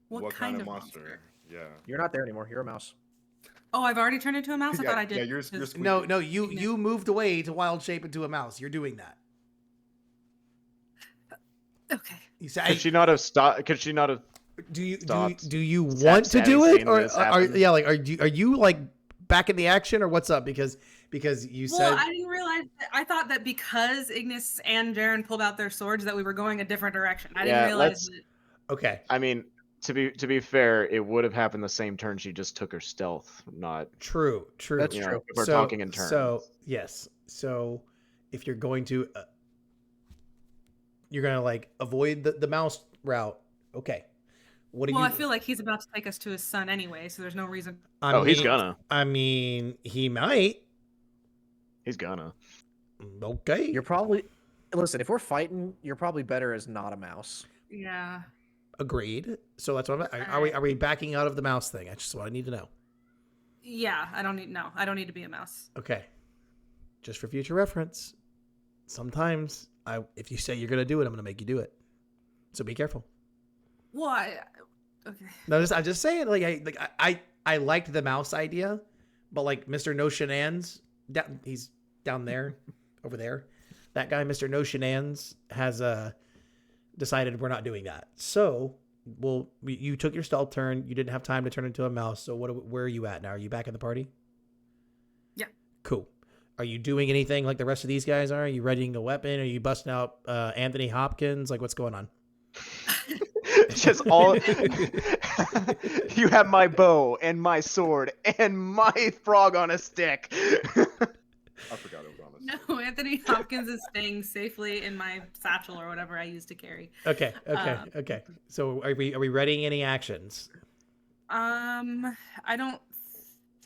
What kind of monster? Yeah. You're not there anymore. You're a mouse. Oh, I've already turned into a mouse. I Yeah, thought I did. yeah, you're Just- squeaky. No, you moved away to wild shape into a mouse. You're doing that. Okay. You say, Could she not have stopped? Could she not have? do you stopped want to having do it, seen or this are happen? yeah, like are you like back in the action, or what's up? Because you Well, said I didn't realize. I thought that because Ignis and Jaren pulled out their swords, that we were going a different direction. I didn't Yeah, realize. let's- That, okay, I mean, to be fair, it would have happened the same turn she just took her stealth, not. true. That's You know, true. if we're talking in turns. So yes, so if you're going to you're gonna like avoid the mouse route, okay. What do well, you? I feel like he's about to take us to his son anyway, so there's no reason. He's gonna. I mean, he might. He's gonna. Okay. You're probably. Listen, if we're fighting, you're probably better as not a mouse. Yeah. Agreed. So that's what are we backing out of the mouse thing? That's just what I need to know. Yeah. I don't need to be a mouse. Okay. Just for future reference, sometimes if you say you're gonna do it, I'm gonna make you do it. So be careful. Well, okay. No, I'm just saying. I liked the mouse idea, but like Mr. No Shenanigans, he's down there, over there. That guy, Mr. No Shenanigans, has decided we're not doing that. So, you took your stealth turn. You didn't have time to turn into a mouse. So where are you at now? Are you back in the party? Yeah. Cool. Are you doing anything like the rest of these guys are? Are you readying a weapon? Are you busting out Anthony Hopkins? Like, what's going on? Just all. You have my bow and my sword and my frog on a stick. I forgot it was on this. No, Anthony Hopkins is staying safely in my satchel or whatever I used to carry. Okay. So are we readying any actions? I don't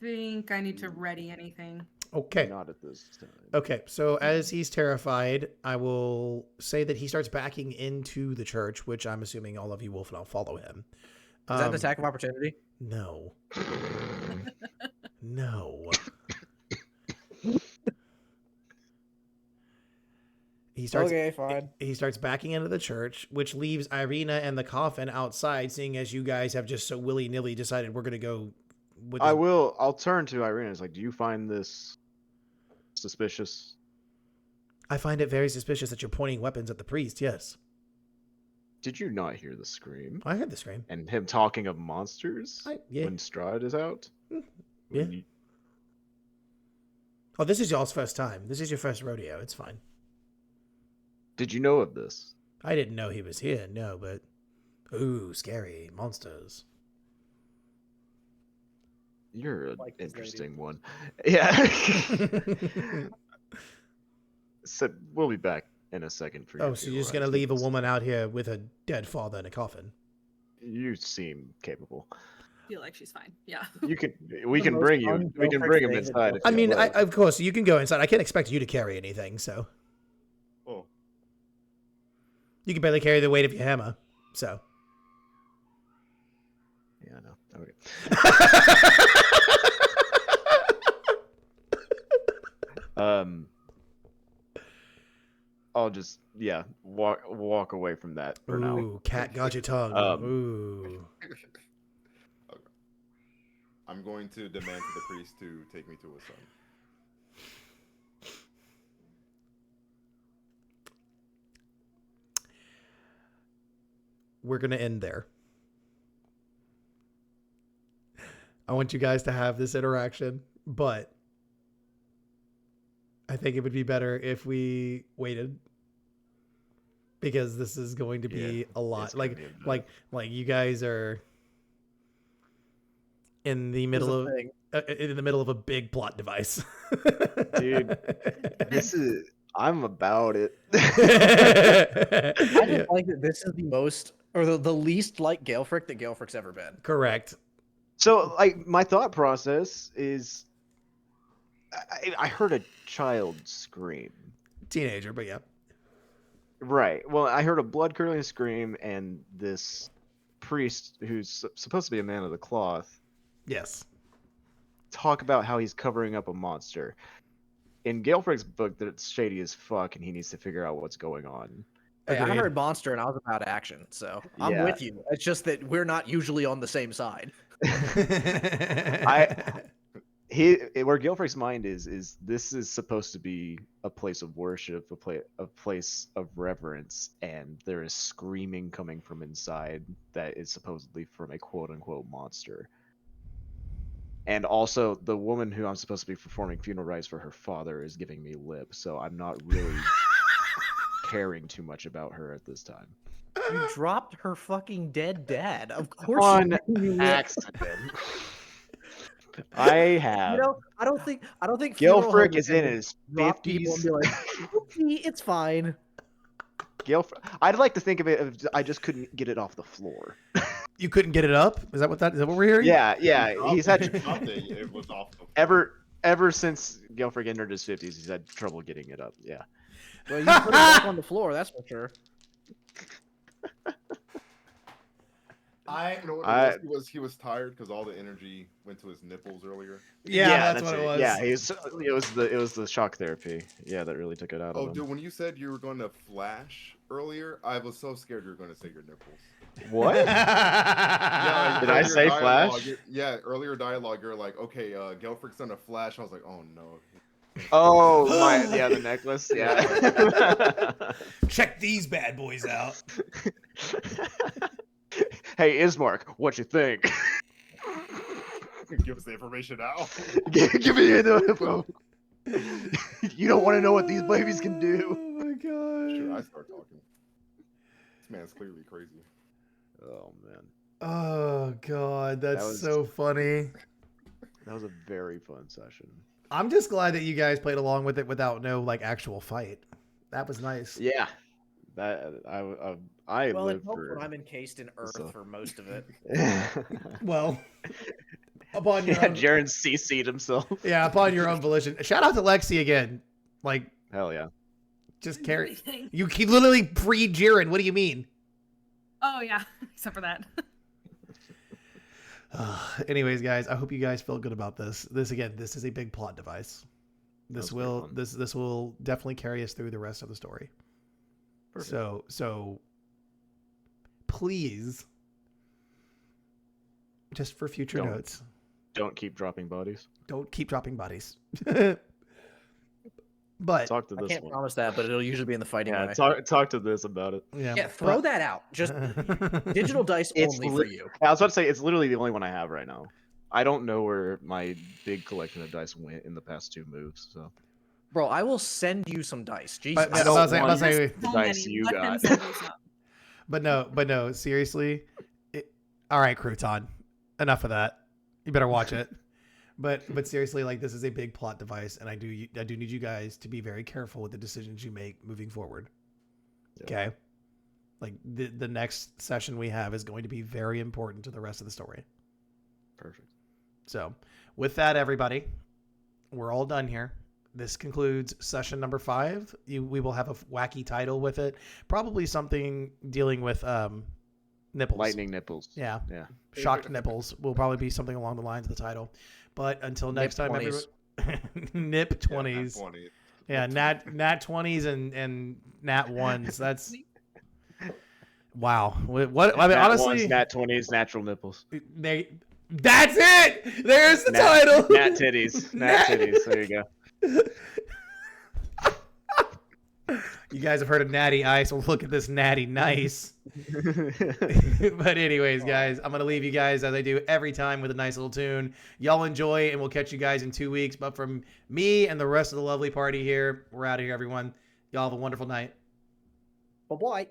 think I need to ready anything. Okay. Not at this time. Okay, so as he's terrified, I will say that he starts backing into the church, which I'm assuming all of you will now follow him. Is that an attack of opportunity? No. No. He starts. Okay, fine. He starts backing into the church, which leaves Irina and the coffin outside. Seeing as you guys have just so willy nilly decided we're gonna go. With I'll turn to Irina. It's like, do you find this suspicious? I find it very suspicious that you're pointing weapons at the priest. Yes, Did you not hear the scream? I heard the scream. And him talking of monsters Yeah. when Strahd is out? Yeah. When you- Oh, this is y'all's first time. This is your first rodeo. It's fine. Did you know of this? I didn't know he was here. No, but ooh, scary monsters. You're an Like this lady. interesting one. Yeah. So we'll be back in a second for you. Oh, so you're just gonna leave a woman out here with a dead father in a coffin? You seem capable. Feel like she's fine. Yeah. You can. We The can most bring you. We can unfiltered bring him thing inside. that if I you'd mean, like. of course you can go inside. I can't expect you to carry anything, so Oh, you can barely carry the weight of your hammer. So. Yeah, I know. Okay. I'll just walk away from that for now. Ooh, cat got your tongue. Ooh. I'm going to demand to the priest to take me to his son. We're gonna end there. I want you guys to have this interaction, but I think it would be better if we waited, because this is going to be a lot. it's gonna be a bit. Like you guys are in the middle of a big plot device. Dude, this is. I'm about it. I just like that this is the most, or the least like Galefric that Galefric's ever been. Correct. So, like, my thought process is, I heard a child scream. Teenager, but yeah. Right. Well, I heard a blood curdling scream, and this priest, who's supposed to be a man of the cloth, Yes. talk about how he's covering up a monster. In Galefric's book, that's shady as fuck, and he needs to figure out what's going on. Hey, I Agreed. heard monster and I was about action, so I'm Yeah. with you. It's just that we're not usually on the same side. Where Galefric's mind is this is supposed to be a place of worship, a place of reverence, and there is screaming coming from inside that is supposedly from a quote unquote monster. And also, the woman who I'm supposed to be performing funeral rites for her father is giving me lip, so I'm not really caring too much about her at this time. You dropped her fucking dead dad. Of course. On you accident. I have. You know, I don't think Galefric is in his drop people and 50s. be like, "Oopsie, it's fine." I'd like to think of it as I just couldn't get it off the floor. You couldn't get it up? Is that what we're hearing? Yeah. He's had It was off the ever since Galefric entered his 50s, he's had trouble getting it up. Yeah. Well, you put it back on the floor, that's for sure. You know what it was? He was tired because all the energy went to his nipples earlier. Yeah, that's what it was. Yeah, it was the shock therapy. Yeah, that really took it out Oh, of him. dude, when you said you were going to flash earlier, I was so scared you were going to say your nipples. What? Yeah, Did I earlier say dialogue, flash? Yeah, earlier dialogue, you're like, okay, Galefric's gonna flash. I was like, oh no. Oh, the necklace. Yeah. Check these bad boys out. Hey, Ismark, what you think? Give us the information now. Give me the info. You don't want to know what these babies can do. Oh my god. Should I start talking? This man's clearly crazy. Oh man, Oh god, that's was- so funny. that was a very fun session. I'm just glad that you guys played along with it without no like actual fight. That was nice. Yeah, that I Well, it live helps for. when I'm encased in earth So- for most of it. Well, upon your Yeah, own, Jaren CC'd himself. yeah, upon your own volition. Shout out to Lexi again. Like, Hell yeah. just carry. Anything. You he literally freed Jiren. What do you mean? Oh yeah, except for that. Anyways, guys, I hope you guys feel good about this. This is a big plot device. That was very fun. This will definitely carry us through the rest of the story. Perfect. So please, just for future Don't. notes, Don't keep dropping bodies. don't keep dropping bodies. But Talk to I this can't one. promise that, but it'll usually be in the fighting Yeah, way. talk to this about it. Yeah, throw that out. Just digital dice It's only for lit- you. I was about to say it's literally the only one I have right now. I don't know where my big collection of dice went in the past 2 moves. So Bro, I will send you some dice. Jesus. But- I don't I was saying- want saying- the So dice many. you Let them got. send you some. but no, seriously. All right, Crouton. Enough of that. You better watch it. But seriously, like this is a big plot device, and I do need you guys to be very careful with the decisions you make moving forward. Yeah. Okay. Like the next session we have is going to be very important to the rest of the story. Perfect. So, with that, everybody, we're all done here. This concludes session number 5. We will have a wacky title with it, probably something dealing with nipples. Lightning nipples. Yeah, Yeah. shocked nipples will probably be something along the lines of the title. But until next time, Nip everyone, nip 20s. 20. Yeah, nat 20s and nat 1s. That's wow. What I mean, Nat honestly, ones, nat 20s, natural nipples. that's it. There's the title. Nat titties. Nat titties. There you go. You guys have heard of Natty Ice. Well, look at this Natty Nice. But anyways, guys, I'm going to leave you guys as I do every time with a nice little tune. Y'all enjoy, and we'll catch you guys in 2 weeks. But from me and the rest of the lovely party here, we're out of here, everyone. Y'all have a wonderful night. Bye-bye.